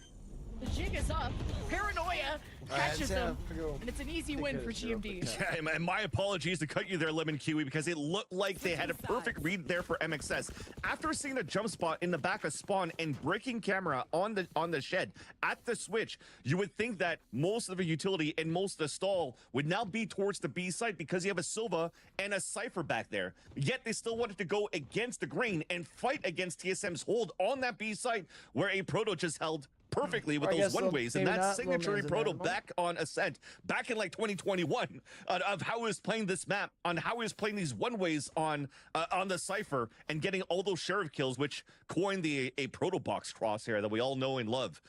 the jig is up. Paranoia catches them, and it's an easy win for GMD. Yeah, and my apologies to cut you there, Lemon Kiwi, because it looked like they had a perfect read there for MXS. After seeing the jump spot in the back of spawn and breaking camera on the shed at the switch, you would think that most of the utility and most of the stall would now be towards the B side because you have a Silva and a Cypher back there. Yet they still wanted to go against the grain and fight against TSM's hold on that B side, where a Proto just held perfectly with those one-ways, and that signature Proto back on Ascent back in like 2021 of how he was playing this map, on how he was playing these one-ways on the Cypher and getting all those sheriff kills, which coined a Proto box crosshair that we all know and love.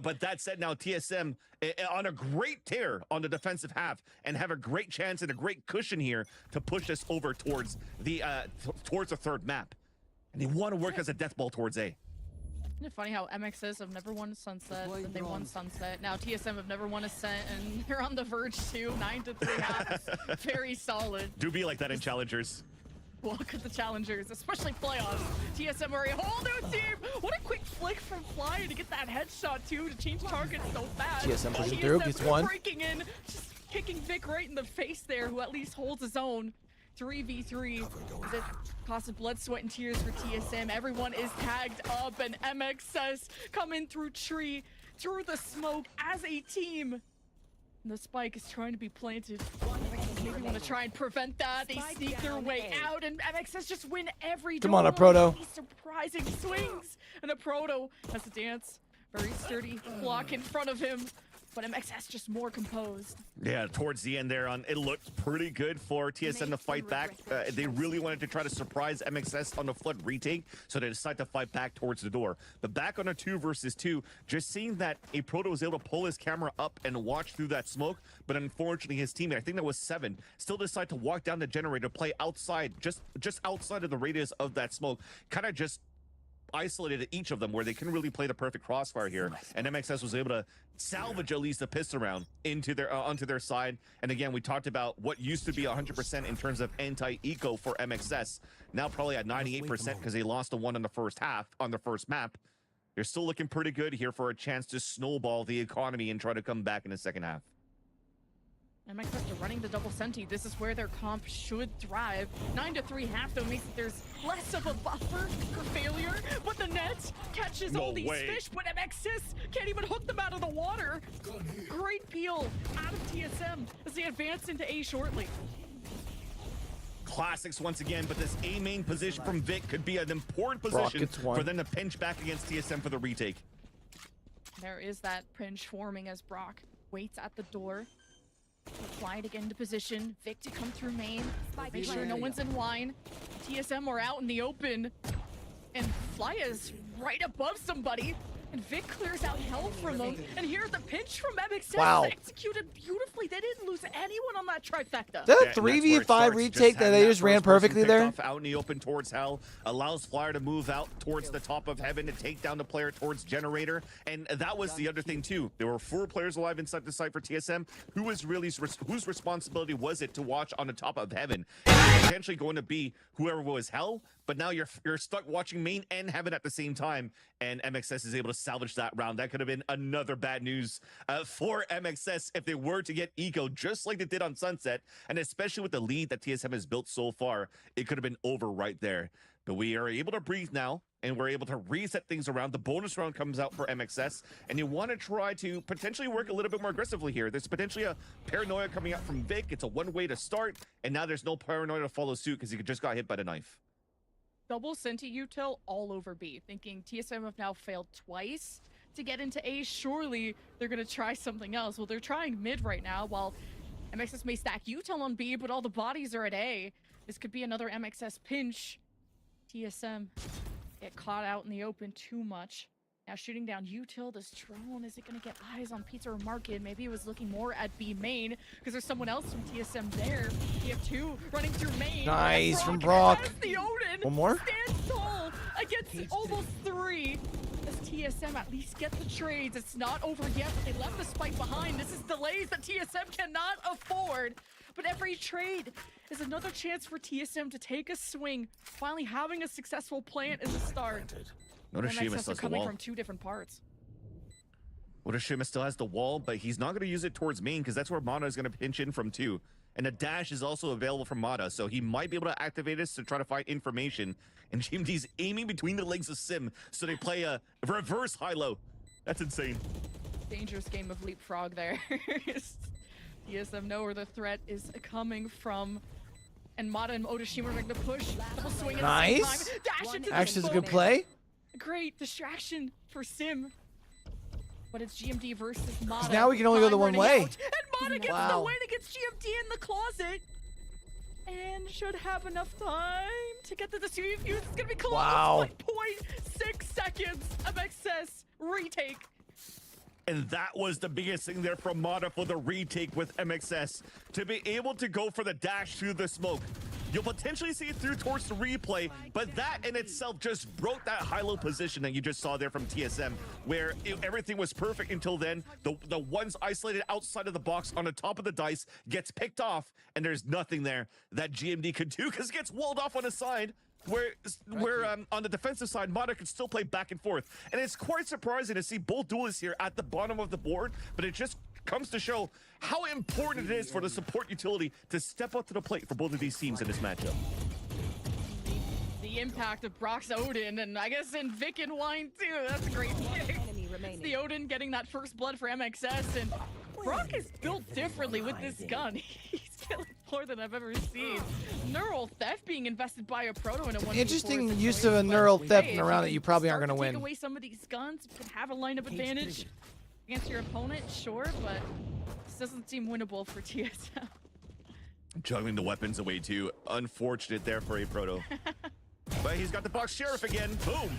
But that said, now TSM on a great tear on the defensive half and have a great chance and a great cushion here to push us over towards the third map, and they want to work as a death ball towards A. Isn't it funny how MXS have never won Sunset, then they won Sunset. Now TSM have never won Ascent, and they're on the verge too. 9-3 halves. Very solid. Do be like that in Challengers. Look at the Challengers, especially playoffs. TSM are a whole new team. What a quick flick from Fly to get that headshot too, to change targets so fast. TSM pushing through, gets one. Breaking in, just kicking Vic right in the face there, who at least holds his own. 3v3. As it costed blood, sweat, and tears for TSM. Everyone is tagged up, and MXS coming through tree, through the smoke as a team. And the spike is trying to be planted. Maybe want to try and prevent that. They sneak their way out, and MXS just win every Come on, a duel. Proto. These surprising swings. And a Proto has to dance. Very sturdy block in front of him. But MXS just more composed. Yeah, towards the end there, it looked pretty good for TSM to fight back. They really wanted to try to surprise MXS on the flood retake, so they decided to fight back towards the door. But back on a 2 versus 2, just seeing that a Proto was able to pull his camera up and watch through that smoke, but unfortunately his teammate, I think that was 7, still decided to walk down the generator, play outside, just outside of the radius of that smoke, kind of just isolated each of them where they couldn't really play the perfect crossfire here, and MXS was able to salvage at least a pistol round into their onto their side. And again, we talked about what used to be 100% in terms of anti-eco for MXS, now probably at 98% because they lost the one in the first half on the first map. They're still looking pretty good here for a chance to snowball the economy and try to come back in the second half. MXS are running the double senti. This is where their comp should thrive. 9-3 half though makes it there's less of a buffer for failure, but the net catches all these fish, but MXS can't even hook them out of the water. Great peel out of TSM as they advance into A shortly. Classics once again, but this A main position from Vic could be an important position for them to pinch back against TSM for the retake. There is that pinch forming as Brock waits at the door. Fly to get into position. Vic to come through main. Make sure no one's in line. TSM are out in the open. And Fly is right above somebody. And Vic clears out hell from them. And here's the pinch from MXS. Executed beautifully. They didn't lose anyone on that trifecta. That 3v5 retake that they just ran perfectly there. Out in the open towards hell, allows Flyer to move out towards the top of heaven to take down the player towards generator. And that was the other thing too. There were 4 players alive inside the site for TSM. Whose responsibility was it to watch on the top of heaven? And potentially going to be whoever was hell, but now you're stuck watching main and heaven at the same time, and MXS is able to salvage that round. That could have been another bad news for MXS if they were to get eco just like they did on Sunset, and especially with the lead that TSM has built so far, it could have been over right there. But we are able to breathe now, and we're able to reset things around. The bonus round comes out for MXS, and you want to try to potentially work a little bit more aggressively here. There's potentially a paranoia coming out from Vic. It's a one-way to start, and now there's no paranoia to follow suit because he just got hit by the knife. Double senti util all over B, thinking TSM have now failed twice to get into A. Surely they're going to try something else. Well, they're trying mid right now, while MXS may stack util on B, but all the bodies are at A. This could be another MXS pinch. TSM get caught out in the open too much. Now shooting down util, this drone, is it going to get eyes on Pizza or Market? Maybe it was looking more at B main, because there's someone else from TSM there. TF2 running through main. Nice from Brock. The Odin one more? stands tall against almost 3. Does TSM at least get the trades? It's not over yet, but they left the spike behind. This is delays that TSM cannot afford. But every trade is another chance for TSM to take a swing. Finally having a successful plant is a start. Notice Sheamus does the coming wall. from 2 different parts. Notice Sheamus still has the wall, but he's not going to use it towards main because that's where Mata is going to pinch in from too. And a dash is also available from Mata, so he might be able to activate this to try to find information. And GMD's aiming between the legs of Sim, so they play a reverse high-low. That's insane. Dangerous game of leapfrog there. TSM know where the threat is coming from. And Mata and Odashima are going to push. Double swing at the same time. Dash into the Actually, it's a good smoke. play. Great distraction for Sim. But it's GMD versus Mata. Now we can only go the one way. And Mata gets the win against GMD in the closet. And should have enough time to get to the series views. It's going to be close. Wow. 0.6 seconds of excess retake. And that was the biggest thing there from Mata for the retake with MXS. To be able to go for the dash through the smoke. You'll potentially see it through towards the replay, but that in itself just broke that high-low position that you just saw there from TSM, where everything was perfect until then. The ones isolated outside of the box on the top of the dice gets picked off, and there's nothing there that GMD could do because it gets walled off on the side. Where on the defensive side, Mata can still play back and forth. And it's quite surprising to see both duelists here at the bottom of the board, but it just comes to show how important it is for the support utility to step up to the plate for both of these teams in this matchup. The impact of Brock's Odin, and I guess in Vic and Wine too. That's a great pick. It's the Odin getting that first blood for MXS, and Brock is built differently with this gun. He's killing more than I've ever seen. Neural Theft being invested by a Proto in a 1v4. Interesting use of a Neural Theft in a round that you probably aren't going to win. Take away some of these guns, you can have a lineup advantage against your opponent, sure, but this doesn't seem winnable for TSM. Juggling the weapons away too. Unfortunate there for a Proto. But he's got the box sheriff again. Boom.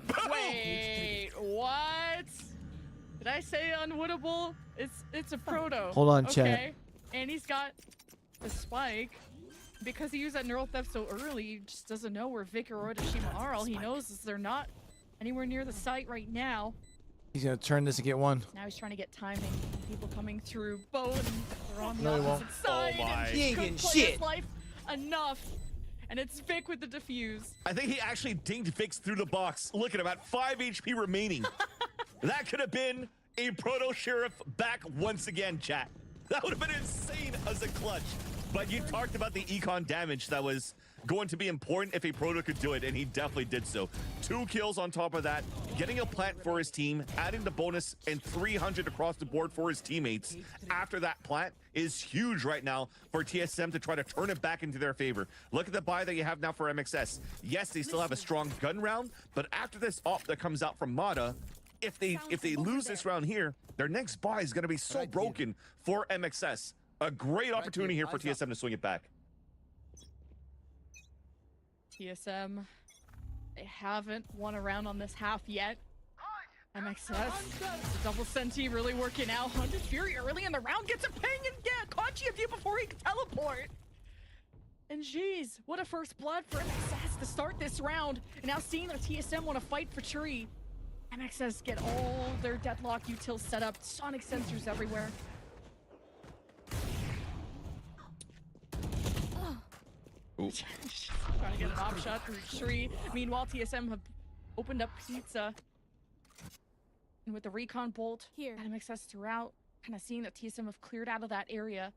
Boom. Wait, what? Did I say unwinnable? It's a Proto. Hold on, okay. chat. And he's got the spike. Because he used that Neural Theft so early, he just doesn't know where Vic or Orochima are. All he knows is they're not anywhere near the site right now. He's going to turn this and get one. Now he's trying to get timing. People coming through both. They're on the No, he opposite side. Oh my. And He ain't couldn't getting play shit. his life enough. And it's Vic with the defuse. I think he actually dinged Vix through the box. Look at him at 5 HP remaining. That could have been a Proto Sheriff back once again, chat. That would have been insane as a clutch. But you talked about the econ damage that was going to be important if a Proto could do it, and he definitely did so. 2 kills on top of that, getting a plant for his team, adding the bonus and 300 across the board for his teammates. After that plant is huge right now for TSM to try to turn it back into their favor. Look at the buy that you have now for MXS. Yes, they still have a strong gun round, but after this op that comes out from Mata, if they lose this round here, their next buy is going to be so broken for MXS. A great opportunity here for TSM to swing it back. TSM, they haven't won a round on this half yet. MXS, the double Senti really working out. Hunted Fury early in the round gets a ping and get Kachi of you before he can teleport. And geez, what a first blood for MXS to start this round. And now seeing that TSM want to fight for Tree. MXS get all their Deadlock utils set up. Sonic sensors everywhere. Ooh. Trying to get an op shot through Tree. Meanwhile, TSM have opened up Pizza. And with the recon bolt, MXS throughout, kind of seeing that TSM have cleared out of that area.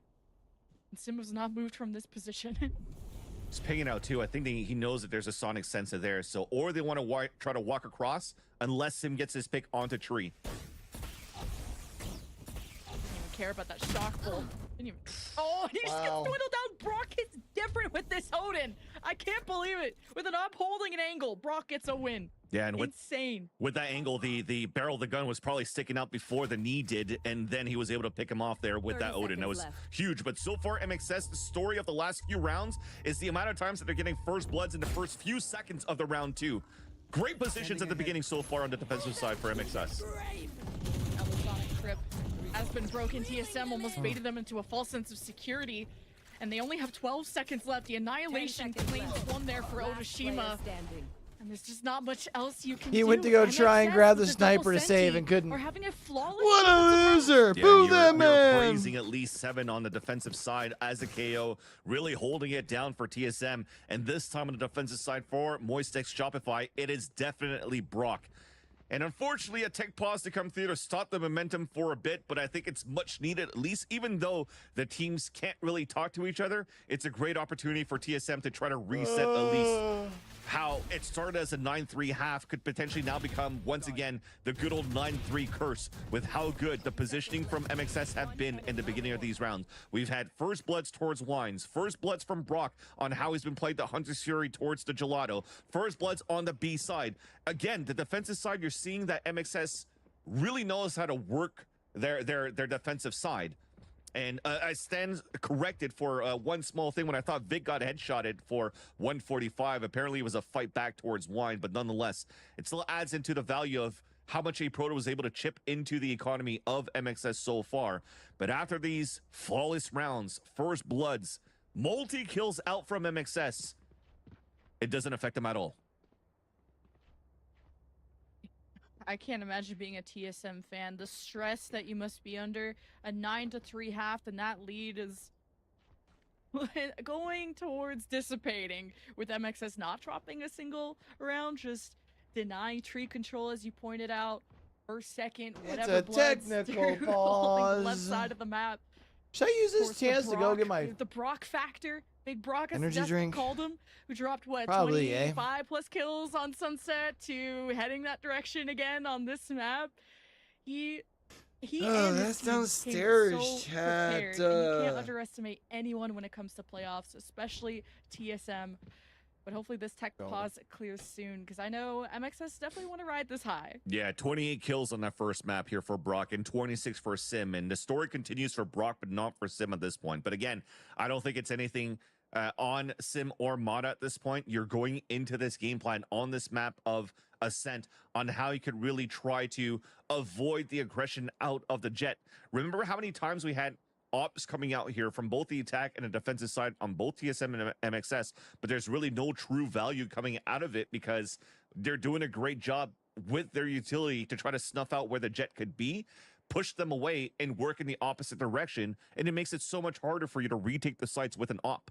And Sim has not moved from this position. He's pinging out too. I think he knows that there's a sonic sensor there. So, or they want to try to walk across unless Sim gets his pick onto Tree. Don't care about that shock bolt. Didn't even... Oh, he just gets dwindled down. Brock is different with this Odin. I can't believe it. With an up holding an angle, Brock gets a win. Yeah, and insane. With that angle, the barrel of the gun was probably sticking out before the knee did, and then he was able to pick him off there with that Odin. That was huge. But so far, MXS, the story of the last few rounds is the amount of times that they're getting first bloods in the first few seconds of the round 2. Great positions at the beginning so far on the defensive side for MXS. Now the Sonic trip has been broken. TSM almost baited them into a false sense of security. And they only have 12 seconds left. The Annihilation claims one there for Orochima. And there's just not much else you can do. He went to go try and grab the sniper to save and couldn't. Or having a flawless what a loser! Yeah, Boo that man! Praising at least 7 on the defensive side as a KO, really holding it down for TSM. And this time on the defensive side for Moistex Shopify, it is definitely Brock. And unfortunately, a tech pause to come through to stop the momentum for a bit, but I think it's much needed, at least even though the teams can't really talk to each other. It's a great opportunity for TSM to try to reset at least how it started as a 9-3 half could potentially now become, once again, the good old 9-3 curse with how good the positioning from MXS have been in the beginning of these rounds. We've had first bloods towards Wines, first bloods from Brock on how he's been played the Hunter's Fury towards the Gelato, first bloods on the B side. Again, the defensive side, you're seeing that MXS really knows how to work their defensive side. And I stand corrected for one small thing when I thought Vic got headshotted for 145. Apparently it was a fight back towards Wine, but nonetheless, it still adds into the value of how much a Proto was able to chip into the economy of MXS so far. But after these flawless rounds, first bloods, multi-kills out from MXS, it doesn't affect them at all. I can't imagine being a TSM fan. The stress that you must be under, a 9-3 half, and that lead is going towards dissipating with MXS not dropping a single round, just denying tree control, as you pointed out. first, second, It's whatever. a technical pause. Left side of the map. Should I use this chance to go get my the Brock factor? Big Brock, as energy drink? Called him, who dropped what, Probably, 25 plus kills on Sunset to heading that direction again on this map. He that's downstairs, chat. And you can't underestimate anyone when it comes to playoffs, especially TSM. But hopefully this tech pause clears soon, because I know MXS definitely want to ride this high. Yeah, 28 kills on that first map here for Brock and 26 for Sim. And the story continues for Brock, but not for Sim at this point. But again, I don't think it's anything on Sim or Mata at this point. You're going into this game plan on this map of Ascent on how you could really try to avoid the aggression out of the Jet. Remember how many times we had ops coming out here from both the attack and the defensive side on both TSM and MXS, but there's really no true value coming out of it because they're doing a great job with their utility to try to snuff out where the Jet could be, push them away, and work in the opposite direction, and it makes it so much harder for you to retake the sites with an op.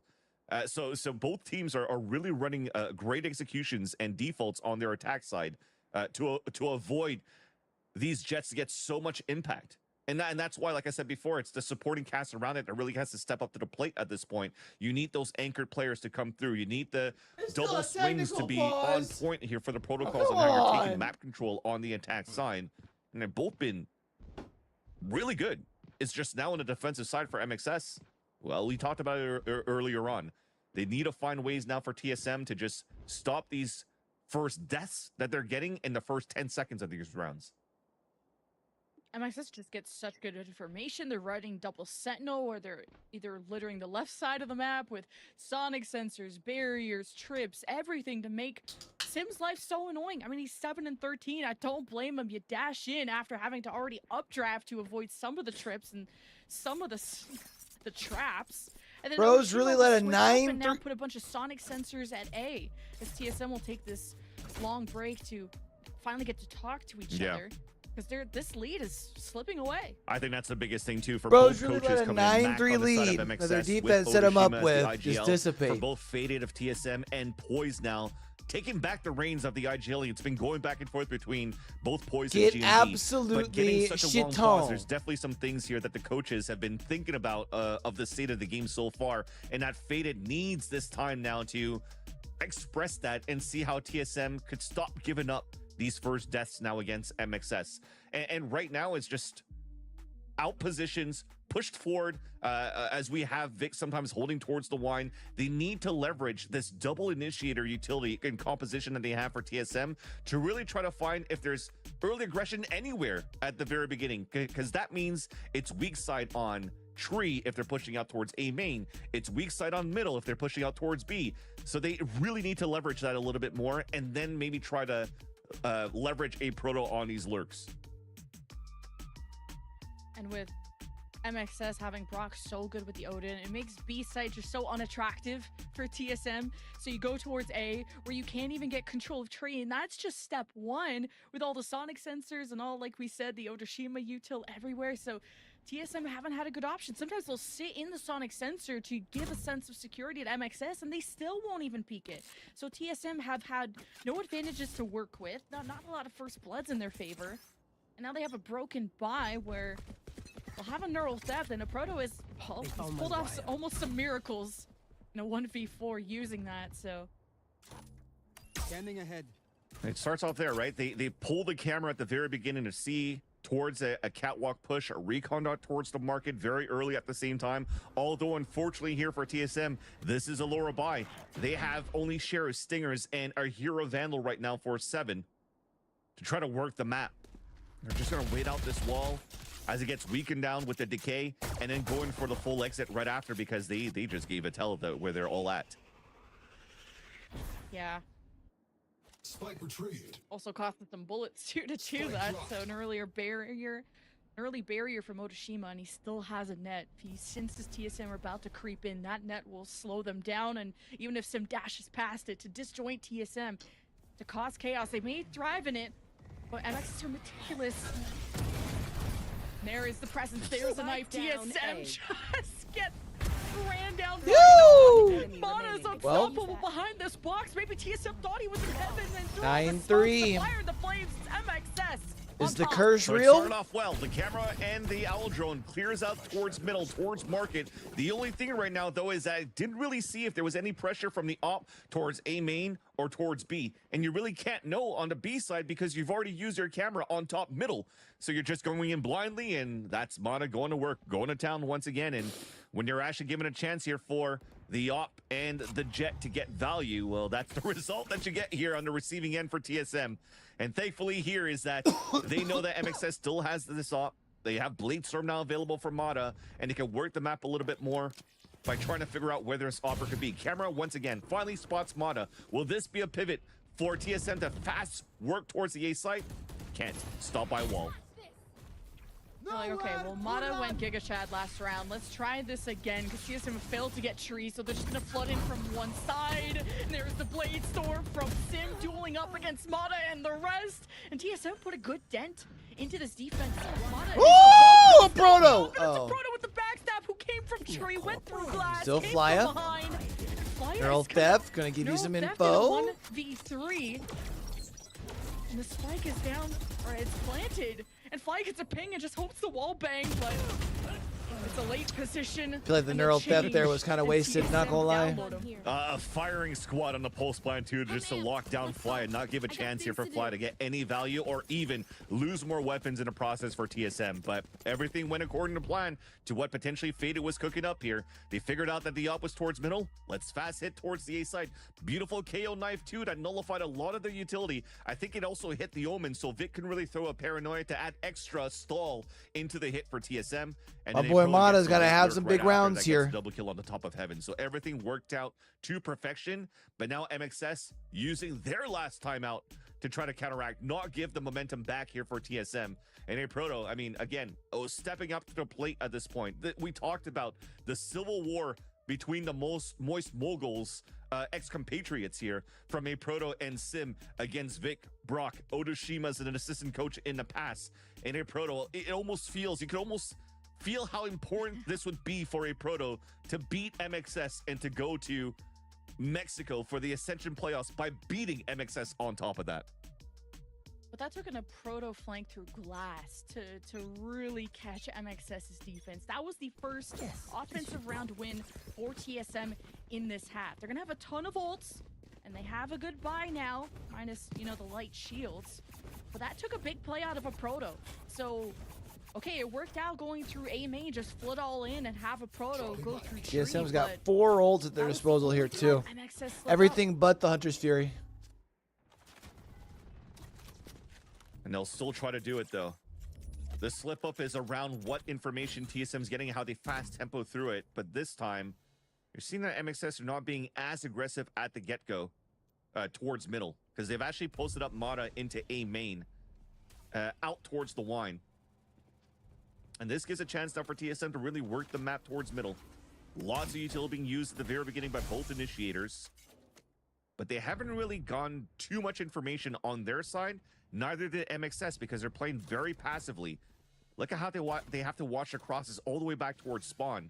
So both teams are really running great executions and defaults on their attack side to avoid these Jets to get so much impact. And that's why, like I said before, it's the supporting cast around it that really has to step up to the plate at this point. You need those anchored players to come through. You need the double swings to be on point here for the protocols and how you're taking map control on the attack side. And they've both been really good. It's just now on the defensive side for MXS. Well, we talked about it earlier on. They need to find ways now for TSM to just stop these first deaths that they're getting in the first 10 seconds of these rounds. MXS just gets such good information. They're riding double sentinel, or they're either littering the left side of the map with sonic sensors, barriers, trips, everything to make Sim's life so annoying. I mean, he's 7 and 13. I don't blame him. You dash in after having to already updraft to avoid some of the trips and some of the traps. And then Bros really let a 9 and now put a bunch of sonic sensors at A, as TSM will take this long break to finally get to talk to each other. Because this lead is slipping away. I think that's the biggest thing too for Bros both really coaches let a coming in 9-3 lead of MXS that their with defense set him up Otoshima with as the just IGL, dissipate. for both Faded of TSM and Poise now taking back the reins of the IGL. It's been going back and forth between both Poise and GMD. Absolutely but getting such a long shit pause, tone. there's definitely some things here that the coaches have been thinking about of the state of the game so far, and that Faded needs this time now to express that and see how TSM could stop giving up these first deaths now against MXS. And right now it's just out positions, pushed forward as we have Vic sometimes holding towards the wine. They need to leverage this double initiator utility and composition that they have for TSM to really try to find if there's early aggression anywhere at the very beginning, because that means it's weak side on tree if they're pushing out towards A main. It's weak side on middle if they're pushing out towards B. So they really need to leverage that a little bit more, and then maybe try to leverage a proto on these lurks. And with MXS having Brock so good with the Odin, it makes B site just so unattractive for TSM. So you go towards A, where you can't even get control of tree, and that's just step one with all the sonic sensors and all, like we said, the Otoshima util everywhere. So TSM haven't had a good option. Sometimes they'll sit in the sonic sensor to give a sense of security at MXS, and they still won't even peek it. So TSM have had no advantages to work with, not a lot of first bloods in their favor. And now they have a broken buy where they'll have a neural theft, and a proto is pulled off almost some miracles in a 1v4 using that. So Standing ahead. It starts off there, right? They pull the camera at the very beginning to see towards a catwalk push, a recon dot towards the market very early at the same time. Although unfortunately here for TSM, this is a lower buy. They have only Sheriff Stingers and a Hero Vandal right now for 7 to try to work the map. They're just gonna wait out this wall as it gets weakened down with the decay, and then going for the full exit right after, because they just gave a tell of where they're all at. yeah. Spike retrieved. Also costing some bullets too to do that. So an early barrier from Otoshima, and he still has a net. If he senses TSM are about to creep in, that net will slow them down, and even if Sim dashes past it to disjoint TSM, to cause chaos, they may thrive in it, but MX are meticulous. There is the presence, there's a knife. TSM just gets ran down. Mana's unstoppable behind this box. Maybe TSM thought he was in heaven and 9-3. fire the flames. It's MXS. Is the curse real? Started off well. The camera and the owl drone clears out towards middle, towards market. The only thing right now, though, is that I didn't really see if there was any pressure from the op towards A main or towards B. And you really can't know on the B side because you've already used your camera on top middle. So you're just going in blindly, and that's Mata going to work, going to town once again. And when you're actually given a chance here for the op and the jet to get value, well, that's the result that you get here on the receiving end for TSM. And thankfully here is that they know that MXS still has this op. They have Bladestorm now available for Mata, and they can work the map a little bit more by trying to figure out where this offer could be. Camera, once again, finally spots Mata. Will this be a pivot for TSM to fast work towards the A site? Can't. Stop by wall. Like, okay, well, Mata went Giga Chad last round. Let's try this again, because TSM failed to get trees, so they're just going to flood in from one side. And there's the Blade Storm from Sim dueling up against Mata and the rest. And TSM put a good dent into this defense. Ooh, a Proto! It's a Proto with the backstab who came from tree, went through glass, Still came Flya. from behind. Flya Neural is gonna- Theft, gonna give you Neural some Theft info. in a 1v3. And the spike is down, or it's planted. And Fly gets a ping and just hopes the wall bangs, but it's a late position. I feel like the neural theft there was kind of wasted, not gonna lie. Firing squad on the pulse plan too, just to lock down Fly and not give a chance here for Fly to get any value or even lose more weapons in the process for TSM. But everything went according to plan to what potentially Faded was cooking up here. They figured out that the op was towards middle. Let's fast hit towards the A side. Beautiful KO knife too that nullified a lot of the utility. I think it also hit the Omen, so Vic can really throw a paranoia to add extra stall into the hit for TSM. And My boy Mata's got to have some big rounds here. Double kill on the top of heaven. So everything worked out to perfection. But now MXS using their last timeout to try to counteract, not give the momentum back here for TSM. And a Proto, I mean, again, stepping up to the plate at this point. We talked about the civil war between the moist moguls, ex-compatriots here, from a Proto and Sim against Vic, Brock, Otoshima as an assistant coach in the past. And a Proto, it almost feels, you could almost feel how important this would be for a Proto to beat MXS and to go to Mexico for the Ascension playoffs by beating MXS on top of that. But that took a Proto flank through glass to really catch MXS's defense. That was the first offensive round win for TSM in this half. They're gonna have a ton of ults, and they have a good buy now, minus, you know, the light shields. But that took a big play out of a Proto. So, okay, it worked out going through A main, just flood all in and have a Proto go through tree. TSM's got 4 ults at their disposal here too. Everything but the Hunter's Fury. And they'll still try to do it though. The slip up is around what information TSM's getting, how they fast tempo through it. But this time, you're seeing that MXS are not being as aggressive at the get-go towards middle, because they've actually posted up Mata into A main, out towards the wine. And this gives a chance now for TSM to really work the map towards middle. Lots of utility being used at the very beginning by both initiators. But they haven't really gone too much information on their side. Neither did MXS, because they're playing very passively. Look at how they have to watch the crosses all the way back towards spawn,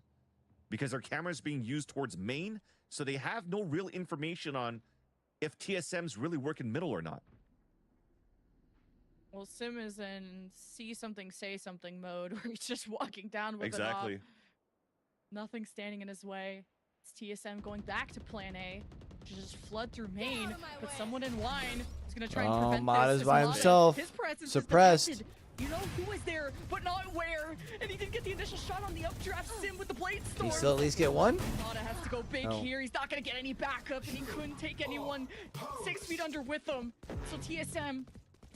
because their camera's being used towards main, so they have no real information on if TSM's really working middle or not. Well, Sim is in see something, say something mode, where he's just walking down with exactly. an op. Nothing standing in his way. It's TSM going back to plan A. Just flood through main, but someone in wine is going to try and prevent Mata's this. by himself. His presence Suppressed. is detected. You know who was there, but not where. And he didn't get the initial shot on the updraft. Sim with the Blade Storm. He still at least get one? Mata has to go big here. He's not going to get any backup, and he couldn't take anyone 6 feet under with him. So TSM,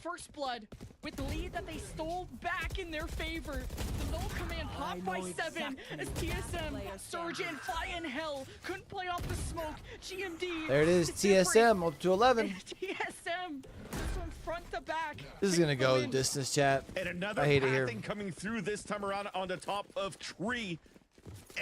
first blood, with the lead that they stole back in their favor. The null command popped by 7 as TSM, Surge and Fly in Hell couldn't play off the smoke. GMD. There it is, TSM up to 11. TSM from front to back. This is gonna go the distance, chat. And another I hate it here. pathing coming through this time around on the top of tree.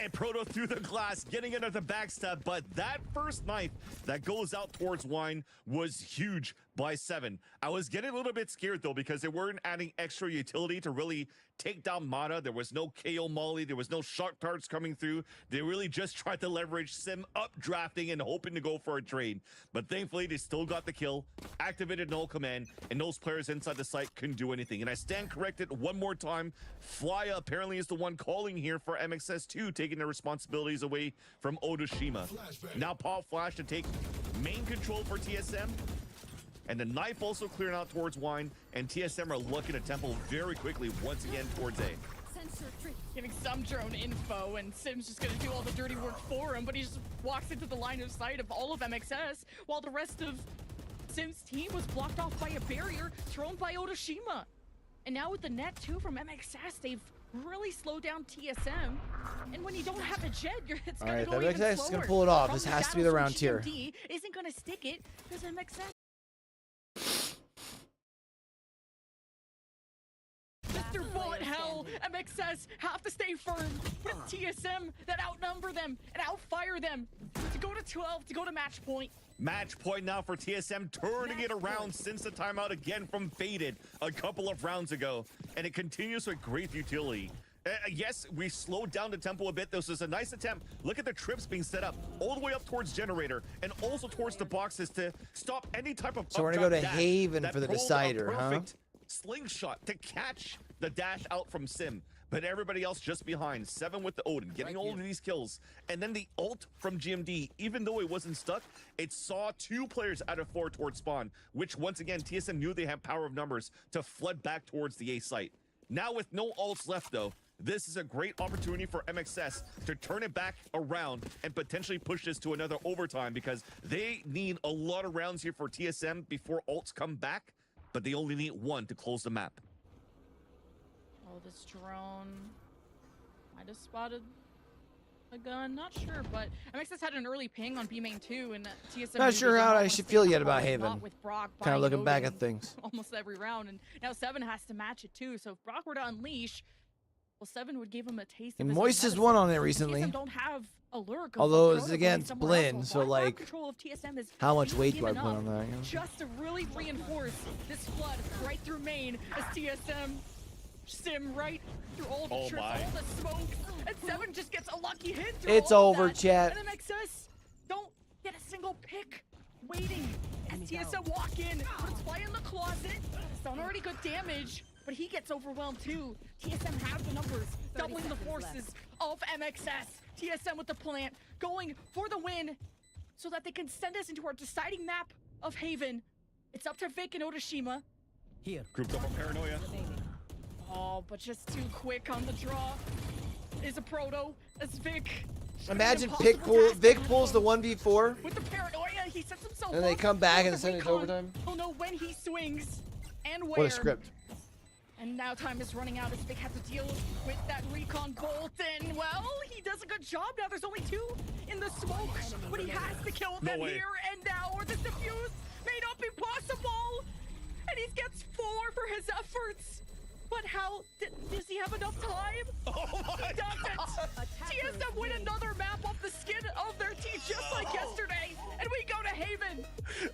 And Proto through the glass, getting into the backstab, but that first knife that goes out towards wine was huge by 7. I was getting a little bit scared though, because they weren't adding extra utility to really take down Mata. There was no KO Molly. There was no shock darts coming through. They really just tried to leverage Sim up drafting and hoping to go for a trade. But thankfully, they still got the kill, activated null command, and those players inside the site couldn't do anything. And I stand corrected one more time. Flya apparently is the one calling here for MXS2, taking their responsibilities away from Otoshima. Now Pop Flash to take main control for TSM. And the knife also clearing out towards Wine, and TSM are looking at Temple very quickly once again towards A. Giving some drone info, and Sim's just gonna do all the dirty work for him, but he just walks into the line of sight of all of MXS, while the rest of Sim's team was blocked off by a barrier thrown by Otoshima. And now with the net too from MXS, they've really slowed down TSM. And when you don't have a jet, it's gonna go even slower. MXS is gonna pull it off. This has to be the round tier. Isn't gonna stick it because MXS. Mr. Bullet Hell, MXS have to stay firm, but it's TSM that outnumber them and outfire them to go to 12, to go to match point. Match point now for TSM, turning it around since the timeout again from Faded a couple of rounds ago, and it continues with great utility. Yes, we slowed down the tempo a bit. This is a nice attempt. Look at the trips being set up all the way up towards Generator and also towards the boxes to stop any type of. So we're gonna go to Haven for the decider, huh? Slingshot to catch the dash out from Sim, but everybody else just behind. 7 with the Odin, getting all of these kills. And then the ult from GMD, even though it wasn't stuck, it saw 2 players out of 4 towards spawn, which once again, TSM knew they had power of numbers to flood back towards the A site. Now with no ults left though, this is a great opportunity for MXS to turn it back around and potentially push this to another overtime, because they need a lot of rounds here for TSM before ults come back, but they only need 1 to close the map. Oh, this drone might have spotted a gun, not sure, but MXS had an early ping on B main too, and TSM. Not sure how I should feel yet about Haven. Kind of looking back at things. Almost every round, and now 7 has to match it too. So if Brock were to unleash, well, 7 would give him a taste. And Moist has won on it recently. Don't have a lurk, although it's against Blinn, so like, how much weight do I put on that? You know? Just to really reinforce this flood right through main as TSM. Sim right through all the trips, all the smokes, and 7 just gets a lucky hit through it's all over, of that. chat. And MXS don't get a single pick. Waiting as TSM walk in, puts Fly in the closet. It's done already good damage, but he gets overwhelmed too. TSM have the numbers, doubling the forces of MXS. TSM with the plant, going for the win, so that they can send us into our deciding map of Haven. It's up to Vic and Otoshima. Here. Grouped up on Paranoia. Oh, but just too quick on the draw is a proto as Vic. Imagine Vic pulls the 1v4. With the paranoia, he sets himself and they come back and send it to overtime. He'll know when he swings and where. What a script. And now time is running out as Vic has to deal with that recon bolt, and well, he does a good job now. There's only 2 in the smoke, but he has to kill them here and now, or this defuse may not be possible. And he gets 4 for his efforts. But how does he have enough time? Oh my he doesn't. TSM win another map off the skin of their team just like yesterday, and we go to Haven.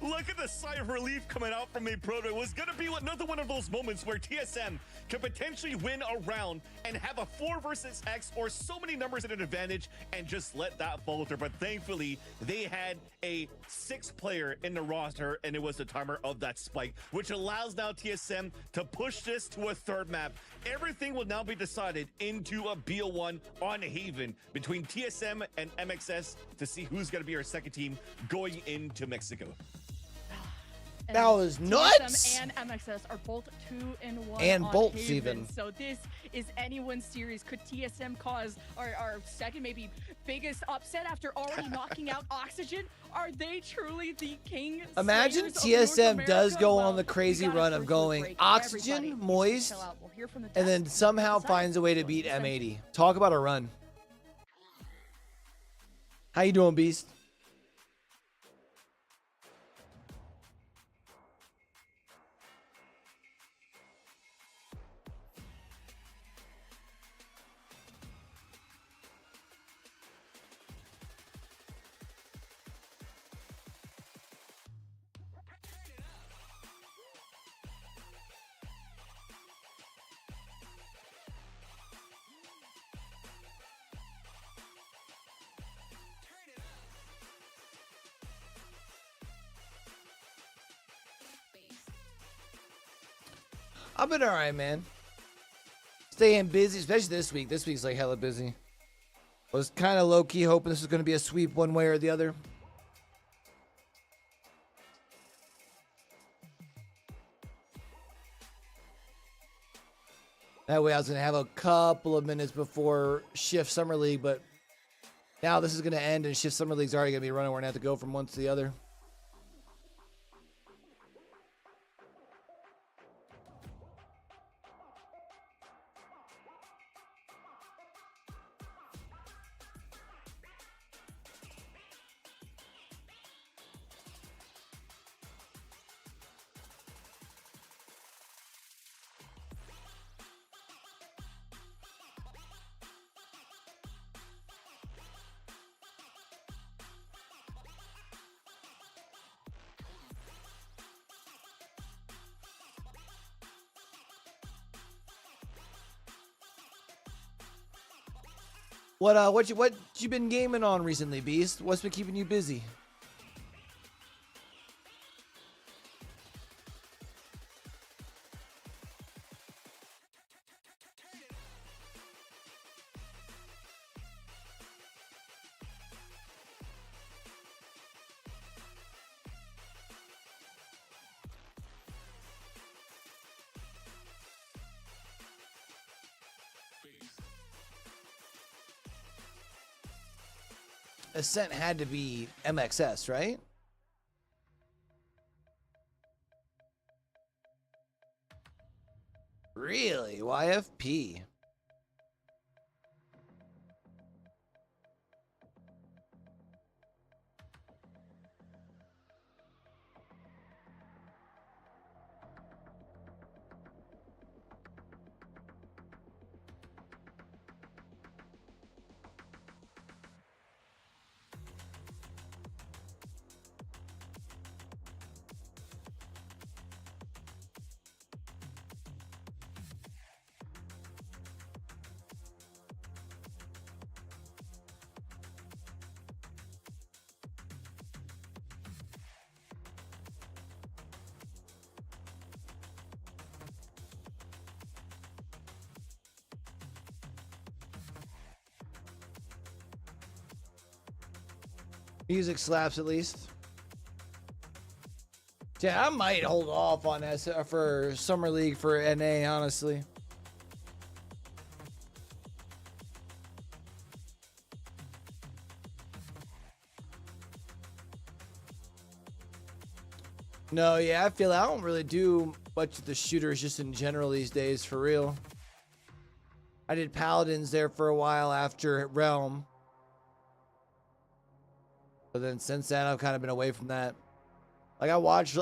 Look at the sigh of relief coming out from a proto. It was gonna be another one of those moments where TSM could potentially win a round and have a 4 versus X or so many numbers at an advantage and just let that falter. But thankfully, they had a 6th player in the roster, and it was the timer of that spike, which allows now TSM to push this to a 3rd map. Everything will now be decided into a BO1 on Haven between TSM and MXS to see who's going to be our 2nd team going into Mexico. That was nuts! TSM and MXS are both 2-1 and on bolts Haven. even. So this is anyone's series. Could TSM cause our 2nd, maybe biggest upset after already knocking out Oxygen? Are they truly the king? Imagine TSM does go on the crazy run of going Oxygen, Moist, and then somehow finds a way to beat M80. Talk about a run. How you doing, Beast? I've been all right, man. Staying busy, especially this week. This week's like hella busy. Was kind of low-key hoping this was going to be a sweep one way or the other. That way I was going to have a couple of minutes before Shift Summer League, but now this is going to end and Shift Summer League's already going to be running. We're going to have to go from one to the other. What you been gaming on recently, Beast? What's been keeping you busy? Ascent had to be MXS, right? Really? YFP? Music slaps at least. Yeah, I might hold off on that for Summer League for NA, honestly. No, yeah, I feel I don't really do much of the shooters just in general these days, for real. I did Paladins there for a while after Realm. But then since then, I've kind of been away from that. Like I watch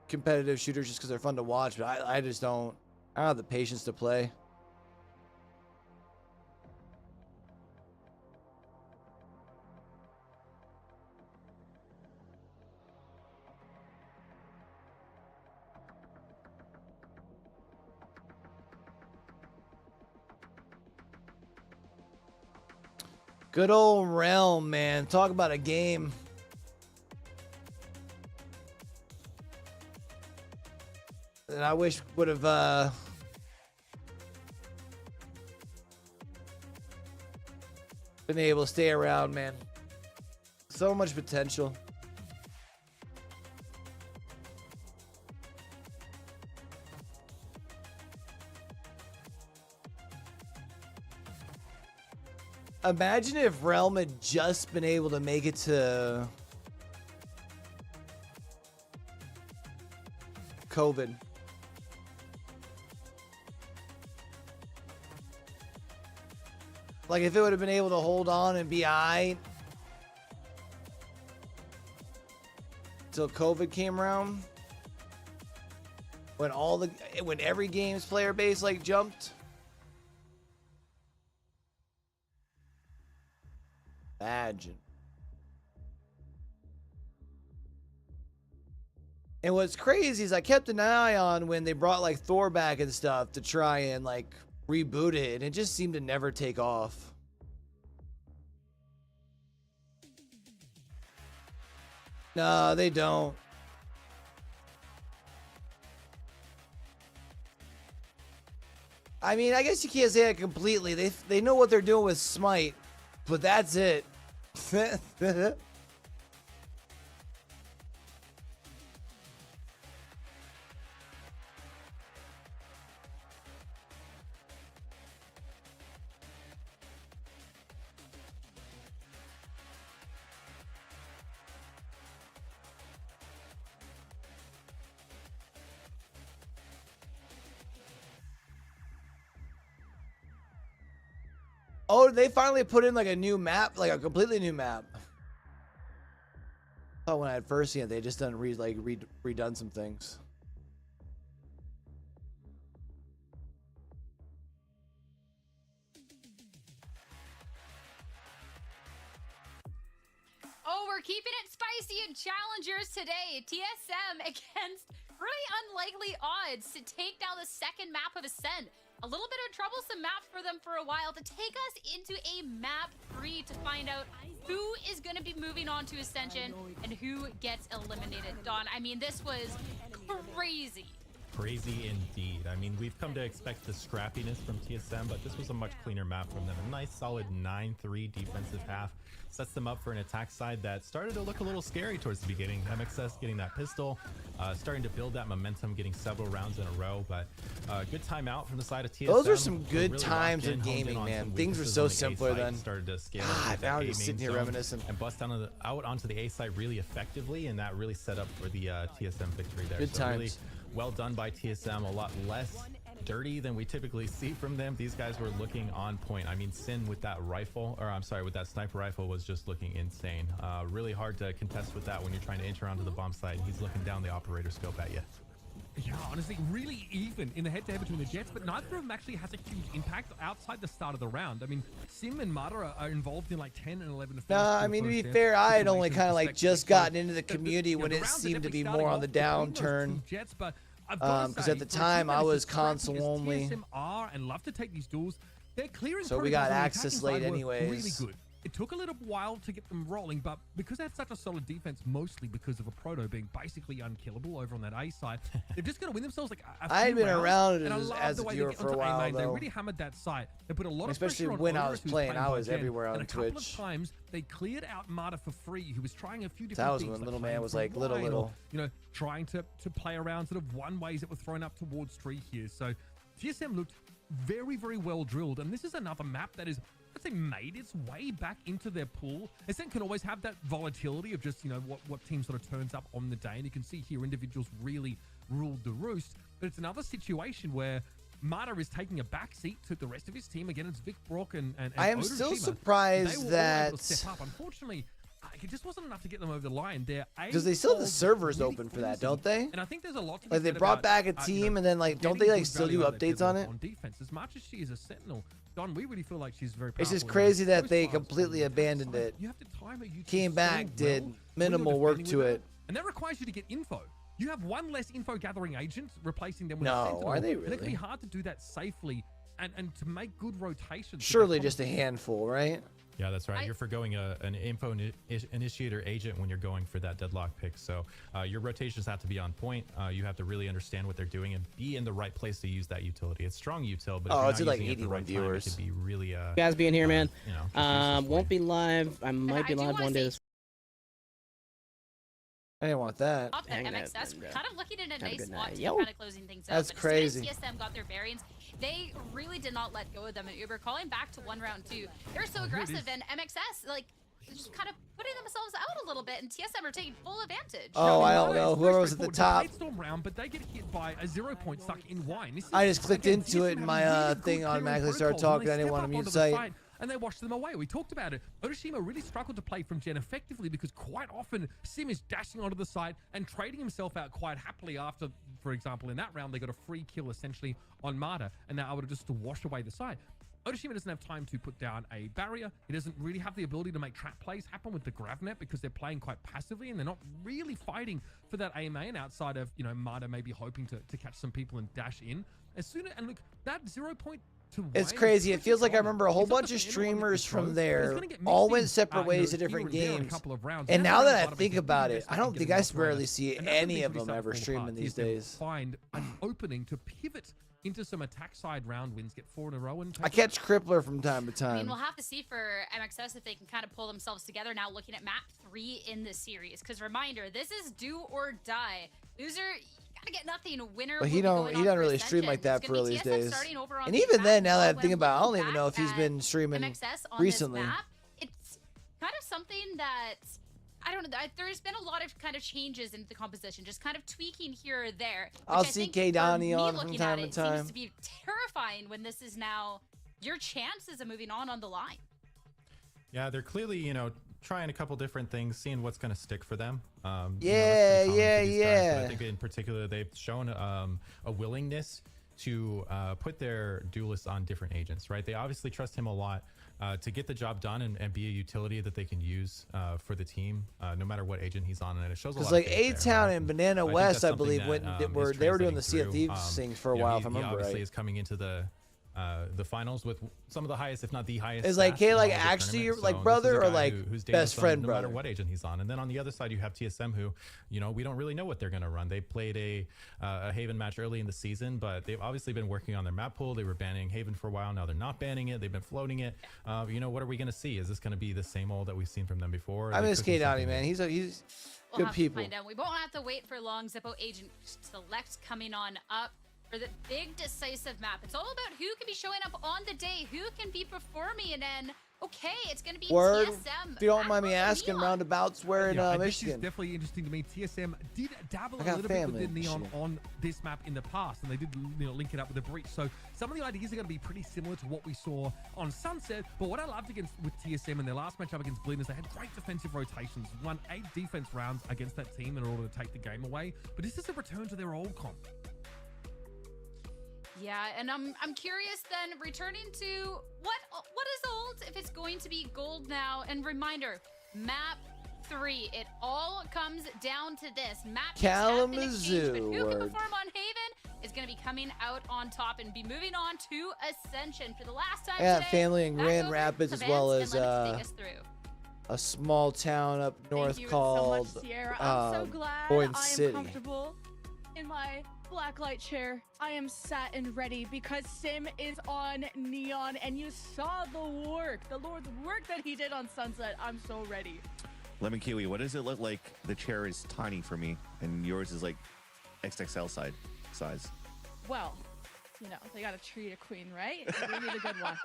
competitive shooters just because they're fun to watch, but I just don't. I don't have the patience to play. Good old Realm, man. Talk about a game. That I wish would have been able to stay around, man. So much potential. Imagine if Realm had just been able to make it to COVID. Like if it would have been able to hold on and be aight till COVID came around, when every game's player base like jumped. Imagine. And what's crazy is I kept an eye on when they brought like Thor back and stuff to try and like reboot it, and it just seemed to never take off. No, they don't. I mean, I guess you can't say that completely. They know what they're doing with Smite, but that's it. Oh, they finally put in like a new map, like a completely new map. Oh, when I had first seen it, they just done redone some things. Oh, we're keeping it spicy in challengers today. TSM against really unlikely odds to take down the second map of Ascent. A little bit of a troublesome map for them for a while to take us into a map 3 to find out who is going to be moving on to Ascension and who gets eliminated. Don, I mean, this was crazy. Crazy indeed. I mean, we've come to expect the scrappiness from TSM, but this was a much cleaner map from them. A nice solid 9-3 defensive half sets them up for an attack side that started to look a little scary towards the beginning. MXS getting that pistol, starting to build that momentum, getting several rounds in a row, but good timeout from the side of TSM. Those are some good really times in gaming, man. Things were so simpler then. Started to scale now I'm just sitting here reminiscing. And bust out onto the A side really effectively, and that really set up for the TSM victory there. Good times. Really well done by TSM, a lot less dirty than we typically see from them. These guys were looking on point. I mean, Sin with that rifle, or I'm sorry, with that sniper rifle was just looking insane. Really hard to contest with that when you're trying to enter onto the bomb site. He's looking down the operator scope at you. Yeah, honestly, really even in the head-to-head between the Jets, but neither of them actually has a huge impact outside the start of the round. I mean, Sim and Mata are involved in like 10 and 11 affairs. I mean, to be fair, I had only kind of like just gotten into the community when it seemed to be more on the downturn. Because at the time I was console only. TSM are and love to take these duels. They're clearing so we got access late anyways. Really good. It took a little while to get them rolling, but because they had such a solid defense, mostly because of a proto being basically unkillable over on that A side, they're just going to win themselves like a few I had been rounds, around as a viewer for a while, though. They really hammered that site. They put a lot of especially pressure on when I was playing. I was Gen, everywhere on and Twitch. A couple of times they cleared out Mata for free, who was trying a few different that was things. When like little man was like or, little. You know, trying to play around sort of one ways that were thrown up towards tree here. So TSM looked very, very well drilled, and this is another map that is, let's say, made its way back into their pool. Ascent can always have that volatility of just, you know, what team sort of turns up on the day, and you can see here individuals really ruled the roost. But it's another situation where Mata is taking a backseat to the rest of his team. Again, it's Vic Brock and I am still surprised that step up. Unfortunately, it just wasn't enough to get them over the line. Because they still have the servers open for that, don't they? And I think there's a lot to like they brought back a team, and then like don't they like still do updates on it? On defense, as much as she is a sentinel, Don, we really feel like she's very powerful. It's just crazy that they completely abandoned it. You have to time it. Came back, did minimal work to it, and that requires you to get info. You have one less info gathering agent replacing them with a no, sentinel. are they really? And it can be hard to do that safely and to make good rotations. Surely just a handful, right? Yeah, that's right. You're forgoing an info initiator agent when you're going for that deadlock pick. So your rotations have to be on point. You have to really understand what they're doing and be in the right place to use that utility. It's strong util, but it's like 81 viewers. It could be really you guys being here, man. You know, won't be live. I might be live one day. I didn't want that. Up at MXS, kind of looking at a nice spot to kind of closing things up. That's crazy. TSM got their variants. They really did not let go of them at Uber, calling back to 1 round 2. They're so aggressive, and MXS, like, just kind of putting themselves out a little bit, and TSM are taking full advantage. Oh, I don't know. Whoever was at the top. Round, but they get hit by a 0 point stuck in wine. I just clicked into it, and my thing automatically started talking. I didn't want to mute site. And they washed them away. We talked about it. Otoshima really struggled to play from Gen effectively because quite often Sim is dashing onto the side and trading himself out quite happily after, for example, in that round, they got a free kill essentially on Mata, and now able to just wash away the side. Otoshima doesn't have time to put down a barrier. He doesn't really have the ability to make trap plays happen with the GravNet because they're playing quite passively and they're not really fighting for that AMA, and outside of, you know, Mata maybe hoping to catch some people and dash in. As soon as, and look, that 0 point It's crazy. It feels like I remember a whole bunch of streamers from there all went separate ways to different games. And now that I think about it, I don't think I rarely see any of them ever streaming these days. Find an opening to pivot into some attack side round wins, get 4 in a row. And I catch Crippler from time to time. I mean, we'll have to see for MXS if they can kind of pull themselves together now looking at map 3 in the series. Because reminder, this is do or die. Loser, gotta get nothing. Winner. But he doesn't really stream like that for these days. And even then, now that I think about it, I don't even know if he's been streaming recently. It's kind of something that I don't know. There's been a lot of kind of changes in the composition, just kind of tweaking here or there. I'll see K Donnie on from time to time. It seems to be terrifying when this is now your chances of moving on the line. Yeah, they're clearly, trying a couple different things, seeing what's going to stick for them. Yeah. But I think in particular, they've shown a willingness to put their duelists on different agents, right? They obviously trust him a lot to get the job done and be a utility that they can use for the team, no matter what agent he's on. And it shows a lot. Because like A-Town and Banana West, I believe, they were doing the Sea of Thieves things for a while, if I remember right. He obviously is coming into the finals with some of the highest, if not the highest. Is like K actually your brother or like best friend no brother? No matter what agent he's on. And then on the other side, you have TSM, who we don't really know what they're going to run. They played a Haven match early in the season, but they've obviously been working on their map pool. They were banning Haven for a while. Now they're not banning it. They've been floating it. What are we going to see? Is this going to be the same old that we've seen from them before? I miss K Donnie, man. He's good people. To find out. We won't have to wait for long. Zippo agent select coming on up for the big decisive map. It's all about who can be showing up on the day, who can be performing, and then it's going to be TSM. If you don't mind me asking, roundabouts where in Michigan? This is definitely interesting to me. TSM did dabble a little bit with Neon on this map in the past, and they did link it up with the Breach. So some of the ideas are going to be pretty similar to what we saw on Sunset. But what I loved with TSM in their last matchup against Bleeders, they had great defensive rotations, won 8 defense rounds against that team in order to take the game away. But this is a return to their old comp. Yeah, and I'm curious then, returning to what is old if it's going to be gold now. And reminder, map 3, it all comes down to this map. Kalamazoo. But who can perform on Haven is going to be coming out on top and be moving on to Ascension for the last time. Yeah, today. family in Grand Rapids, as well as a small town up north called so much, Sierra. I'm so glad Boyne I City. am comfortable in my blacklight chair. I am sat and ready because Sim is on Neon, and you saw the work that he did on Sunset. I'm so ready. Lemon Kiwi, what does it look like? The chair is tiny for me, and yours is like XXL size. Well, they got to treat a queen, right? They gave you the good one.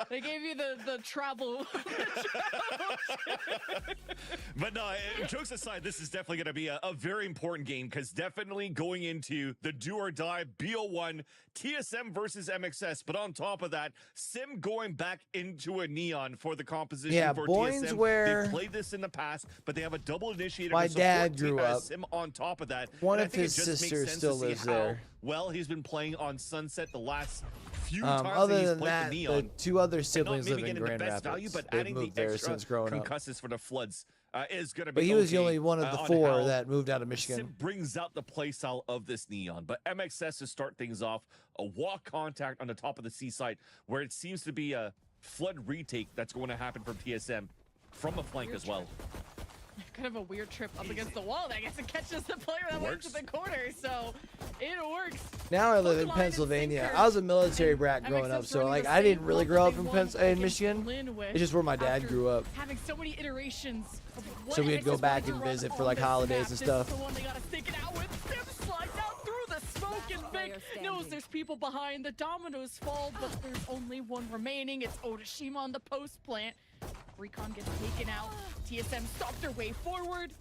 They gave you the travel. But no, jokes aside, this is definitely going to be a very important game, because definitely going into the do or die BO1 TSM versus MXS. But on top of that, Sim going back into a Neon for the composition for Boyne's TSM. Where they played this in the past, but they have a double initiator. My dad grew up. Sim on top of that. One of his sisters still lives there. Well, he's been playing on Sunset the last few times other he's than played that, the Neon. The 2 other siblings live in the Grand best Rapids. value, but They've adding moved the there extra since growing up. concusses for the Floods is going to be. But he was the only one of the 4 that moved out of Michigan. Sim brings out the playstyle of this Neon, but MXS to start things off, a walk contact on the top of the seaside, where it seems to be a Flood retake that's going to happen from TSM from a flank as well. Kind of a weird trip up against the wall. I guess it catches the player that went to the corner, so it works. Now I live in Pennsylvania. I was a military brat growing up, so like I didn't really grow up in Michigan. It's just where my dad grew up. Having so many iterations. So we'd go back and visit for like holidays and stuff. The one they gotta stick it out with. Sim slides out through the smoke, and Vic knows there's people behind. The dominoes fall, but there's only one remaining. It's Odashima on the post plant. Recon gets taken out. TSM stopped their way forward.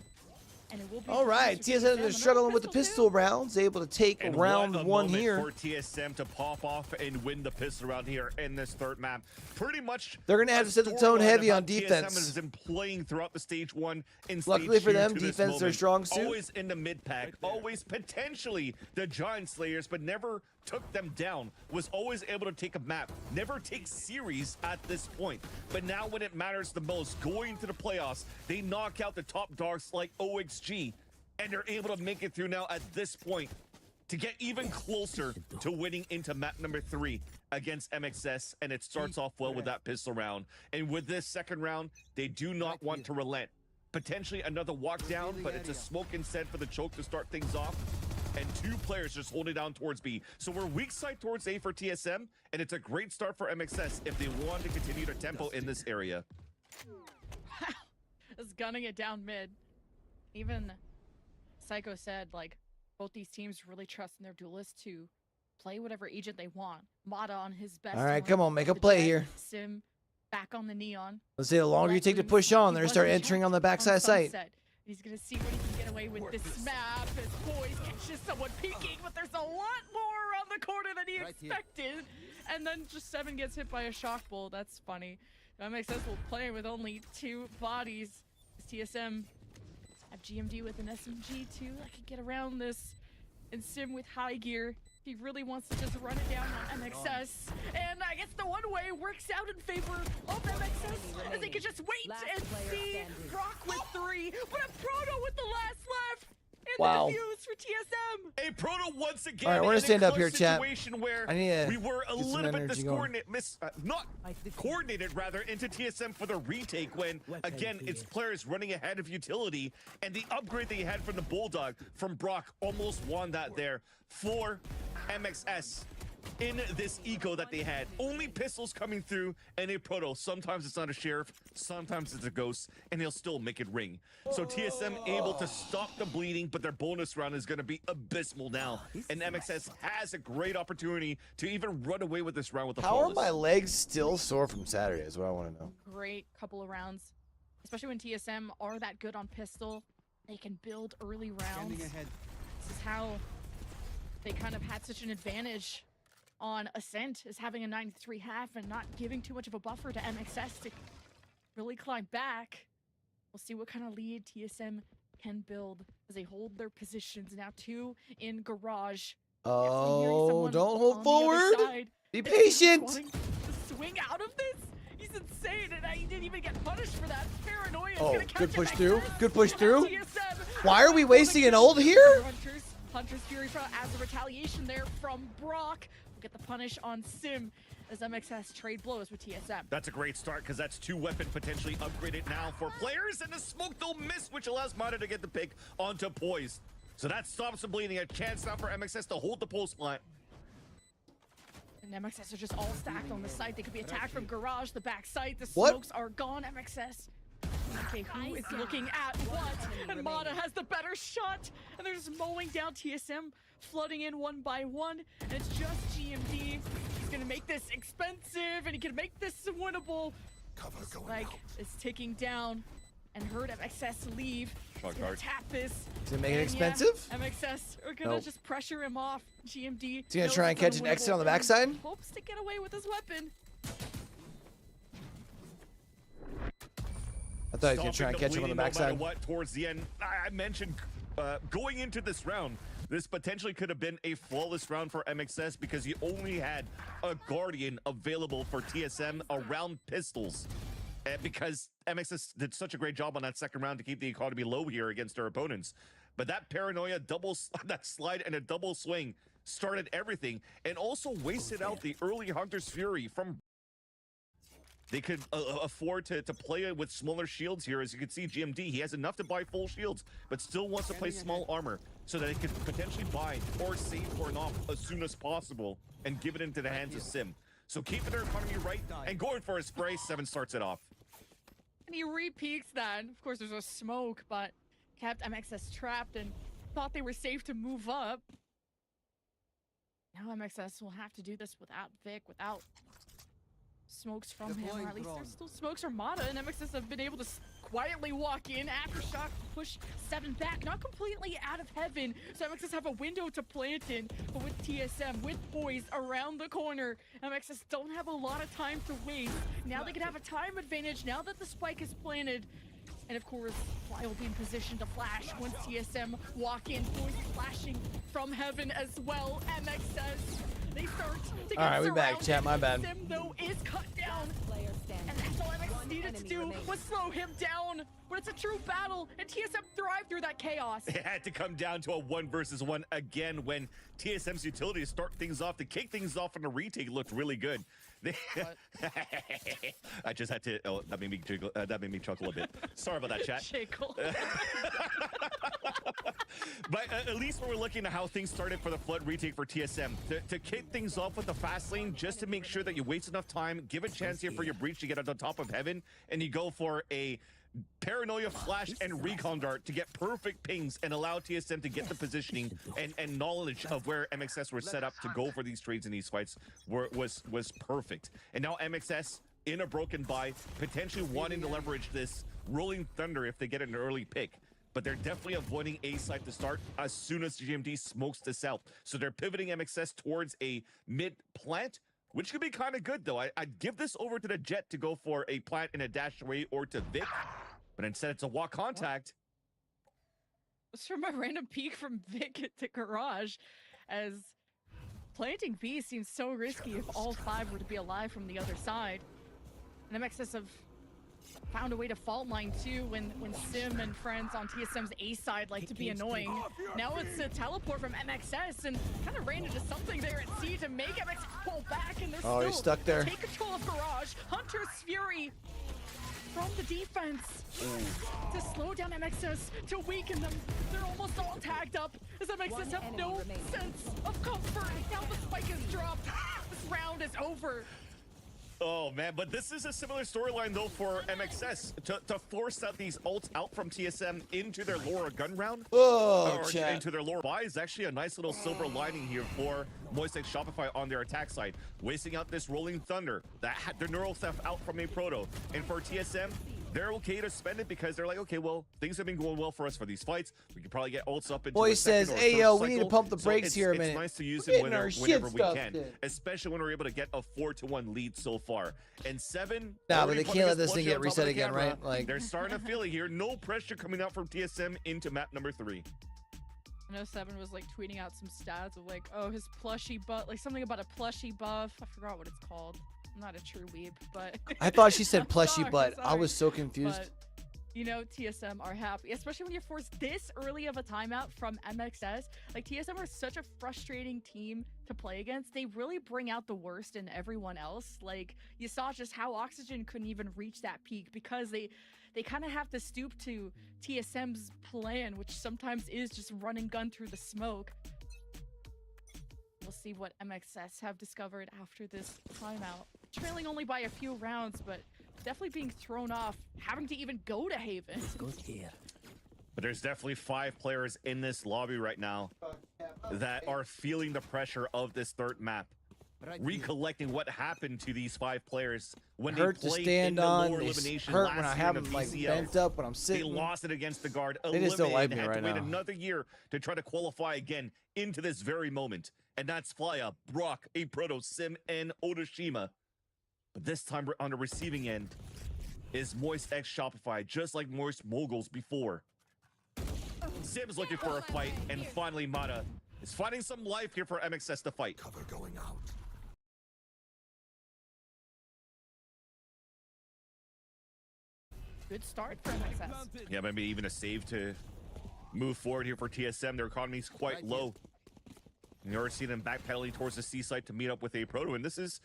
And it will be all right, TSM is struggling with the pistol rounds, able to take round 1 here. For TSM to pop off and win the pistol round here in this third map. Pretty much, they're going to have to set the tone heavy on defense. TSM has been playing throughout the stage 1 and luckily for them, defense is their strong suit. Always in the mid pack, always potentially the Giant Slayers, but never took them down. Was always able to take a map, never take series at this point. But now when it matters the most, going to the playoffs, they knock out the top dogs like OXG, and they're able to make it through now at this point. to get even closer to winning into map number 3 against MXS, and it starts off well with that pistol round. And with this second round, they do not want to relent. Potentially another walk down, but it's a smoke instead for the choke to start things off. And 2 players just holding down towards B. So we're weak side towards A for TSM, and it's a great start for MXS if they want to continue their tempo in this area. Just gunning it down mid. Even Psycho said, like, both these teams really trust in their duelists to play whatever agent they want. Mata on his best. All right, come on, make a play here. Sim back on the neon. Let's see, the longer you take to push on, they're going to start entering on the backside site. He's going to see what he can get away with this map. His boys catches someone peeking, but there's a lot more around the corner than he expected. And then just 7 gets hit by a shock bolt. That's funny. That makes sense. We'll play with only 2 bodies. This TSM have GMD with an SMG too. I could get around this. And Sim with high gear. He really wants to just run it down on MXS. And I guess the one way works out in favor of MXS as they can just wait and see. Brock with 3, but a Proto with the last left. And wow. The defuse for TSM. A Proto once again. All right, we're gonna stand up here, chat. Where I need to we were a little bit discoordinated, not coordinated rather, into TSM for the retake when again it's players running ahead of utility, and the upgrade they had from the Bulldog from Brock almost won that there for MXS. In this eco that they had, only pistols coming through and a Proto. Sometimes it's not a sheriff, sometimes it's a ghost, and he'll still make it ring. So TSM able to stop the bleeding, but their bonus round is going to be abysmal now. And MXS has a great opportunity to even run away with this round with the How are my legs still sore from Saturday is what I want to know. Great couple of rounds, especially when TSM are that good on pistol. They can build early rounds. This is how they kind of had such an advantage on Ascent, is having a 93 half and not giving too much of a buffer to MXS to really climb back. We'll see what kind of lead TSM can build as they hold their positions. Now 2 in garage. Oh, don't hold forward. Be patient. To swing out of this? He's insane, and he didn't even get punished for that. Paranoia is gonna catch good push him. through. Good push through. TSM. Why are we wasting an ult here? Hunter's Fury as a retaliation there from Brock. We'll get the punish on Sim as MXS trade blows with TSM. That's a great start because that's 2 weapon potentially upgraded now for players, and the smoke they'll miss, which allows Mata to get the pick onto Poise. So that stops the bleeding. A chance now for MXS to hold the post line. And MXS are just all stacked on the site. They could be attacked from garage, the back site. The smokes are gone. MXS. Okay, who is looking at what? And Mata has the better shot. And they're just mowing down TSM, flooding in 1 by 1. And it's just GMD. He's gonna make this expensive, and he can make this winnable. Like, it's ticking down. And heard MXS leave. He's gonna tap this. Is it making it expensive? Yeah, MXS are gonna just pressure him off. GMD. Is he gonna try and catch an exit on the backside? Hopes to get away with his weapon. I thought he was going to try and catch him on the backside. No matter what, towards the end, I mentioned going into this round, this potentially could have been a flawless round for MXS because you only had a Guardian available for TSM around pistols. Because MXS did such a great job on that second round to keep the economy low here against their opponents. But that paranoia, that slide and a double swing started everything and also wasted out the early Hunter's Fury from... They could afford to play it with smaller shields here. As you can see, GMD, he has enough to buy full shields, but still wants to play small armor so that he could potentially buy or save for an off as soon as possible and give it into the hands of Sim. So keeping their economy right and going for a spray, 7 starts it off. And he re-peeks that. Of course, there's a smoke, but kept MXS trapped and thought they were safe to move up. Now MXS will have to do this without Vic, without smokes from him, or at least there's still smokes from Mata, and MXS have been able to quietly walk in aftershock to push 7 back, not completely out of heaven, so MXS have a window to plant in, but with TSM, with Poise around the corner, MXS don't have a lot of time to waste. Now they can have a time advantage now that the spike is planted, and of course, Fly will be in position to flash once TSM walk in. Poise flashing from heaven as well. MXS, they start to get All right, we back, chat. My bad. Sim, though, is cut down. And that's all MX needed to do was slow him down. But it's a true battle, and TSM thrived through that chaos. It had to come down to a 1 versus 1 again when TSM's utility to start things off, to kick things off on a retake looked really good. I just had to. Oh, that made me jiggle. That made me chuckle a bit. Sorry about that, chat. But at least when we're looking at how things started for the Flood retake for TSM, to kick things off with the fast lane, just to make sure that you waste enough time, give a chance here for your breach to get on the top of heaven, and you go for a paranoia flash and recon dart to get perfect pings and allow TSM to get the positioning and knowledge of where MXS were set up to go for these trades in these fights was perfect. And now MXS in a broken buy, potentially wanting to leverage this rolling thunder if they get an early pick. But they're definitely avoiding A side to start as soon as GMD smokes this out. So they're pivoting MXS towards a mid plant, which could be kind of good though. I'd give this over to the Jet to go for a plant and a dash away, or to Vic. But instead, it's a walk contact. Let's from a random peek from Vic to Garage, as planting B seems so risky if all 5 were to be alive from the other side. And MXS have found a way to fault line too when Sim and friends on TSM's A side like to be annoying. Now it's a teleport from MXS and kind of ran into something there at C to make MXS pull back, and they're still he's stuck there. Take control of Garage. Hunter's Fury from the defense to slow down MXS, to weaken them. They're almost all tagged up as MXS have no sense of comfort. Now the spike is dropped. This round is over. Oh man, but this is a similar storyline though for MXS to force out these ults out from TSM into their Laura gun round. Into their Laura buy is actually a nice little silver lining here for Moist X Shopify on their attack side, wasting out this rolling thunder that had the neural theft out from a proto. And for TSM, they're okay to spend it because they're like, okay, well, things have been going well for us for these fights. We could probably get ults up into Boy a second says, or hey, third yo, cycle. we need to pump the brakes here a minute. It's nice to use it whenever we can, done. especially when we're able to get a 4-1 lead so far. And 7. Nah, but they can't let this thing get reset again, right? Like, they're starting to feel it here. No pressure coming out from TSM into map number 3. I know 7 was like tweeting out some stats of like, oh, his plushie buff, like something about a plushie buff. I forgot what it's called. I'm not a true weeb, but I thought she said plushie butt. I was so confused. But, you know, TSM are happy, especially when you're forced this early of a timeout from MXS. Like, TSM are such a frustrating team to play against. They really bring out the worst in everyone else. Like, you saw just how Oxygen couldn't even reach that peak because they kind of have to stoop to TSM's plan, which sometimes is just run and gun through the smoke. We'll see what MXS have discovered after this timeout. Trailing only by a few rounds, but definitely being thrown off, having to even go to Haven. But there's definitely 5 players in this lobby right now that are feeling the pressure of this third map. Recollecting what happened to these 5 players when they played in the lower elimination hurt last when I year have in the them like VCL. bent up when I'm sitting. They lost it against the guard. They just don't like me had right to wait now. another year to try to qualify again into this very moment. And that's Flya, Brock, A Proto, Sim, and Otoshima. But this time on the receiving end is Moist X Shopify, just like Moist Moguls before. Sim's looking for a fight, and finally Mata is finding some life here for MXS to fight. Cover going out. Good start for MXS. Yeah, maybe even a save to move forward here for TSM. Their economy's quite low. You already see them backpedaling towards the C site to meet up with A Proto, and this is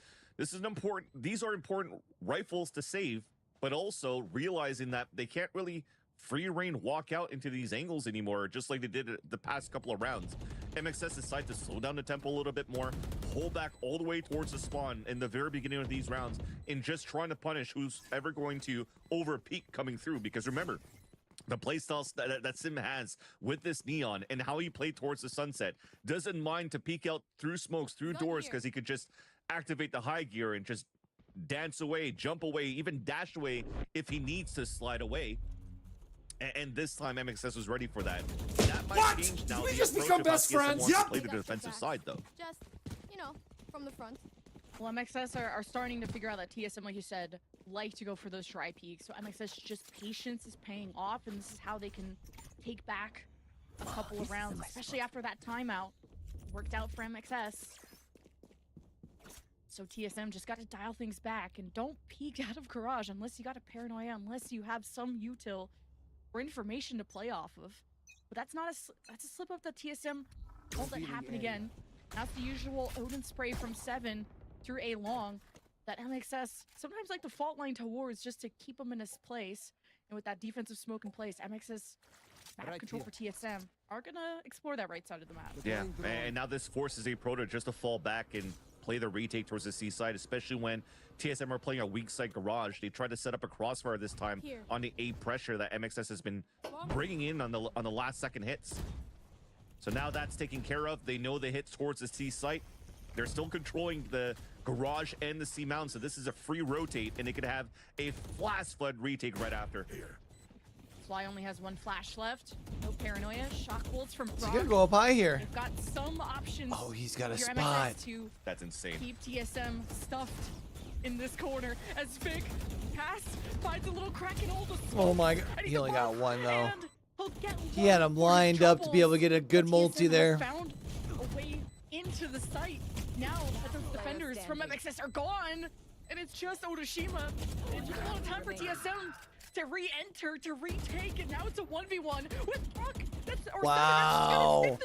an important. These are important rifles to save, but also realizing that they can't really free reign walk out into these angles anymore, just like they did the past couple of rounds. MXS decided to slow down the tempo a little bit more, pull back all the way towards the spawn in the very beginning of these rounds, and just trying to punish who's ever going to over peak coming through. Because remember, the playstyle that Sim has with this Neon and how he played towards the sunset, doesn't mind to peek out through smokes, through doors, because he could just activate the high gear and just dance away, jump away, even dash away if he needs to slide away. And this time MXS was ready for that. That might change now. Did we just become best friends? Yep. Play the defensive side though. Just, you know, from the front. Well, MXS are starting to figure out that TSM, like you said, like to go for those dry peaks. So MXS just patience is paying off, and this is how they can take back a couple of rounds, especially after that timeout. Worked out for MXS. So TSM just got to dial things back and don't peek out of Garage unless you got a Paranoia, unless you have some util or information to play off of. But that's a slip up that TSM won't let happen again. That's the usual Odin spray from 7 through A long that MXS sometimes like the fault line towards just to keep him in his place. And with that defensive smoke in place, MXS map control for TSM are gonna explore that right side of the map. Yeah, and now this forces a Proto just to fall back and play the retake towards the C side, especially when TSM are playing a weak side Garage. They tried to set up a crossfire this time on the A pressure that MXS has been bringing in on the last second hits. So now that's taken care of. They know the hits towards the C site. They're still controlling the Garage and the C mountain, so this is a free rotate, and they could have a flash flood retake right after. Fly only has 1 flash left. No Paranoia. Shock bolts from Brock. He's gonna go up high here. They've got some options. Oh, he's got a for spot. MXS to That's insane. keep TSM stuffed in this corner as Vic finds a little crack in all the smoke. Oh my god. He only got 1 though. And he'll get He had him lined up to be able to get a good multi there. Found a way into the site. Now that those defenders from MXS are gone, and it's just Otoshima. It took a lot of time for TSM to re-enter, to retake, and now it's a 1v1 with Brock. Wow.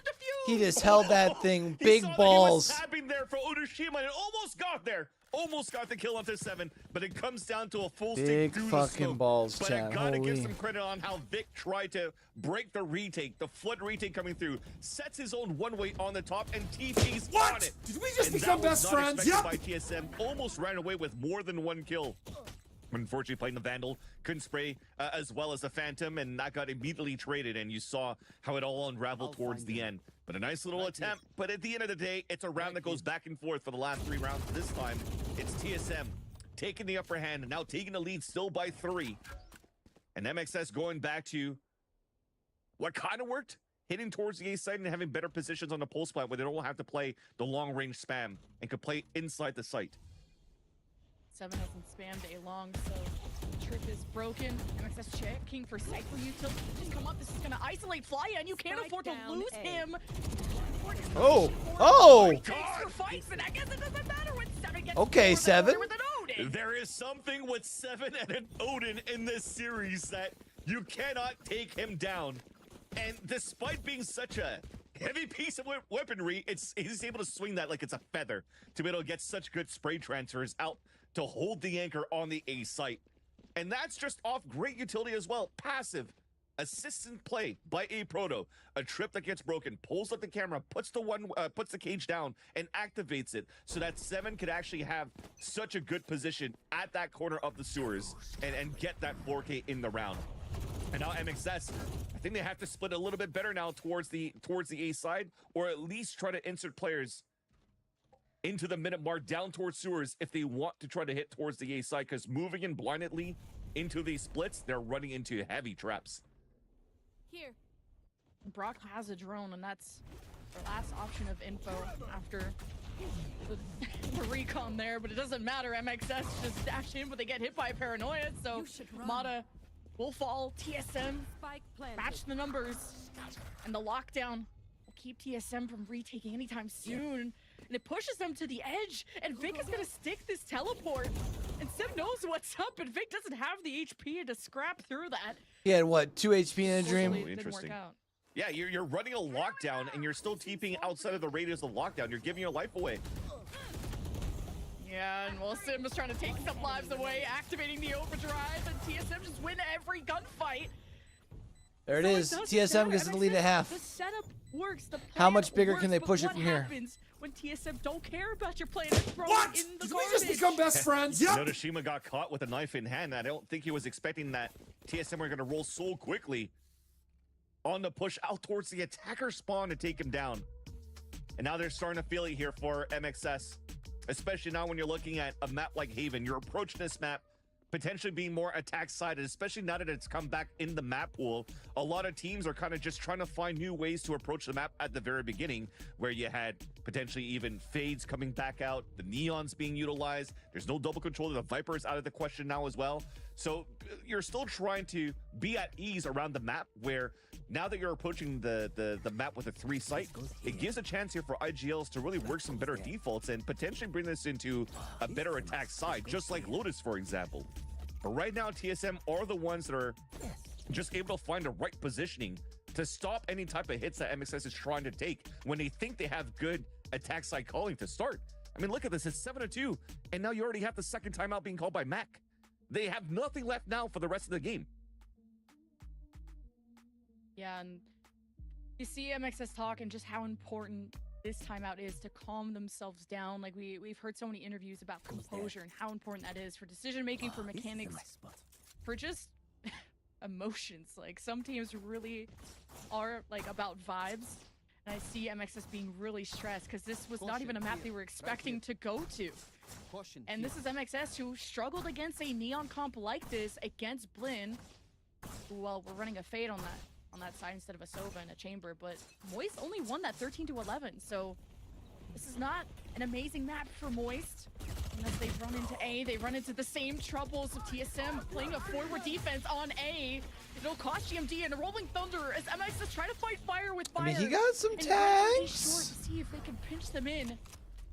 He just held that thing. Big He saw balls. That he was tapping there for Otoshima and almost got there. Almost got the kill onto 7, but it comes down to a full stick Big through the fucking smoke. balls, But chat. I gotta give Holy. some credit on how Vic tried to break the retake, the flood retake coming through, sets his own one-way on the top, and TP's on it. Did we just And become that was best not friends? expected by TSM. Almost ran away with more than 1 kill. Unfortunately, playing the Vandal, couldn't spray as well as the Phantom, and that got immediately traded, and you saw how it all unraveled towards the end. But a nice little attempt, but at the end of the day, it's a round that goes back and forth for the last 3 rounds. This time, it's TSM taking the upper hand, and now taking the lead still by 3. And MXS going back to what kind of worked, hitting towards the A side and having better positions on the pulse plant where they don't have to play the long-range spam and could play inside the site. 7 hasn't spammed A long, so the trick is broken. MXS checking for Cypher util. Just come up. This is gonna isolate Fly, and you can't afford to lose him. Oh! Oh! Thanks for fights, and I guess it doesn't matter when 7 gets Okay, 7. with an Odin. There is something with 7 and an Odin in this series that you cannot take him down. And despite being such a heavy piece of weaponry, he's able to swing that like it's a feather to be able to get such good spray transfers out to hold the anchor on the A site. And that's just off great utility as well. Passive, assistant play by A Proto. A trip that gets broken, pulls up the camera, puts the cage down, and activates it so that 7 could actually have such a good position at that corner of the sewers and get that 4K in the round. And now MXS, I think they have to split a little bit better now towards the A side, or at least try to insert players into the minute mark down towards sewers if they want to try to hit towards the A side, because moving in blindly into these splits, they're running into heavy traps. Here. Brock has a drone, and that's the last option of info after the recon there, but it doesn't matter. MXS just dash in, but they get hit by a Paranoia, so Mata will fall. TSM match the numbers, and the lockdown will keep TSM from retaking anytime soon. And it pushes them to the edge, and Vic is gonna stick this teleport. And Sim knows what's up, and Vic doesn't have the HP to scrap through that. He had what, 2 HP in a dream? It didn't work out. Yeah, you're running a lockdown, and you're still TPing outside of the radius of lockdown. You're giving your life away. Yeah, and while Sim was trying to take some lives away, activating the overdrive, and TSM just win every gunfight. There it is. TSM gets the lead at half. The setup works. The How much bigger works, can they but push it what from here? happens when TSM don't care about your play and throw What? it in the Did garbage? we just become best friends? Yep. Notoshima got caught with a knife in hand. I don't think he was expecting that TSM were going to roll so quickly on the push out towards the attacker spawn to take him down. And now they're starting to feel it here for MXS, especially now when you're looking at a map like Haven. You're approaching this map potentially being more attack-sided, especially now that it's come back in the map pool. A lot of teams are kind of just trying to find new ways to approach the map at the very beginning, where you had potentially even fades coming back out, the neons being utilized. There's no double control. The Viper is out of the question now as well. So you're still trying to be at ease around the map, where now that you're approaching the map with a 3 site, it gives a chance here for IGLs to really work some better defaults and potentially bring this into a better attack side, just like Lotus, for example. But right now, TSM are the ones that are just able to find the right positioning to stop any type of hits that MXS is trying to take when they think they have good attack side calling to start. I mean, look at this, it's 7-2, and now you already have the second timeout being called by Mac. They have nothing left now for the rest of the game. Yeah, and you see MXS talk and just how important this timeout is to calm themselves down. Like we've heard so many interviews about composure and how important that is for decision making, for mechanics, for just emotions. Like some teams really are like about vibes, and I see MXS being really stressed because this was not even a map they were expecting to go to. And this is MXS, who struggled against a Neon comp like this against Blinn. Well, we're running a Fade on that side instead of a Sova and a Chamber, but Moist only won that 13-11, so this is not an amazing map for Moist. Unless they run into A, they run into the same troubles of TSM playing a forward defense on A. It'll cost GMD and a Rolling Thunder as MXS try to fight fire with fire. I mean, he got some and tags. Short to see if they can pinch them in.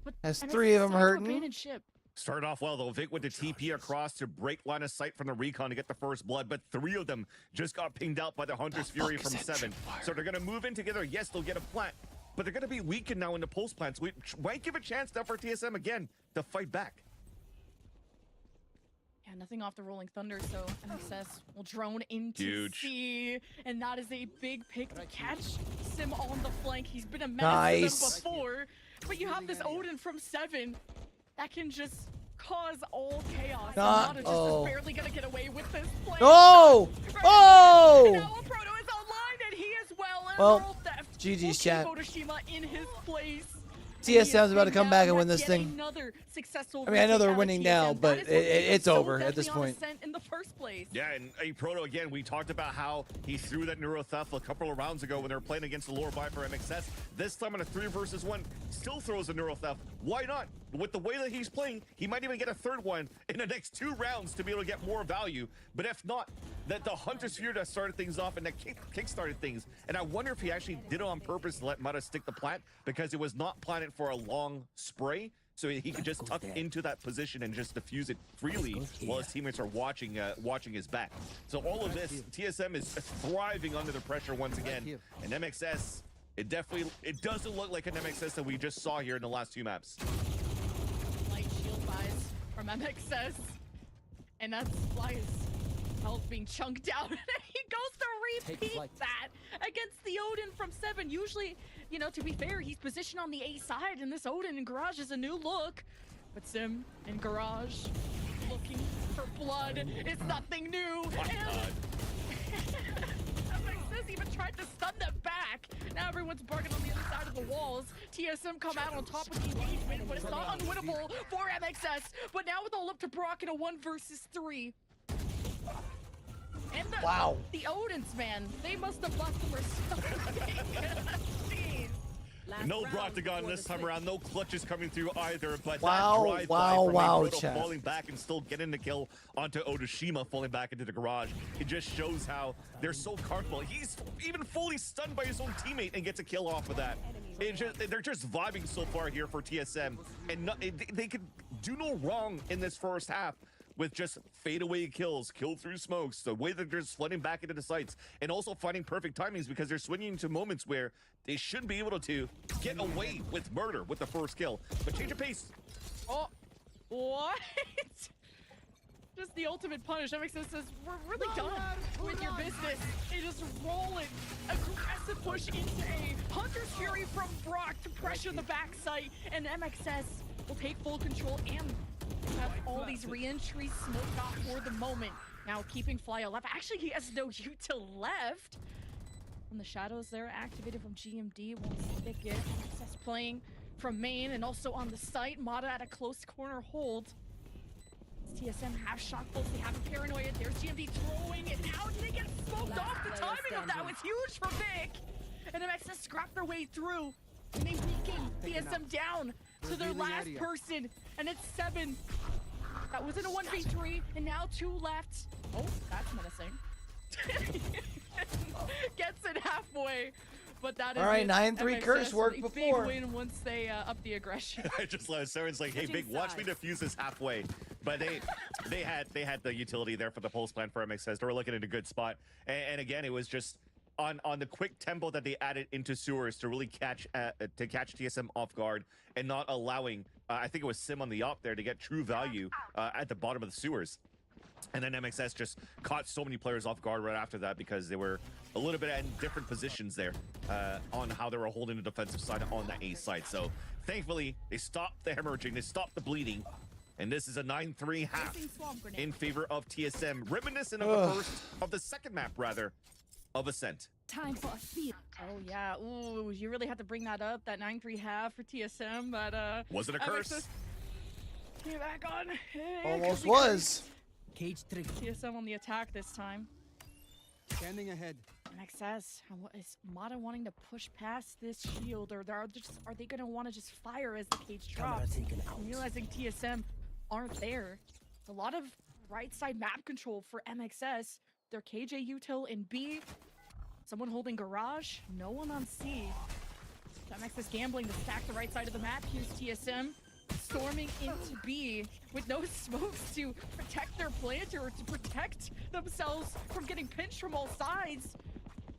But Has MXS 3 of them hurting. abandoned ship. Started off well, though. Vic with the TP across to break line of sight from the recon to get the first blood, but 3 of them just got pinged out by the Hunter's Fury from 7. So they're going to move in together. Yes, they'll get a plant, but they're going to be weakened now in the post plants. We might give a chance now for TSM again to fight back. Yeah, nothing off the Rolling Thunder, so MXS will drone into C, and that is a big pick to catch Sim on the flank. He's been a menace to them before, but you have this Odin from 7 that can just cause all chaos. Nada just is barely gonna get away with this play. No! Oh! And now Proto is online, and he as well. And Well, GG's chat. Otoshima in his place. TSM's about to come back and win this thing. I mean, I know they're winning now, but it's over at this point. In the first place. Yeah, and Proto, again, we talked about how he threw that Neuro Theft a couple of rounds ago when they were playing against the lower buy for MXS. This time on a 3 versus 1, still throws a Neuro Theft. Why not? With the way that he's playing, he might even get a 3rd one in the next 2 rounds to be able to get more value. But if not, that the Hunter's Fury that started things off and that kick-started things. And I wonder if he actually did it on purpose to let Mata stick the plant, because it was not planted for a long spray. So he could just tuck into that position and just diffuse it freely while his teammates are watching his back. So all of this, TSM is thriving under the pressure once again. And MXS, it doesn't look like an MXS that we just saw here in the last 2 maps. Light shield buys from MXS. And that's Fly's health being chunked out. And he goes to repeat that against the Odin from 7. Usually, you know, to be fair, he's positioned on the A side, and this Odin in Garage is a new look. But Sim in Garage looking for blood. It's nothing new. MXS even tried to stun them back. Now everyone's barking on the other side of the walls. TSM come out on top of the engagement, but it's not unwinnable for MXS. But now with all up to Brock in a 1 versus 3. And the Odins, man, they must have lost for something. Jeez. No Broctagon this time around, no clutches coming through either, but wow, that drive chat. Falling back and still getting the kill onto Otoshima, falling back into the Garage. It just shows how they're so comfortable. He's even fully stunned by his own teammate and gets a kill off of that. They're just vibing so far here for TSM, and they could do no wrong in this first half with just fadeaway kills, kill through smokes, the way that they're just flooding back into the sites, and also finding perfect timings because they're swinging into moments where they should be able to get away with murder with the first kill. But change of pace. Oh, what? Just the ultimate punish. MXS says, we're really done with your business. They just roll it. Aggressive push into A. Hunter's Fury from Brock to pressure the backside, and MXS will take full control and have all these re-entries smoked off for the moment. Now keeping Fly alive. Actually, he has no util left. And the shadows there activated from GMD won't stick it. MXS playing from main and also on the site. Mata at a close corner hold. TSM have shot close. They have a paranoia. There's GMD throwing it out. They get smoked off. The timing of that was huge for Vic. And MXS scrap their way through. And they weaken TSM down to their last person. And it's 7 That was in a 1v3, and now 2 left. Oh, that's menacing. Gets it halfway. But that is all right, 9-3 curse worked before. Big win once they up the aggression. I just love Soren's like, hey, Big, watch me defuse this halfway. But they had the utility there for the pulse plan for MXS. They were looking at a good spot. And again, it was just on the quick tempo that they added into sewers to really catch TSM off guard and not allowing, I think it was Sim on the op there to get true value at the bottom of the sewers. And then MXS just caught so many players off guard right after that because they were a little bit in different positions there on how they were holding the defensive side on the A side. So thankfully, they stopped the hemorrhaging, they stopped the bleeding. And this is a 9-3 half in favor of TSM, reminiscent of the second map, rather, of Ascent. Time for a speed. Oh yeah, ooh, you really had to bring that up, that 9-3 half for TSM, but was it a curse? Came back on. Almost was. Cage trick. TSM on the attack this time. Standing ahead. MXS, is Mata wanting to push past this shield, or are they gonna want to just fire as the cage drops? Realizing TSM aren't there. A lot of right side map control for MXS. Their KJ util in B. Someone holding garage. No one on C. MXS gambling to stack the right side of the map. Here's TSM storming into B with no smokes to protect their planter or to protect themselves from getting pinched from all sides.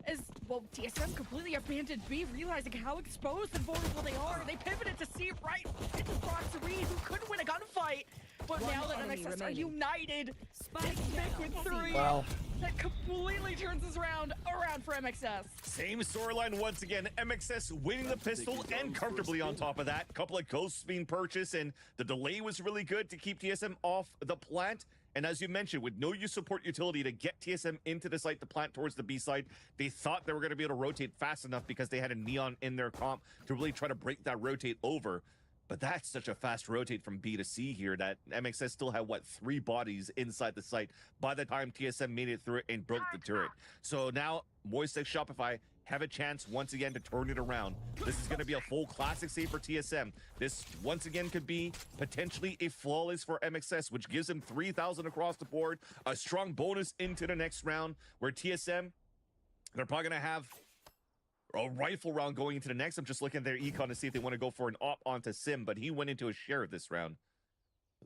As well, TSM completely abandoned B, realizing how exposed and vulnerable they are. They pivoted to C right into Brock's Reed, who couldn't win a gunfight. But now that MXS are united, Smith with 3. Wow. That completely turns this around for MXS. Same storyline once again. MXS winning the pistol and comfortably on top of that. Couple of ghosts being purchased, and the delay was really good to keep TSM off the plant. And as you mentioned, with no use support utility to get TSM into the site, the plant towards the B side, they thought they were going to be able to rotate fast enough because they had a Neon in their comp to really try to break that rotate over. But that's such a fast rotate from B to C here that MXS still had, what, 3 bodies inside the site by the time TSM made it through it and broke the turret. So now, Moistek Shopify have a chance once again to turn it around. This is going to be a full classic save for TSM. This, once again, could be potentially a flawless for MXS, which gives them 3,000 across the board, a strong bonus into the next round, where TSM, they're probably going to have a rifle round going into the next. I'm just looking at their econ to see if they want to go for an op onto Sim, but he went into a sheriff this round.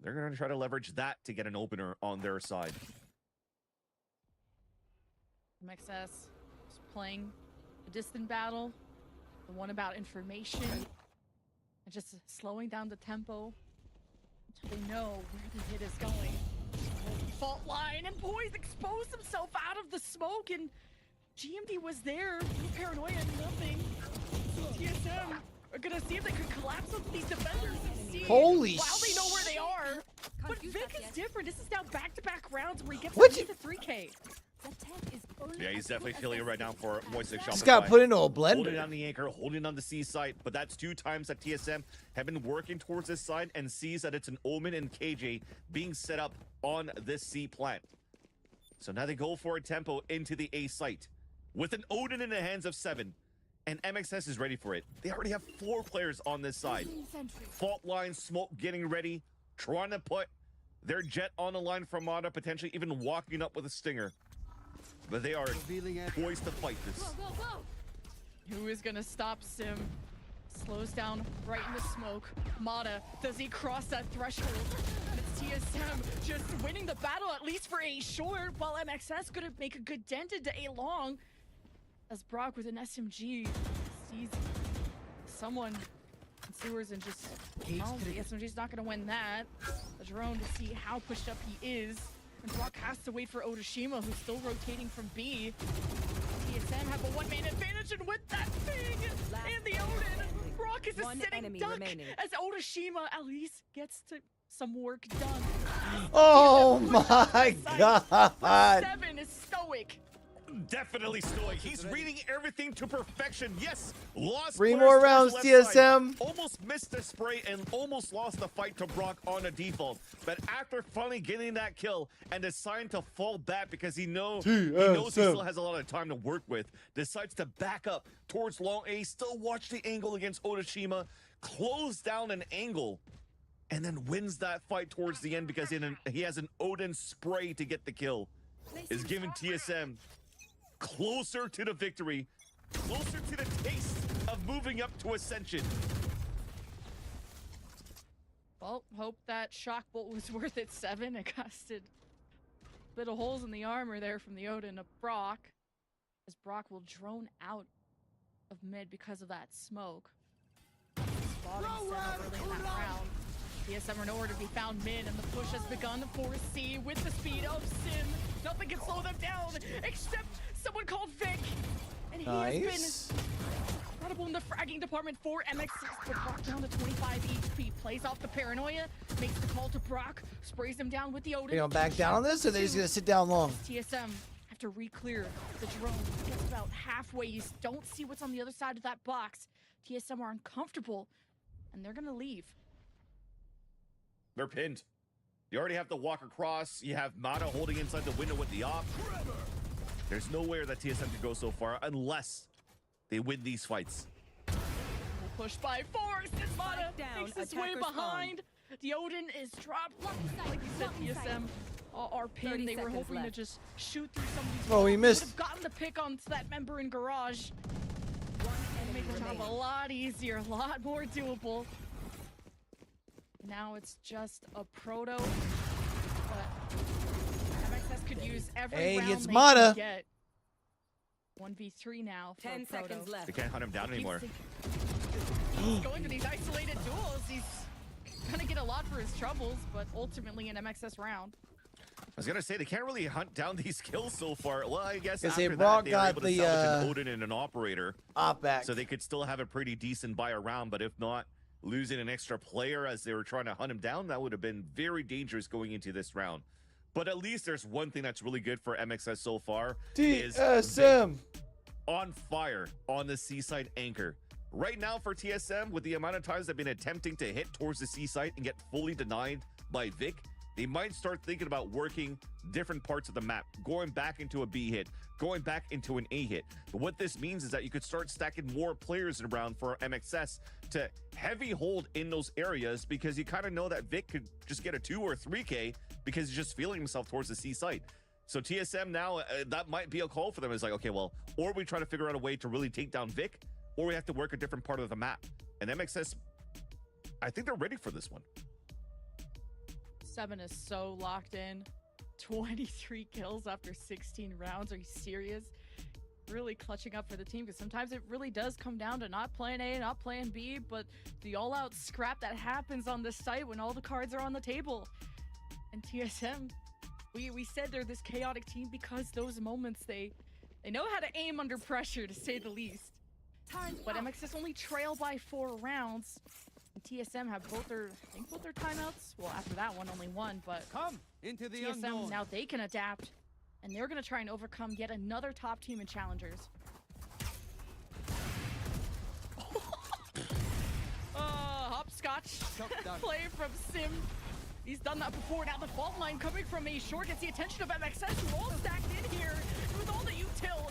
They're going to try to leverage that to get an opener on their side. MXS is playing a distant battle, the one about information, and just slowing down the tempo until they know where the hit is going. Fault line, and Poise exposed himself out of the smoke, and GMD was there. No paranoia, nothing. So TSM are gonna see if they could collapse up these defenders and see Holy while they know where they are. But Vic is different. This is now back-to-back rounds where he gets to 3K. Yeah, he's definitely killing it right now for Moistek Shopify. Just got put into a blender. Holding on the anchor, holding on the C side, but that's 2 times that TSM have been working towards this side and sees that it's an Omen and KJ being set up on this C plant. So now they go for a tempo into the A site with an Odin in the hands of 7, and MXS is ready for it. They already have 4 players on this side. Fault line, smoke getting ready, trying to put their jet on the line from Mata, potentially even walking up with a stinger. But they are poised to fight this. Who is gonna stop Sim? Slows down right in the smoke. Mata, does he cross that threshold? And it's TSM just winning the battle, at least for A short, while MXS gonna make a good dent into A long. As Brock with an SMG sees someone in sewers and just, oh, the SMG's not gonna win that. A drone to see how pushed up he is. And Brock has to wait for Otoshima, who's still rotating from B. TSM have a 1-man advantage, and with that thing and the Odin, Brock is a sitting duck as Otoshima at least gets to some work done. Oh my god! 7 is stoic. Definitely stoic. He's reading everything to perfection. Yes, lost 3 more rounds, TSM. Almost missed the spray and almost lost the fight to Brock on a default. But after finally getting that kill and deciding to fall back because he knows he still has a lot of time to work with, decides to back up towards long A, still watch the angle against Otoshima, close down an angle and then wins that fight towards the end because he has an Odin spray to get the kill, is giving TSM closer to the victory, closer to the taste of moving up to Ascension. Well, hope that shock bolt was worth it. 7. It costed a bit of holes in the armor there from the Odin of Brock, as Brock will drone out of mid because of that smoke. Bottom set early in that round. TSM are nowhere to be found mid, and the push has begun for C with the speed of Sim. Nothing can slow them down except someone called Vic, and he has been incredible in the fragging department for MX6. But Brock down to 25 HP, plays off the paranoia, makes the call to Brock, sprays him down with the Odin. Are you gonna back down on this, or are they just gonna sit down long? TSM have to re-clear the drone. Gets about halfway. You don't see what's on the other side of that box. TSM are uncomfortable, and they're gonna leave. They're pinned. You already have to walk across. You have Mata holding inside the window with the op. There's nowhere that TSM can go so far unless they win these fights. Push by force. This Mata makes his way behind. The Odin is dropped. Like you said, TSM are pinned. They were hoping to just shoot through some of these. Oh, he missed. Would have gotten the pick onto that member in garage. Make the job a lot easier, a lot more doable. Now it's just a proto, but MXS could use every round they can get. 1v3 now. 10 seconds left. They can't hunt him down anymore. He's going to these isolated duels. He's gonna get a lot for his troubles, but ultimately an MXS round. I was gonna say they can't really hunt down these kills so far. Well, I guess because after they that they were got able to the salvage an Odin and an operator, op back, so they could still have a pretty decent buy around. But if not, losing an extra player as they were trying to hunt him down, that would have been very dangerous going into this round. But at least there's one thing that's really good for MXS so far. TSM on fire on the seaside anchor. Right now for TSM, with the amount of times they've been attempting to hit towards the seaside and get fully denied by Vic, they might start thinking about working different parts of the map, going back into a B hit, going back into an A hit. But what this means is that you could start stacking more players around for MXS to heavy hold in those areas, because you kind of know that Vic could just get a 2 or 3K because he's just feeling himself towards the seaside. So TSM now, that might be a call for them. It's like, okay, well, or we try to figure out a way to really take down Vic, or we have to work a different part of the map. And MXS, I think they're ready for this one. 7 is so locked in. 23 kills after 16 rounds. Are you serious? Really clutching up for the team, because sometimes it really does come down to not playing A, not playing B, but the all-out scrap that happens on this site when all the cards are on the table. And TSM, we said they're this chaotic team because those moments they know how to aim under pressure, to say the least. But MXS only trail by 4 rounds. And TSM have both their timeouts. Well, after that one, only one, but come into the TSM unknown. Now they can adapt, and they're gonna try and overcome yet another top team in challengers. Hopscotch play from Sim. He's done that before. Now the fault line coming from a short gets the attention of MXS, who all stacked in here with all the util.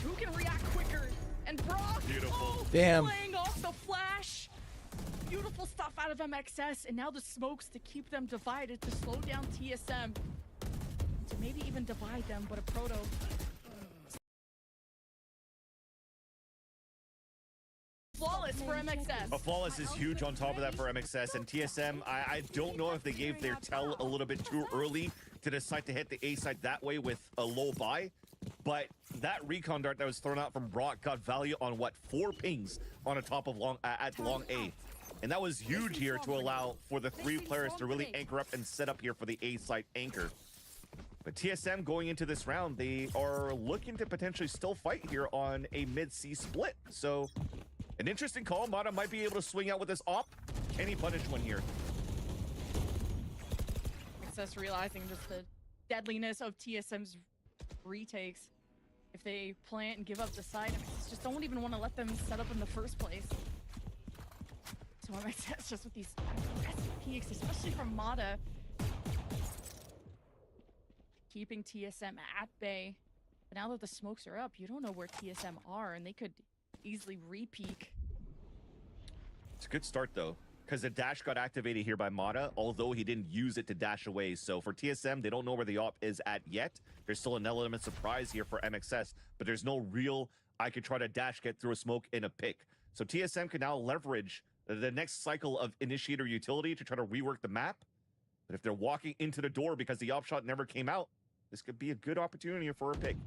Who can react quicker? And Brock, damn, playing off the flash. Beautiful stuff out of MXS, and now the smokes to keep them divided, to slow down TSM, to maybe even divide them, but a proto. Flawless for MXS. A flawless is huge on top of that for MXS, and TSM, I don't know if they gave their tell a little bit too early to decide to hit the A side that way with a low buy, but that recon dart that was thrown out from Brock got value on what, 4 pings on a top of long A. And that was huge here to allow for the 3 players to really anchor up and set up here for the A side anchor. But TSM going into this round, they are looking to potentially still fight here on a mid-C split. So an interesting call. Mata might be able to swing out with this op. Can he punish one here? MXS realizing just the deadliness of TSM's retakes. If they plant and give up the side, MXS just don't even want to let them set up in the first place. So MXS just with these peaks, especially from Mata, keeping TSM at bay. But now that the smokes are up, you don't know where TSM are, and they could easily re-peak. It's a good start though. because the dash got activated here by Mata, although he didn't use it to dash away. So for TSM, they don't know where the op is at yet. There's still an element of surprise here for MXS, but there's no real, I could try to dash get through a smoke in a pick. So TSM can now leverage the next cycle of initiator utility to try to rework the map. But if they're walking into the door because the op shot never came out, this could be a good opportunity for a pick.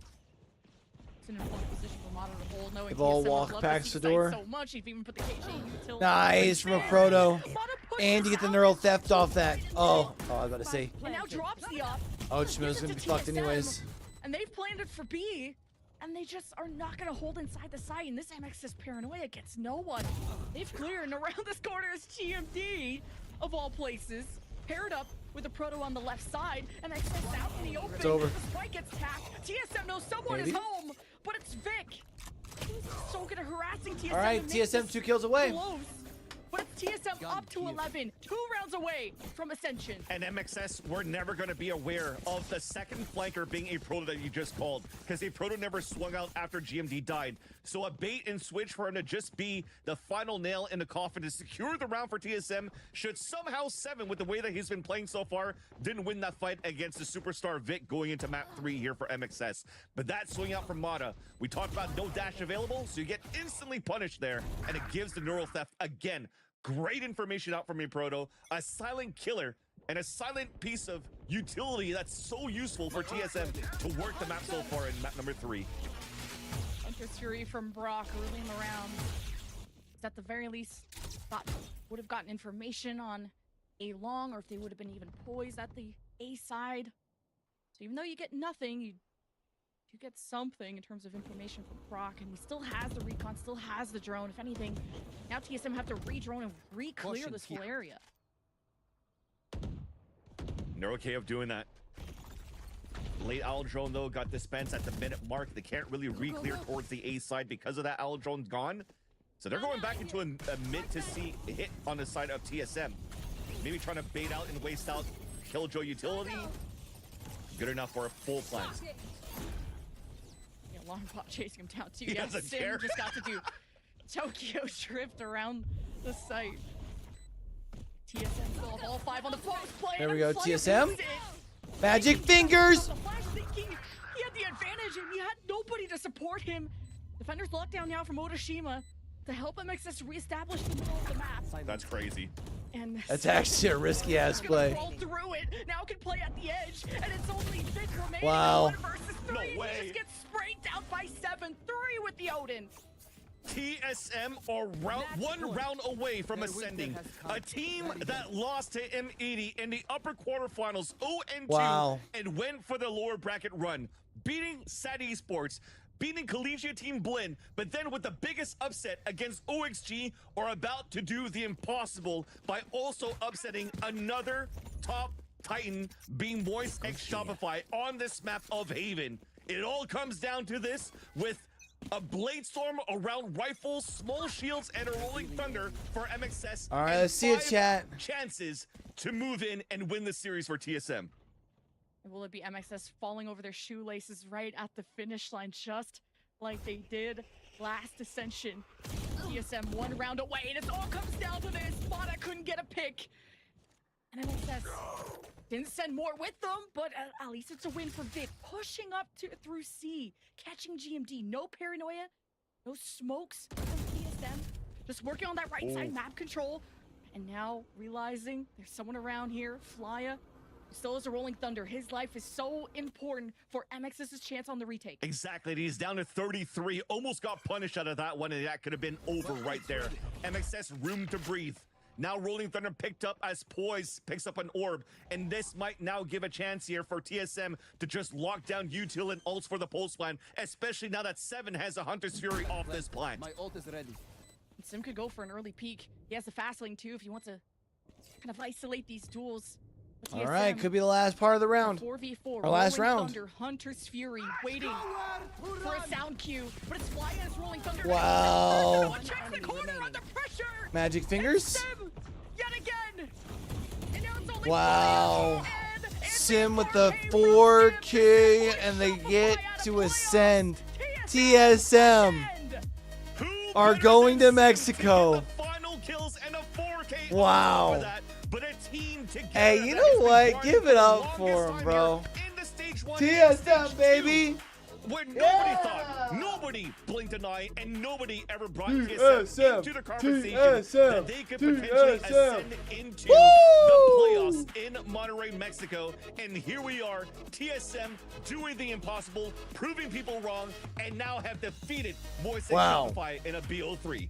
It's an important position for Mata to hold, knowing They've all TSM would walked love past to the see door. so much, he'd even put the KJ utility. Nice from a Proto. And you get the neural theft off that. Oh, I was about to say. And now drops the op. Oh, Chimo's gonna be fucked anyways. And they've planned it for B, and they just are not gonna hold inside the site. And this MXS paranoia gets no one. They've cleared, and around this corner is GMD, of all places, paired up with the Proto on the left side, and MXS out in the open. It's over. The spike gets tapped. TSM knows someone is home, but it's Vic. He's so good at harassing TSM. All right, TSM 2 kills away. Close. But it's TSM up to 11, 2 rounds away from Ascension. And MXS, we're never going to be aware of the second flanker being a Proto that you just called, because a Proto never swung out after GMD died. So a bait and switch for him to just be the final nail in the coffin to secure the round for TSM should somehow 7, with the way that he's been playing so far, didn't win that fight against the superstar Vic going into map 3 here for MXS. But that swing out from Mata, we talked about no dash available, so you get instantly punished there, and it gives the neural theft again. Great information out from Proto, a silent killer, and a silent piece of utility that's so useful for TSM to work the map so far in map number 3. Hunter's Fury from Brock early in the round. At the very least, would have gotten information on A long, or if they would have been even poised at the A side. So even though you get nothing, you get something in terms of information from Brock, and he still has the recon, still has the drone. If anything, now TSM have to re-drone and re-clear this whole area. NeuroKF doing that. Late Owl Drone, though, got dispensed at the minute mark. They can't really re-clear towards the A side because of that Owl Drone's gone. So they're going back into a mid to C hit on the side of TSM. Maybe trying to bait out and waste out Killjoy utility. Good enough for a full plant. Long bot chasing him down too. He Yeah, has a Sim chair. just got to do Tokyo drift around the site. TSM still have all 5 on the post play. There we go, TSM. Magic fingers. The Flash thinking he had the advantage and he had nobody to support him. Defenders locked down now from Otoshima to help MXS reestablish the middle of the map. That's crazy. And That's actually a risky ass play. roll through it. Now can play at the edge, and it's only Vic remaining. Wow. 1 versus 3. No way. He just gets sprayed down by 7-3 with the Odin. TSM are one round away from ascending. A team that lost to M80 in the upper quarterfinals 0-2 Wow. and went for the lower bracket run, beating SAT Esports, beating Collegiate Team Blinn, but then with the biggest upset against OXG are about to do the impossible by also upsetting another top Titan, being Moist X Shopify on this map of Haven. It all comes down to this with a Blade Storm around rifles, small shields, and a Rolling Thunder for MXS. All right, and let's see it, 5 chat. chances to move in and win the series for TSM. Will it be MXS falling over their shoelaces right at the finish line, just like they did last Ascension? TSM 1 round away, and it all comes down to this. Mata couldn't get a pick. And MXS didn't send more with them, but at least it's a win for Vic. Pushing up through C, catching GMD. No paranoia, no smokes from TSM. Just working on that right side map control. And now realizing there's someone around here, Flya, still has a Rolling Thunder. His life is so important for MXS's chance on the retake. Exactly. He's down to 33. Almost got punished out of that one, and that could have been over right there. MXS room to breathe. Now Rolling Thunder picked up as Poise picks up an orb, and this might now give a chance here for TSM to just lock down util and ults for the pulse plan, especially now that 7 has a Hunter's Fury off this plant. My ult is ready. Sim could go for an early peek. He has the fast lane too if he wants to kind of isolate these duels. All right, could be the last part of the round. 4v4. Our last Rolling round. Thunder, Hunter's Fury, waiting for a sound cue, but it's Flya's Rolling Thunder. Wow. Checks the corner under pressure. Magic fingers. Sim, yet again. And now it's only Wow. Flya, and Sim with the 4K, and they get to ascend. TSM are going to Mexico. Final kills and a 4K Wow. That, but a team together Hey, you know what? Give it up for him, bro. TSM, baby. Where nobody thought, nobody blinked an eye, and nobody ever brought TSM into the conversation that they could potentially ascend into the playoffs in Monterrey, Mexico. And here we are, TSM doing the impossible, proving people wrong, and now have defeated Voice and Shopify in a BO3.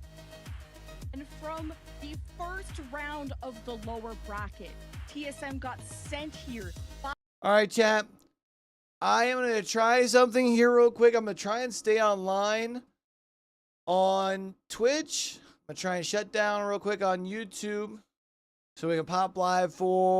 And from the first round of the lower bracket, TSM got sent here. All right, chat. I am going to try something here real quick. I'm going to try and stay online on Twitch. I'm going to try and shut down real quick on YouTube so we can pop live for